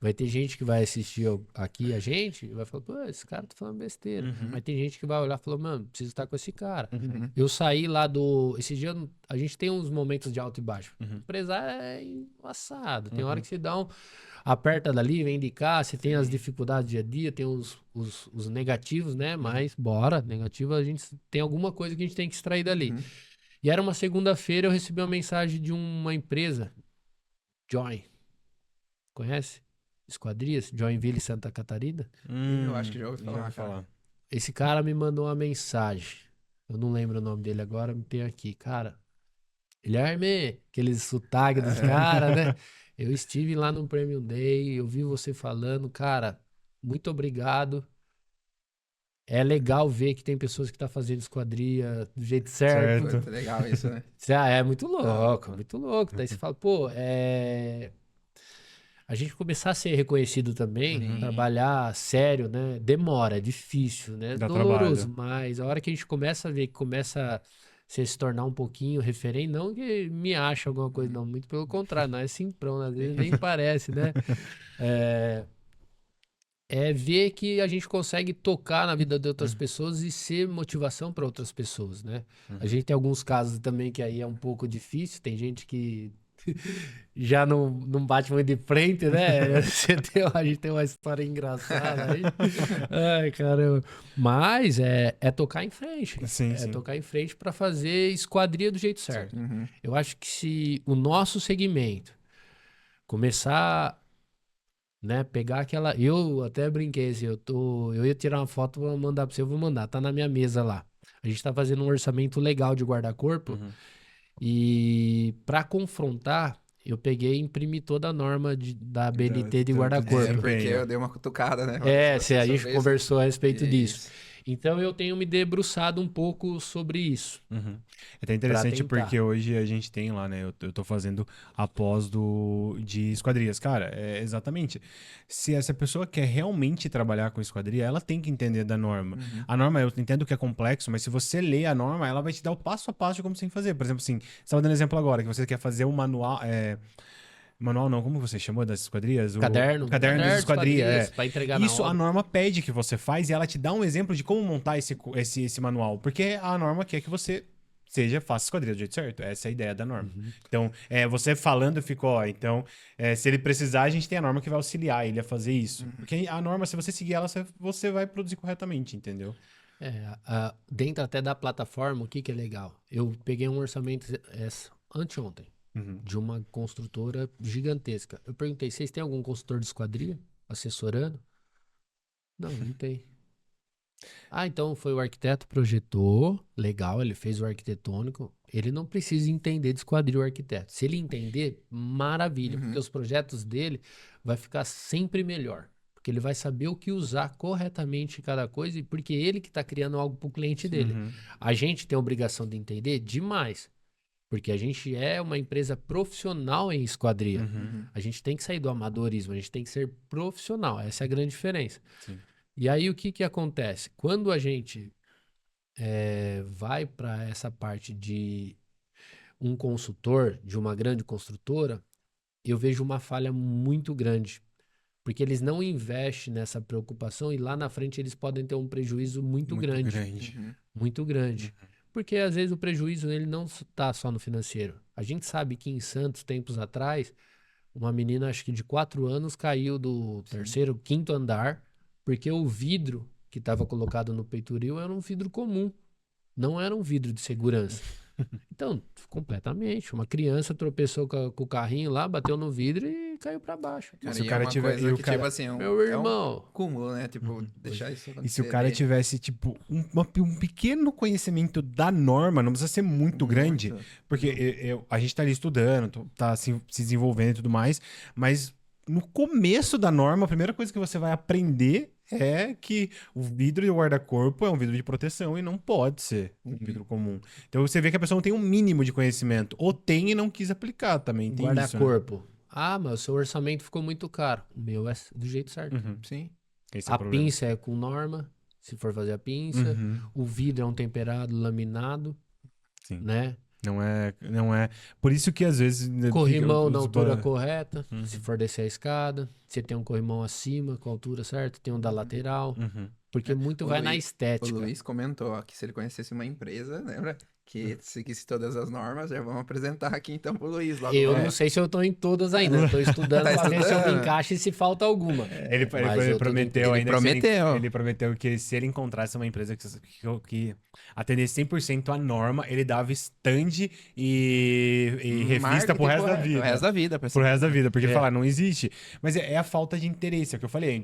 Vai ter gente que vai assistir aqui a gente e vai falar, pô, esse cara tá falando besteira. Mas tem gente que vai olhar e falar, mano, preciso estar com esse cara. Eu saí lá esse dia, a gente tem uns momentos de alto e baixo. Empresário é embaçado. Tem hora que você dá aperta dali, vem de cá, você tem as dificuldades do dia a dia, tem os negativos, né? Mas bora, negativo a gente tem alguma coisa que a gente tem que extrair dali. E era uma segunda-feira, eu recebi uma mensagem de uma empresa, Join. Conhece? Esquadrias, Joinville, Santa Catarina. Eu acho que já ouvi falar, cara. Esse cara me mandou uma mensagem. Eu não lembro o nome dele agora, me tem aqui. Cara, Guilherme, aquele sotaque dos caras, né? Eu estive lá no Premium Day, eu vi você falando. Cara, muito obrigado. É legal ver que tem pessoas que estão fazendo esquadria do jeito certo. Muito legal isso, né? É muito louco, muito louco. Daí você fala, pô, a gente começar a ser reconhecido também, trabalhar sério, né? Demora, é difícil, né? Dá Doloroso, trabalho. mas a hora que a gente começa a ver que começa você se tornar um pouquinho referente, não que me ache alguma coisa, não, muito pelo contrário, não é simprão, às vezes nem parece, né? É ver que a gente consegue tocar na vida de outras pessoas e ser motivação para outras pessoas, né? A gente tem alguns casos também que aí é um pouco difícil, tem gente que já não bate muito de frente, né? A gente tem uma história engraçada aí. Ai, caramba. Mas é tocar em frente. Sim, sim. Tocar em frente para fazer esquadria do jeito certo. Uhum. Eu acho que se o nosso segmento começar, né, pegar aquela... Eu até brinquei assim, eu ia tirar uma foto, vou mandar para você, eu vou mandar, tá na minha mesa lá. A gente tá fazendo um orçamento legal de guarda-corpo. Uhum. E para confrontar, eu peguei e imprimi toda a norma da BNT de É, guarda-corpo. porque Desempenho. eu dei uma cutucada, né? Se a gente Sobre isso. conversou a respeito disso. Isso. Então eu tenho me debruçado um pouco sobre isso. Uhum. É até interessante tentar. porque hoje a gente tem lá, né? Eu tô fazendo a pós de esquadrias. Cara, exatamente. Se essa pessoa quer realmente trabalhar com esquadria, ela tem que entender da norma. Uhum. A norma, eu entendo que é complexo, mas se você lê a norma, ela vai te dar o passo a passo de como você tem que fazer. Por exemplo, assim, você estava dando exemplo agora, que você quer fazer um manual. Manual não, como você chamou das esquadrias? Caderno. O caderno das esquadrias, para entregar na Isso a obra. norma pede que você faz e ela te dá um exemplo de como montar esse manual. Porque a norma quer que você faça esquadria do jeito certo. Essa é a ideia da norma. Uhum. Então, você falando, ficou, ó. Então, se ele precisar, a gente tem a norma que vai auxiliar ele a fazer isso. Porque a norma, se você seguir ela, você vai produzir corretamente, entendeu? Dentro até da plataforma, o que é legal? Eu peguei um orçamento anteontem. Uhum. De uma construtora gigantesca. Eu perguntei, vocês têm algum consultor de esquadria assessorando? Não tem. Então foi o arquiteto, projetou, legal, ele fez o arquitetônico. Ele não precisa entender de esquadria o arquiteto. Se ele entender, maravilha, porque os projetos dele vai ficar sempre melhor. Porque ele vai saber o que usar corretamente em cada coisa, e porque ele que está criando algo para o cliente dele. Uhum. A gente tem a obrigação de entender demais. Porque a gente é uma empresa profissional em esquadria. Uhum. A gente tem que sair do amadorismo, a gente tem que ser profissional. Essa é a grande diferença. Sim. E aí o que acontece? Quando a gente vai para essa parte de um consultor, de uma grande construtora, eu vejo uma falha muito grande. Porque eles não investem nessa preocupação e lá na frente eles podem ter um prejuízo muito grande. Muito grande. Porque às vezes o prejuízo ele não está só no financeiro. A gente sabe que em Santos, tempos atrás, uma menina, acho que de 4 anos, caiu do terceiro, quinto andar, porque o vidro que estava colocado no peitoril era um vidro comum. Não era um vidro de segurança. Então, completamente. Uma criança tropeçou com o carrinho lá, bateu no vidro e caiu para baixo. Cara, Se o e cara é uma tiver- coisa e o que, cara- tipo assim, Meu irmão. é um cúmulo, né? Tipo, deixar isso acontecer. E se o cara tivesse, tipo, um pequeno conhecimento da norma, não precisa ser muito grande, porque a gente tá ali estudando, tá se desenvolvendo e tudo mais, mas no começo da norma, a primeira coisa que você vai aprender é que o vidro de guarda-corpo é um vidro de proteção e não pode ser um vidro comum. Então você vê que a pessoa não tem um mínimo de conhecimento, ou tem e não quis aplicar também, tem isso, né? Guarda-corpo. Mas o seu orçamento ficou muito caro. O meu é do jeito certo. Uhum. Sim. Esse é o A problema. pinça é com norma, se for fazer a pinça. Uhum. O vidro é um temperado laminado, Sim. né? Não é. Por isso que às vezes. Corrimão fica na os altura ba- correta, se for descer a escada. Você tem um corrimão acima, com a altura certa. Tem um da lateral. Uhum. Porque muito O vai na Luiz- O estética. Luiz comentou ó, que se ele conhecesse uma empresa, lembra? Que seguisse todas as normas, já vamos apresentar aqui então pro Luiz. Logo Eu logo. não sei se eu tô em todas ainda. Eu tô estudando Tá pra ver se eu me estudando? encaixo e se falta alguma. Ele Mas eu tô prometeu Ele ainda prometeu. ele prometeu que se ele encontrasse uma empresa que atendesse 100% a norma, ele dava stand e revista pro Marketing resto da pro vida. resto da vida. Pro resto da vida, porque É. falar, não existe. Mas é a falta de interesse, é o que eu falei.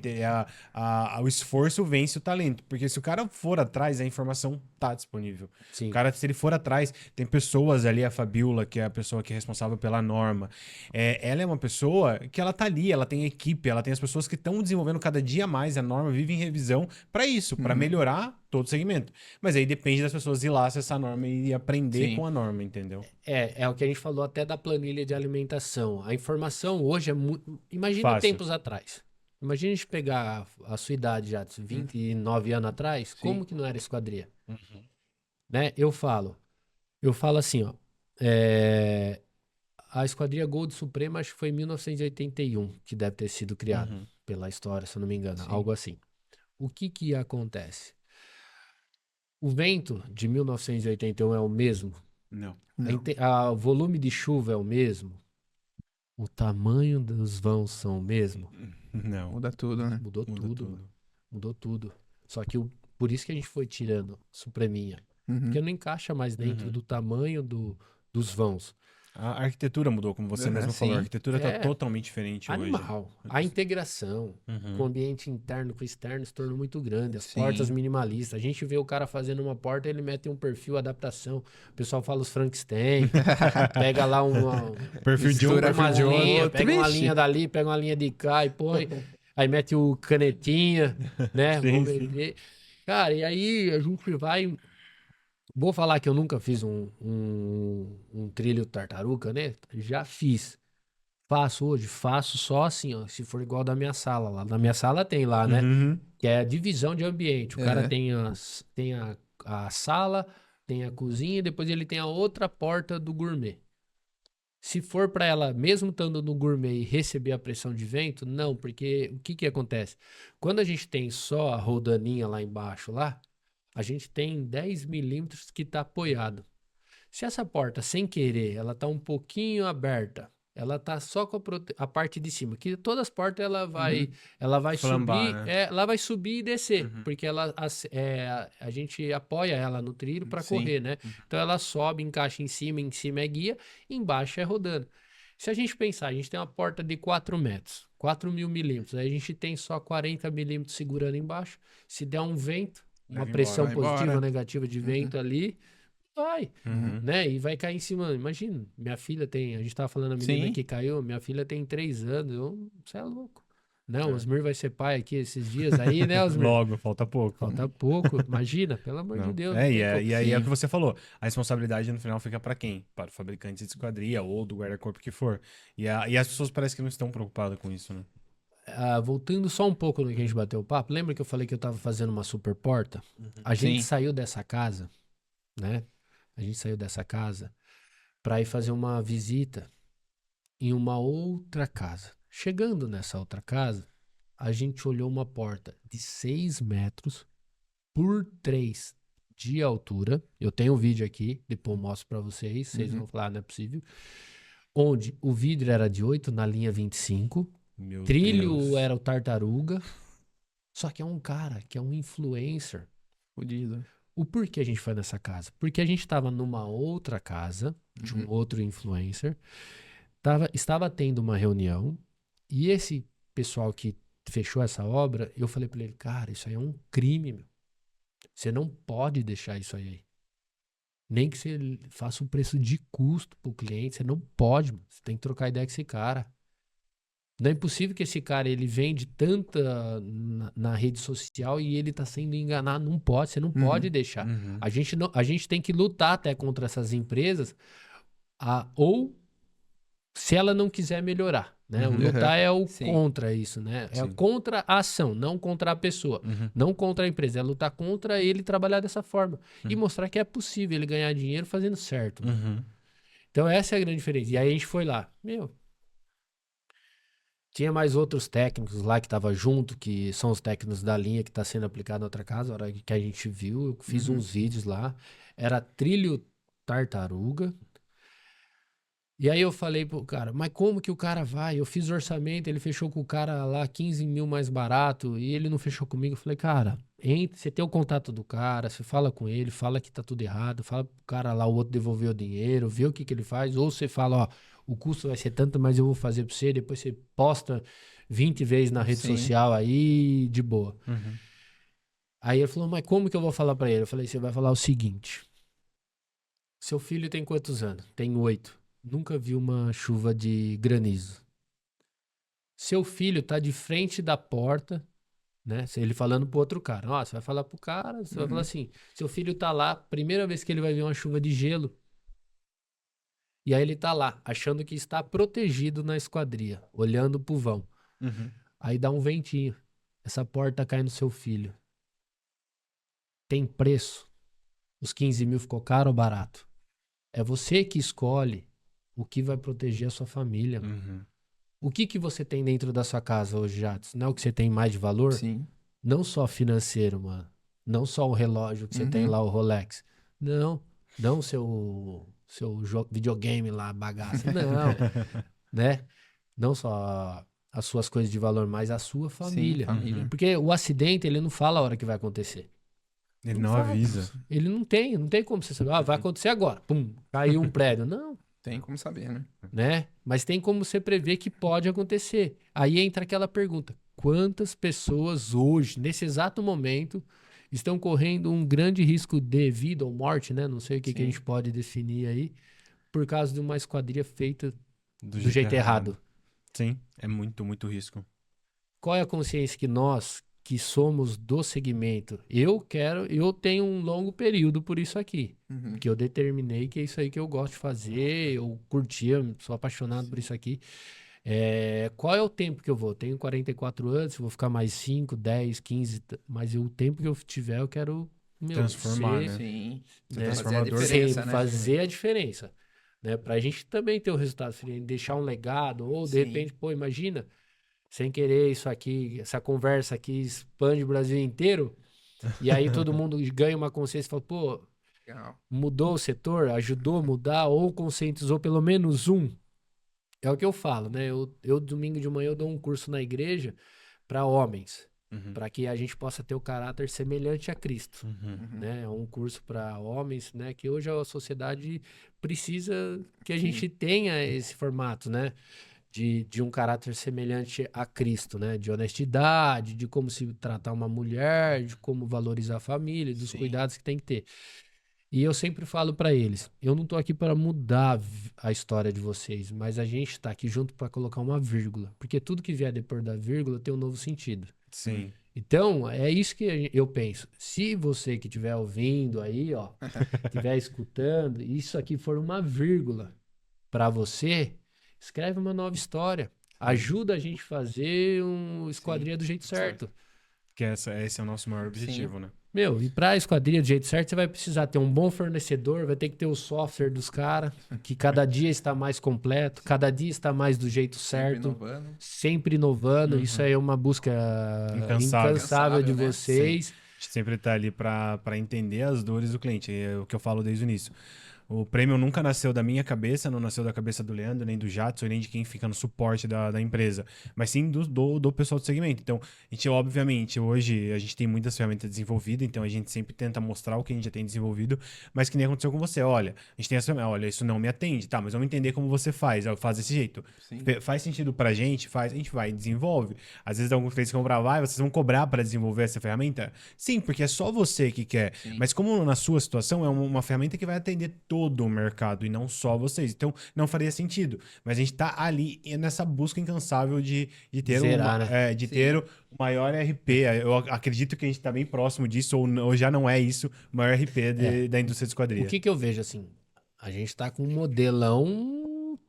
O esforço vence o talento. Porque se o cara for atrás, a informação tá disponível. Sim. O cara, se ele for atrás, tem pessoas ali, a Fabiola, que é a pessoa que é responsável pela norma. Ela é uma pessoa que ela tá ali, ela tem equipe, ela tem as pessoas que estão desenvolvendo cada dia mais a norma, vive em revisão para isso, para melhorar todo o segmento. Mas aí depende das pessoas ir lá acessar a norma e aprender Sim. com a norma, entendeu? É o que a gente falou até da planilha de alimentação. A informação hoje é muito. Imagina Fácil. tempos atrás. Imagina a gente pegar a sua idade já, 29 anos atrás, como que não era esquadria? Né? Eu falo assim, ó. A Esquadria Gold Suprema acho que foi em 1981 que deve ter sido criada, pela história, se eu não me engano, algo assim. O que acontece? O vento de 1981 é o mesmo? Não. O volume de chuva é o mesmo? o tamanho dos vãos são o mesmo? Não. Muda tudo, né? Mudou Muda tudo, tudo. mano. Mudou tudo. Só que por isso que a gente foi tirando Supreminha. Porque não encaixa mais dentro do tamanho dos vãos. A arquitetura mudou, como você mesmo falou. A Sim. arquitetura tá É. totalmente diferente hoje. Animal. A integração com o ambiente interno com o externo se tornou muito grande. As Sim. portas minimalistas. A gente vê o cara fazendo uma porta, ele mete um perfil, adaptação. O pessoal fala os Frankenstein. Pega lá Perfil de um, Mistura perfil uma de outro. linha, pega uma Vixe. linha dali, pega uma linha de cá e põe. Aí mete o canetinha, né? Sim, Vamos sim. ver. Cara, e aí a gente vai... Vou falar que eu nunca fiz um trilho tartaruga, né? Já fiz. Faço hoje, faço só assim, ó. Se for igual da minha sala lá. Na minha sala tem lá, né? Uhum. Que é a divisão de ambiente. O cara É. tem a sala, tem a cozinha e depois ele tem a outra porta do gourmet. Se for para ela, mesmo estando no gourmet e receber a pressão de vento, não, porque o que que acontece? Quando a gente tem só a roldaninha lá embaixo, lá, a gente tem 10 milímetros que está apoiado. Se essa porta, sem querer, ela tá um pouquinho aberta, ela tá só com a parte de cima, que todas as portas ela vai Flambar, subir, né? ela vai subir e descer, porque a gente apoia ela no trilho para Sim. correr, né? Então ela sobe, encaixa em cima é guia, embaixo é rodando. Se a gente pensar, a gente tem uma porta de 4 metros, 4.000 milímetros, aí a gente tem só 40 milímetros segurando embaixo. Se der um vento, uma Vai pressão embora. positiva Vai ou embora. negativa de vento ali, vai, né? E vai cair em cima. Imagina, minha filha tem, a gente tava falando a menina Sim. que caiu, minha filha tem 3 anos, você é louco. Não, o Osmir vai ser pai aqui esses dias aí, né, Osmir? Logo, falta pouco. Falta pouco, imagina, pelo amor de Não. Deus. É, não e, tem é, como. e aí é o Sim. que você falou. A responsabilidade no final fica pra quem? Para o fabricante de esquadria ou do guarda-corpo que for. E as pessoas parecem que não estão preocupadas com isso, né? Voltando só um pouco no que a gente bateu o papo, lembra que eu falei que eu tava fazendo uma super porta? A gente Sim. saiu dessa casa, né? A gente saiu dessa casa para ir fazer uma visita em uma outra casa. Chegando nessa outra casa, a gente olhou uma porta de 6 metros por 3 de altura. Eu tenho um vídeo aqui, depois eu mostro para vocês, vocês vão falar, não é possível. Onde o vidro era de 8 na linha 25, Meu trilho Deus. era o tartaruga, só que é um cara que é um influencer. Fudido. O porquê a gente foi nessa casa? Porque a gente estava numa outra casa de um outro influencer, estava tendo uma reunião e esse pessoal que fechou essa obra, eu falei para ele, cara, isso aí é um crime, meu. Você não pode deixar isso aí. Nem que você faça um preço de custo pro cliente, você não pode, mano. Você tem que trocar ideia com esse cara. Não é impossível que esse cara, ele vende tanta na rede social e ele tá sendo enganado. Não pode, você não pode deixar. Uhum. A gente tem que lutar até contra essas empresas, ou se ela não quiser melhorar, né? O lutar é o Sim. contra isso, né? É Sim. contra a ação, não contra a pessoa, não contra a empresa. É lutar contra ele trabalhar dessa forma e mostrar que é possível ele ganhar dinheiro fazendo certo. Uhum. Então essa é a grande diferença. E aí a gente foi lá, tinha mais outros técnicos lá que estavam junto, que são os técnicos da linha que está sendo aplicado na outra casa. A hora que a gente viu, eu fiz uns vídeos lá. Era trilho tartaruga. E aí eu falei pro cara, mas como que o cara vai? Eu fiz o orçamento, ele fechou com o cara lá 15 mil mais barato e ele não fechou comigo. Eu falei, cara, você tem o contato do cara, você fala com ele, fala que tá tudo errado, fala pro cara lá, o outro devolver o dinheiro, vê o que que ele faz. Ou você fala, ó, o custo vai ser tanto, mas eu vou fazer pra você. Depois você posta 20 vezes na rede Sim. social aí, de boa. Aí ele falou, mas como que eu vou falar pra ele? Eu falei, você vai falar o seguinte, seu filho tem quantos anos? Tem 8. Nunca viu uma chuva de granizo. Seu filho tá de frente da porta, né? Ele falando pro outro cara. Ó, você vai falar pro cara, você vai falar assim, seu filho tá lá, primeira vez que ele vai ver uma chuva de gelo. E aí ele tá lá, achando que está protegido na esquadria, olhando pro vão. Aí dá um ventinho. Essa porta cai no seu filho. Tem preço? Os 15 mil ficou caro ou barato? É você que escolhe o que vai proteger a sua família. O que você tem dentro da sua casa hoje, Jadson? Não é o que você tem mais de valor? Sim. Não só financeiro, mano. Não só o relógio que você tem lá, o Rolex. Não o seu videogame lá, bagaça. Não, né? Não só as suas coisas de valor, mas a sua família. Sim, família. Porque o acidente, ele não fala a hora que vai acontecer. Ele não avisa. Ele não tem como você saber. Ah, vai acontecer agora. Pum, caiu um prédio. Não, Tem como saber, né? né? Mas tem como você prever que pode acontecer. Aí entra aquela pergunta: quantas pessoas hoje, nesse exato momento, estão correndo um grande risco de vida ou morte, né? Não sei o que a Sim. gente pode definir aí, por causa de uma esquadria feita Do do jeito errado. Sim, é muito, muito risco. Qual é a consciência que nós, que somos do segmento, eu tenho um longo período por isso aqui. Uhum. Que eu determinei que é isso aí que eu gosto de fazer, eu curtia, sou apaixonado por isso aqui. Qual é o tempo que eu vou? Tenho 44 anos, vou ficar mais 5, 10, 15, mas o tempo que eu tiver, eu quero Transformar, né? Sim. né? Transformador. Fazer a diferença. Né? Pra gente também ter o resultado, deixar um legado, ou de Sim. repente, pô, imagina, sem querer isso aqui, essa conversa aqui expande o Brasil inteiro, e aí todo mundo ganha uma consciência e fala, pô, Legal. mudou o setor, ajudou a mudar, ou conscientizou pelo menos um. É o que eu falo, né? Eu domingo de manhã eu dou um curso na igreja para homens, Uhum. para que a gente possa ter o caráter semelhante a Cristo, Uhum. né? É um curso para homens, né? Que hoje a sociedade precisa que a Sim. gente tenha esse formato, né? De um caráter semelhante a Cristo, né? De honestidade, de como se tratar uma mulher, de como valorizar a família, dos Sim. cuidados que tem que ter. E eu sempre falo para eles, eu não tô aqui para mudar a história de vocês, mas a gente tá aqui junto para colocar uma vírgula, porque tudo que vier depois da vírgula tem um novo sentido. Sim. Então, é isso que eu penso. Se você que estiver ouvindo aí, ó, estiver escutando, isso aqui for uma vírgula para você, escreve uma nova história. Ajuda a gente a fazer um esquadrilha do jeito certo. Porque esse é o nosso maior objetivo, né? Meu, e pra esquadrilha do jeito certo, você vai precisar ter um bom fornecedor, vai ter que ter o software dos caras, que cada dia está mais completo, cada dia está mais do jeito certo, sempre inovando. Isso aí é uma busca incansável de né? vocês. A gente sempre tá ali pra entender as dores do cliente. É o que eu falo desde o início. O prêmio nunca nasceu da minha cabeça, não nasceu da cabeça do Leandro, nem do Jadson, nem de quem fica no suporte da empresa, mas sim do pessoal do segmento. Então, a gente, obviamente, hoje a gente tem muitas ferramentas desenvolvidas, então a gente sempre tenta mostrar o que a gente já tem desenvolvido, mas que nem aconteceu com você. Olha, a gente tem essa, olha, isso não me atende, tá, mas vamos entender como você faz, faz desse jeito. Faz sentido pra gente, faz, a gente vai e desenvolve. Às vezes alguns clientes vão pra vocês vão cobrar pra desenvolver essa ferramenta? Sim, porque é só você que quer, mas como na sua situação é uma ferramenta que vai atender todo o mercado e não só vocês. Então, não faria sentido. Mas a gente tá ali nessa busca incansável de ter, Zerar, né? ter o maior RP. Eu acredito que a gente tá bem próximo disso, ou já não é isso, o maior RP da indústria de esquadria. O que eu vejo assim? A gente tá com um modelão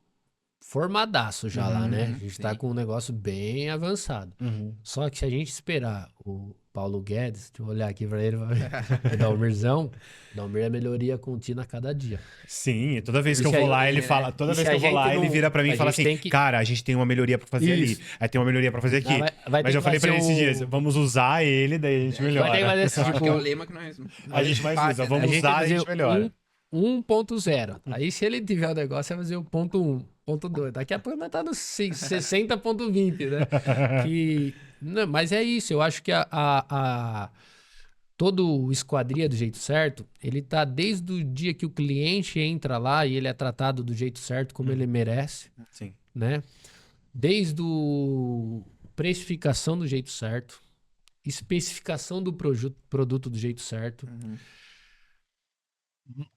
formadaço já lá, né? A gente tá com um negócio bem avançado. Só que se a gente esperar o Paulo Guedes, deixa eu olhar aqui pra ele, o Dalmirzão, Dalmir é melhoria contínua a cada dia. Sim, toda vez que eu vou lá, ele fala, toda vez que eu vou lá, ele vira pra mim e fala assim, cara, a gente tem uma melhoria pra fazer ali, aí tem uma melhoria pra fazer aqui. Mas eu falei pra ele esses dias, vamos usar ele, daí a gente melhora. Vai ter que fazer esse, Acho que é o lema que nós... A gente mais usa, vamos usar, a gente melhora. 1.0. Aí se ele tiver o negócio, vai fazer o ponto 1, ponto 2. Daqui a pouco vai estar no 60.20, né? Não, mas é isso, eu acho que todo o esquadria do jeito certo, ele tá desde o dia que o cliente entra lá e ele é tratado do jeito certo, como ele merece. Sim. Né? Desde o precificação do jeito certo, especificação do produto do jeito certo,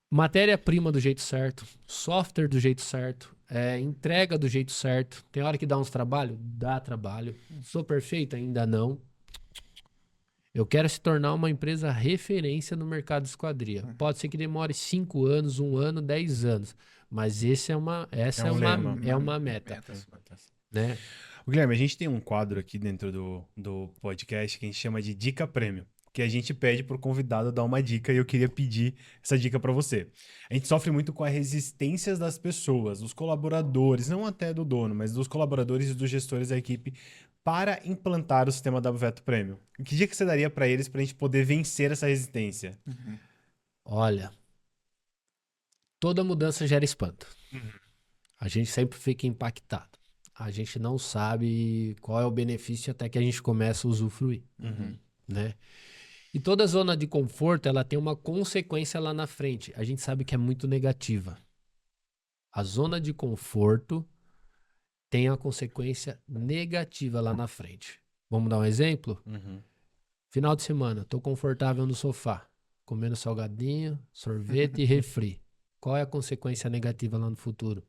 matéria-prima do jeito certo, software do jeito certo, entrega do jeito certo. Tem hora que dá uns trabalho? Dá trabalho. Sou perfeito? Ainda não. Eu quero se tornar uma empresa referência no mercado de esquadria. Pode ser que demore 5 anos, 1 ano, 10 anos. Mas essa é uma meta. Né? Guilherme, a gente tem um quadro aqui dentro do podcast que a gente chama de Dica Prêmio, que a gente pede pro convidado dar uma dica e eu queria pedir essa dica para você. A gente sofre muito com as resistências das pessoas, dos colaboradores, não até do dono, mas dos colaboradores e dos gestores da equipe para implantar o sistema da Veto Premium. Que dica você daria para eles para a gente poder vencer essa resistência? Olha, toda mudança gera espanto. A gente sempre fica impactado. a gente não sabe qual é o benefício até que a gente começa a usufruir, né? E toda zona de conforto, ela tem uma consequência lá na frente. A gente sabe que é muito negativa. A zona de conforto tem a consequência negativa lá na frente. Vamos dar um exemplo? Final de semana, tô confortável no sofá, comendo salgadinho, sorvete e refri. Qual é a consequência negativa lá no futuro?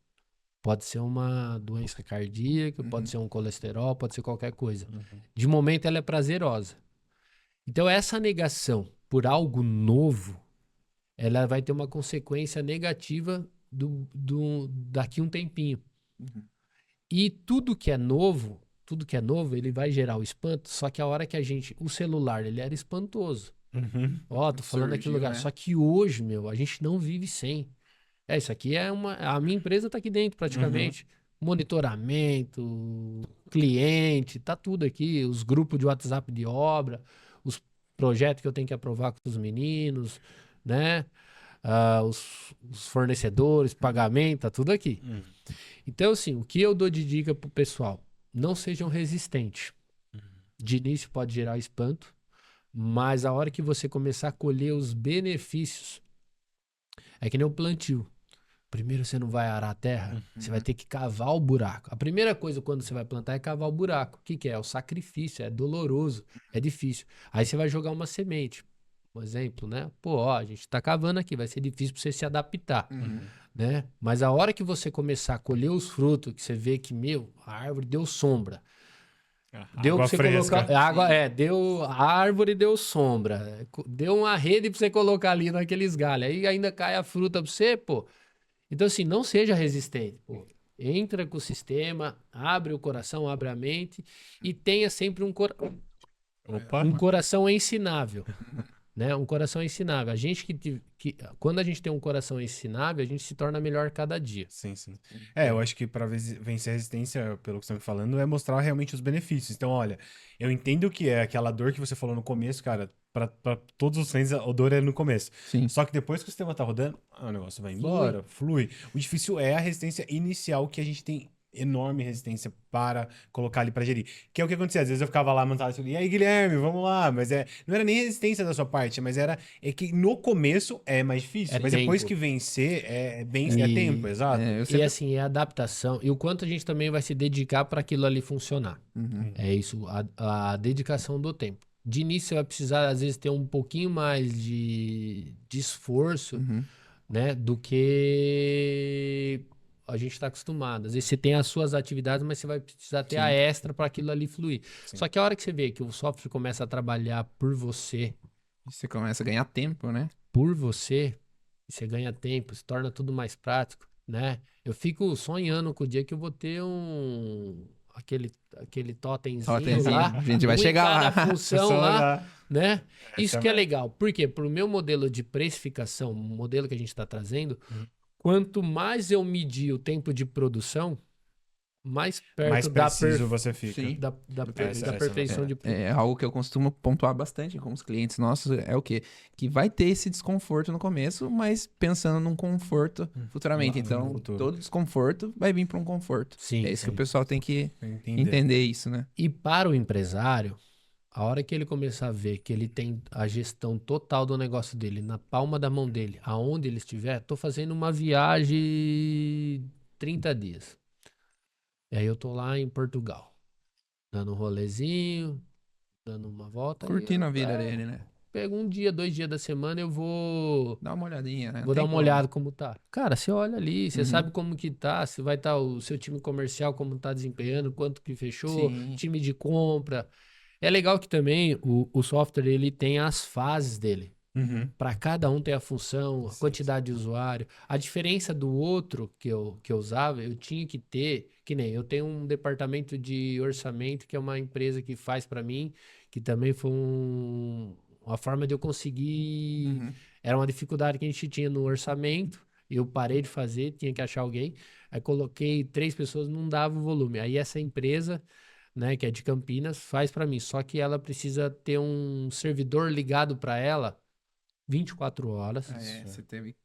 Pode ser uma doença cardíaca, pode ser um colesterol, pode ser qualquer coisa. De momento ela é prazerosa. Então essa negação por algo novo, ela vai ter uma consequência negativa daqui um tempinho. E tudo que é novo, ele vai gerar o espanto, só que a hora que o celular, ele era espantoso. Ó, tô falando aqui no lugar. Né? Só que hoje, a gente não vive sem. Isso aqui a minha empresa tá aqui dentro praticamente. Monitoramento, cliente, tá tudo aqui. Os grupos de WhatsApp de obra, os projetos que eu tenho que aprovar com os meninos, né? Os fornecedores, pagamento, tá tudo aqui. Então, assim, o que eu dou de dica pro pessoal? Não sejam resistentes. De início pode gerar espanto, mas a hora que você começar a colher os benefícios, é que nem o plantio. Primeiro você não vai arar a terra, você vai ter que cavar o buraco. A primeira coisa quando você vai plantar é cavar o buraco. O que que é? É o sacrifício, é doloroso, é difícil. Aí você vai jogar uma semente. Um exemplo, né? A gente tá cavando aqui, vai ser difícil pra você se adaptar, né? Mas a hora que você começar a colher os frutos, que você vê que, a árvore deu sombra. Deu Água pra você fresca. colocar. Deu a árvore, deu sombra. Deu uma rede pra você colocar ali naqueles galhos. Aí ainda cai a fruta pra você, pô. Então, assim, não seja resistente, pô. Entra com o sistema, abre o coração, abre a mente e tenha sempre um coração ensinável, né? Um coração ensinável. A gente quando a gente tem um coração ensinável, a gente se torna melhor cada dia. Sim. Eu acho que para vencer a resistência, pelo que você está me falando, é mostrar realmente os benefícios. Então, olha, eu entendo que é aquela dor que você falou no começo, cara. Para todos os clientes, a dor é no começo. Sim. Só que depois que o sistema tá rodando, o negócio vai embora, flui. O difícil é a resistência inicial, que a gente tem enorme resistência para colocar ali para gerir. Que é o que acontecia. Às vezes eu ficava lá montado assim, e aí, Guilherme, vamos lá. Mas não era nem resistência da sua parte, mas é que no começo é mais difícil. Mas depois que vencer, é tempo, exato. E assim, é adaptação. E o quanto a gente também vai se dedicar para aquilo ali funcionar. É isso, a dedicação do tempo. De início, você vai precisar, às vezes, ter um pouquinho mais de esforço, né, do que a gente está acostumado. Às vezes, você tem as suas atividades, mas você vai precisar ter a extra para aquilo ali fluir. Sim. Só que a hora que você vê que o software começa a trabalhar por você, Você começa a ganhar tempo, né? você ganha tempo, se torna tudo mais prático, né? Eu fico sonhando com o dia que eu vou ter aquele totemzinho lá. A gente vai chegar lá. Cada função lá, né? Isso que é vai. legal. Por quê? Pro meu modelo de precificação, o modelo que a gente está trazendo, quanto mais eu medir o tempo de produção, mais perto Mais preciso você fica. Sim. da Essa perfeição de produção. É algo que eu costumo pontuar bastante com os clientes nossos, é o quê? Que vai ter esse desconforto no começo, mas pensando num conforto futuramente. Lá no Então, futuro. todo desconforto vai vir para um conforto. Sim, É isso sim. que o pessoal tem que Entender. entender isso, né? E para o empresário, a hora que ele começar a ver que ele tem a gestão total do negócio dele na palma da mão dele, aonde ele estiver, tô fazendo uma viagem 30 dias. E aí eu tô lá em Portugal, dando um rolezinho, dando uma volta. Curtindo e a vida dele, né? Pego 1 dia, 2 dias da semana, eu vou Dá uma olhadinha, né? Vou dar uma olhada como tá. Cara, você olha ali, você Uhum. sabe como que tá, se vai estar o seu time comercial, como tá desempenhando, quanto que fechou, Sim. time de compra. É legal que também o software, ele tem as fases dele. Para cada um tem a função, a quantidade de usuário. A diferença do outro que eu usava, eu tinha que ter, que nem eu tenho um departamento de orçamento, que é uma empresa que faz para mim, que também foi uma forma de eu conseguir. Era uma dificuldade que a gente tinha no orçamento. Eu parei de fazer, tinha que achar alguém. Aí coloquei 3 pessoas, não dava o volume. Aí essa empresa, né, que é de Campinas, faz para mim. Só que ela precisa ter um servidor ligado para ela 24 horas. Você teve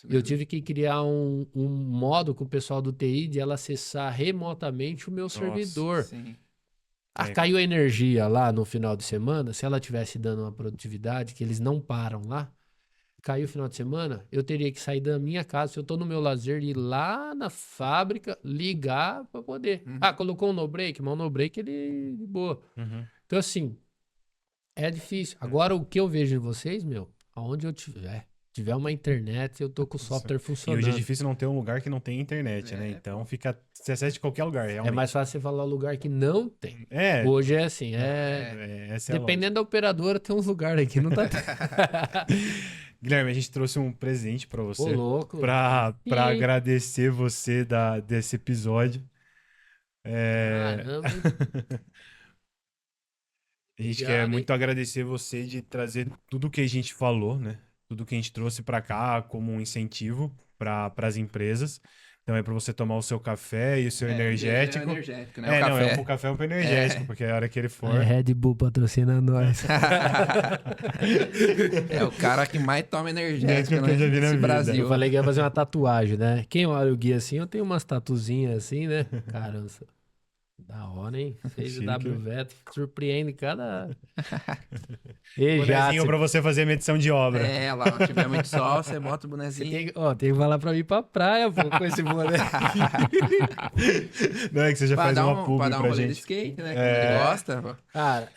Eu tive que criar um modo com o pessoal do TI de ela acessar remotamente o meu servidor. Sim. Caiu a energia lá no final de semana, se ela tivesse dando uma produtividade, que eles não param lá, caiu o final de semana, eu teria que sair da minha casa, se eu tô no meu lazer, ir lá na fábrica, ligar para poder. Colocou um no-break, mas o no-break ele de boa. Então assim, é difícil. Agora o que eu vejo em vocês, aonde eu tiver uma internet, eu tô com o software E funcionando. hoje é difícil não ter um lugar que não tem internet, né? Então você acessa em qualquer lugar, realmente. É mais fácil você falar o lugar que não tem. É. Hoje é assim, essa é dependendo da operadora, tem uns lugares aqui, não tá... Guilherme, a gente trouxe um presente pra você. Ô, louco. Pra agradecer você desse episódio. Caramba. A gente quer muito agradecer você de trazer tudo que a gente falou, né? Tudo que a gente trouxe pra cá como um incentivo para as empresas. Então é para você tomar o seu café e o seu energético. Energético, né? O café é um energético, porque a hora que ele for. Red Bull patrocina nós. É o cara que mais toma energético que eu já vi na nesse vida. Brasil. Eu falei que ia fazer uma tatuagem, né? Quem olha o guia assim, eu tenho umas tatuzinhas assim, né? Caramba, da hora, hein? Fez o WVET, surpreende cada... Bonezinho pra você fazer medição de obra. Lá não tiver muito sol, você bota o bonezinho. Tem que falar pra mim ir pra praia, pô, com esse boné. Não é que você já faz uma publi pra gente. De skate, né? Que ele gosta. Pô. Cara,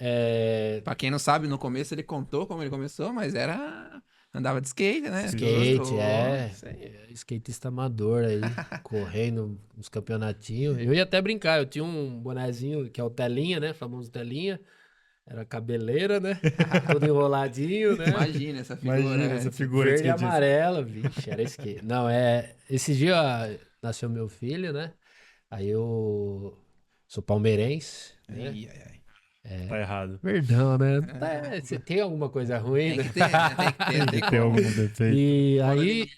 Pra quem não sabe, no começo ele contou como ele começou, mas andava de skate, né? Skate, skatista amador aí, correndo nos campeonatinhos. Eu ia até brincar, eu tinha um bonezinho que é o Telinha, né? Famoso Telinha. Era cabeleira, né? Todo enroladinho, né? Imagina essa figura. Essa figura. Verde e amarelo, vixe, era skate. Não, esse dia nasceu meu filho, né? Aí eu sou palmeirense, né? Tá errado. Perdão, né? Você tem alguma coisa ruim, né? Tem que ter algum defeito. E aí...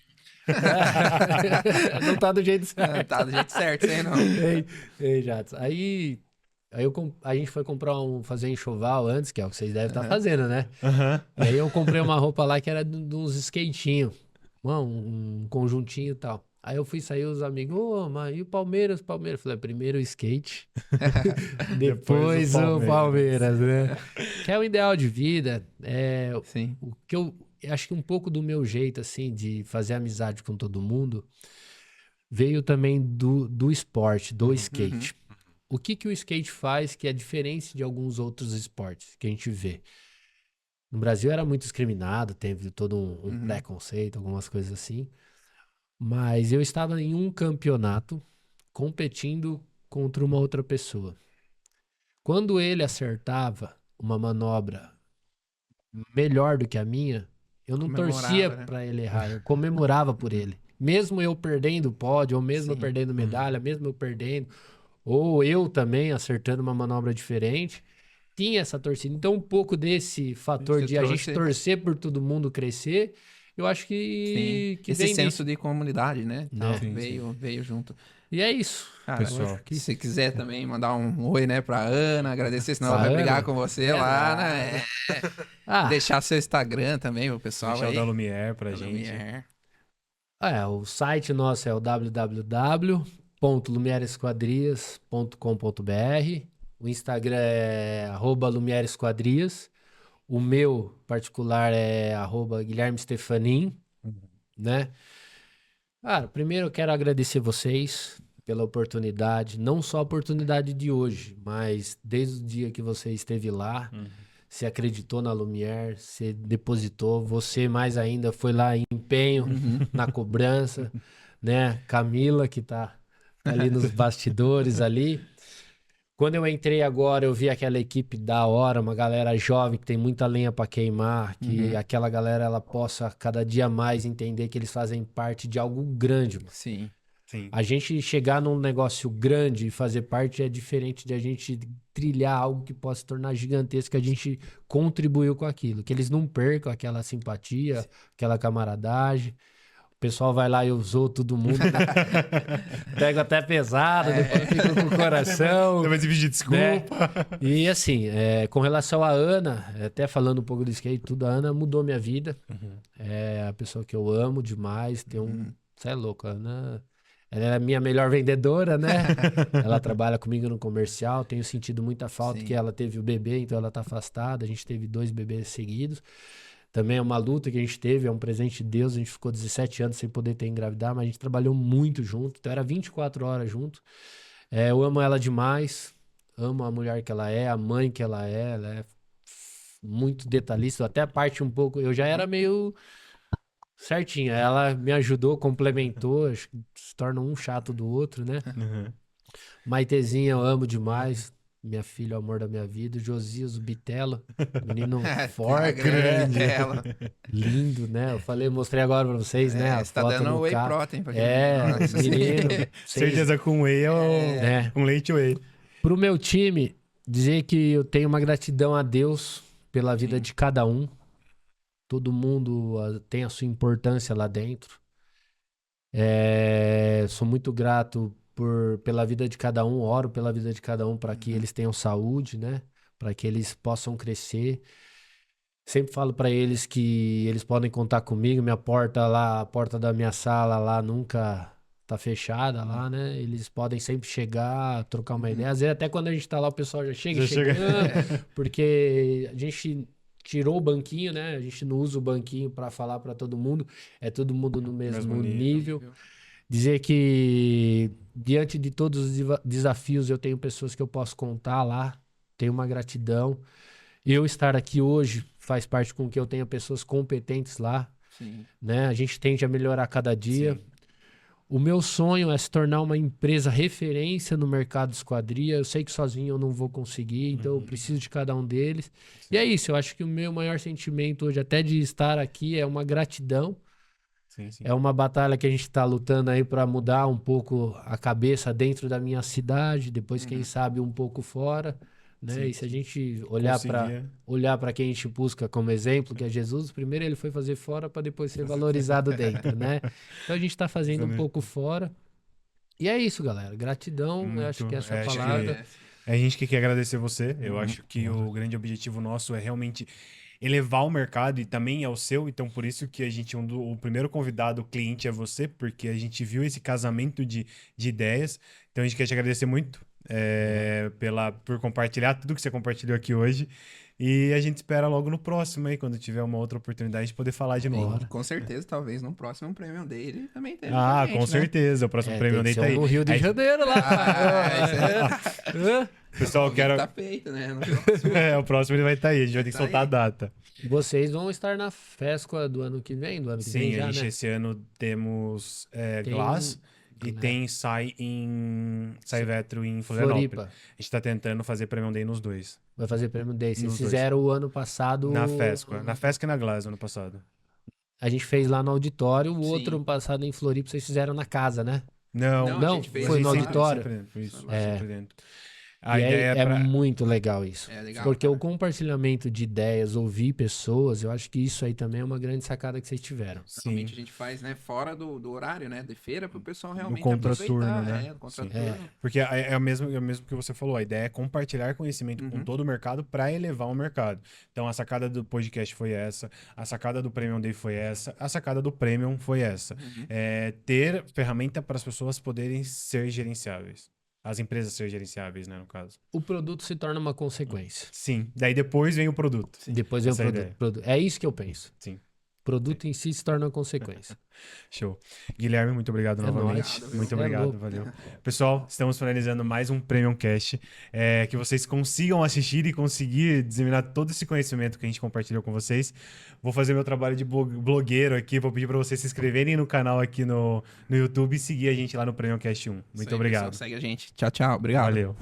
não tá do jeito certo. Não tá do jeito certo, hein, não? Ei, Jadson. Aí a gente foi fazer enxoval antes, que é o que vocês devem estar fazendo, né? E aí eu comprei uma roupa lá que era de uns skatinhos. Um conjuntinho e tal. Aí eu fui sair, os amigos, mas e o Palmeiras? Falei, primeiro o skate, depois o Palmeiras, né? Que é o ideal de vida. Sim. O que eu acho que um pouco do meu jeito, assim, de fazer amizade com todo mundo, veio também do esporte, do skate. O que o skate faz que é diferente de alguns outros esportes que a gente vê? No Brasil era muito discriminado, teve todo um preconceito, algumas coisas assim. Mas eu estava em um campeonato competindo contra uma outra pessoa. Quando ele acertava uma manobra melhor do que a minha, eu não torcia para ele errar, eu comemorava por ele. Mesmo eu perdendo o pódio, ou mesmo eu perdendo medalha, mesmo eu perdendo, ou eu também acertando uma manobra diferente, tinha essa torcida. Então, um pouco desse fator de a gente torcer por todo mundo crescer, eu acho que esse vem senso de comunidade, né? Veio junto. E é isso. Cara, pessoal. Se quiser também mandar um oi, né, pra Ana, agradecer, senão ela vai brigar com você lá, né? Deixar seu Instagram também, o pessoal Deixar aí. o da Lumière pra gente. Lumière. O site nosso é o www.lumieresquadrias.com.br. O Instagram é @lumieresquadrias. O meu particular é @Guilherme Stefanin, né? Cara, primeiro eu quero agradecer vocês pela oportunidade, não só a oportunidade de hoje, mas desde o dia que você esteve lá, você acreditou na Lumière, você depositou, você mais ainda foi lá em empenho, na cobrança, né? Camila, que tá ali nos bastidores ali. Quando eu entrei agora, eu vi aquela equipe da hora, uma galera jovem que tem muita lenha para queimar, que aquela galera ela possa cada dia mais entender que eles fazem parte de algo grande. Mano. Sim. A gente chegar num negócio grande e fazer parte é diferente de a gente trilhar algo que possa se tornar gigantesco, que a gente contribuiu com aquilo. Que eles não percam aquela simpatia, aquela camaradagem. pessoal vai lá e usou todo mundo. Pego até pesado, depois fico com o coração. Depois de pedir desculpa. Né? E assim, com relação à Ana, até falando um pouco do skate, tudo, a Ana mudou minha vida. É a pessoa que eu amo demais. Você é louco, a Ana. Ela é a minha melhor vendedora, né? Ela trabalha comigo no comercial. Tenho sentido muita falta, que ela teve o bebê, então ela tá afastada. A gente teve 2 bebês seguidos. Também é uma luta que a gente teve, é um presente de Deus. A gente ficou 17 anos sem poder ter engravidar, mas a gente trabalhou muito junto. Então era 24 horas junto. Eu amo ela demais. Amo a mulher que ela é, a mãe que ela é muito detalhista. Até a parte um pouco... Eu já era meio certinho. Ela me ajudou, complementou. Acho que se torna um chato do outro, né? Maitezinha, eu amo demais. Minha filha, o amor da minha vida. Josias, o Bitelo. Menino forte, grande. Lindo, né? Mostrei agora pra vocês, né? A você tá foto dando no whey carro. protein pra menino. Certeza com whey um leite whey. Pro meu time, dizer que eu tenho uma gratidão a Deus pela vida de cada um. Todo mundo tem a sua importância lá dentro. Sou muito grato pela vida de cada um, oro pela vida de cada um para que eles tenham saúde, né? Para que eles possam crescer. Sempre falo para eles que eles podem contar comigo. Minha porta lá, a porta da minha sala lá nunca tá fechada lá, né? Eles podem sempre chegar, trocar uma ideia. Às vezes até quando a gente tá lá o pessoal já chega. Porque a gente tirou o banquinho, né? A gente não usa o banquinho para falar para todo mundo. É todo mundo no mesmo nível. Dizer que diante de todos os desafios eu tenho pessoas que eu posso contar lá. Tenho uma gratidão. Eu estar aqui hoje faz parte com que eu tenha pessoas competentes lá. Né? A gente tende a melhorar cada dia. O meu sonho é se tornar uma empresa referência no mercado de esquadria. Eu sei que sozinho eu não vou conseguir, então eu preciso de cada um deles. E é isso, eu acho que o meu maior sentimento hoje, até de estar aqui, é uma gratidão. É uma batalha que a gente está lutando aí para mudar um pouco a cabeça dentro da minha cidade, depois, quem sabe, um pouco fora. Né? E se a gente olhar para quem a gente busca como exemplo, que é Jesus, primeiro ele foi fazer fora para depois ser valorizado dentro, né? Então a gente está fazendo um pouco fora. E é isso, galera. Gratidão, eu acho que essa é a palavra. É a gente que quer agradecer você. Eu acho que o grande objetivo nosso é realmente elevar o mercado e também é o seu. Então, por isso que a gente, o primeiro convidado, o cliente é você, porque a gente viu esse casamento de ideias. Então, a gente quer te agradecer muito. Por compartilhar tudo que você compartilhou aqui hoje. E a gente espera logo no próximo aí, quando tiver uma outra oportunidade de poder falar de novo. Com certeza, talvez no próximo Premium Day ele também tem. Com certeza, o próximo Premium Day tá aí. No Rio de Janeiro lá. Pessoal, quero... Tá feito, né? O próximo ele vai estar aí, a gente vai ter que soltar a data. Vocês vão estar na Fesqua do ano que vem? Sim, a gente esse ano temos Glass. E sai Vetro em Floripa. A gente tá tentando fazer Premium Day nos dois. Vai fazer Premium Day. Vocês fizeram o ano passado... Na Fesqua. Na Fesqua e na Glass, ano passado. A gente fez lá no auditório. O outro ano passado em Floripa, vocês fizeram na casa, né? Não, foi no auditório. Sempre dentro. A ideia é muito legal isso. Porque o compartilhamento de ideias, ouvir pessoas, eu acho que isso aí também é uma grande sacada que vocês tiveram. Realmente a gente faz, né, fora do horário, né, de feira, para o pessoal realmente contraturno, aproveitar. Né? Porque é o mesmo que você falou, a ideia é compartilhar conhecimento com todo o mercado para elevar o mercado. Então a sacada do podcast foi essa, a sacada do Premium Day foi essa, a sacada do Premium foi essa. Ter ferramenta para as pessoas poderem ser gerenciáveis. As empresas serem gerenciáveis, né, no caso. O produto se torna uma consequência. Sim. Daí depois vem o produto. Depois vem o produto. É isso que eu penso. Sim. Produto em si se torna uma consequência. Show. Guilherme, muito obrigado novamente. Muito obrigado, valeu. Pessoal, estamos finalizando mais um Premium Cast. Que vocês consigam assistir e conseguir disseminar todo esse conhecimento que a gente compartilhou com vocês. Vou fazer meu trabalho de blogueiro aqui. Vou pedir para vocês se inscreverem no canal aqui no YouTube e seguir a gente lá no Premium Cast 1. Muito obrigado. Pessoal, segue a gente. Tchau, tchau. Obrigado. Valeu.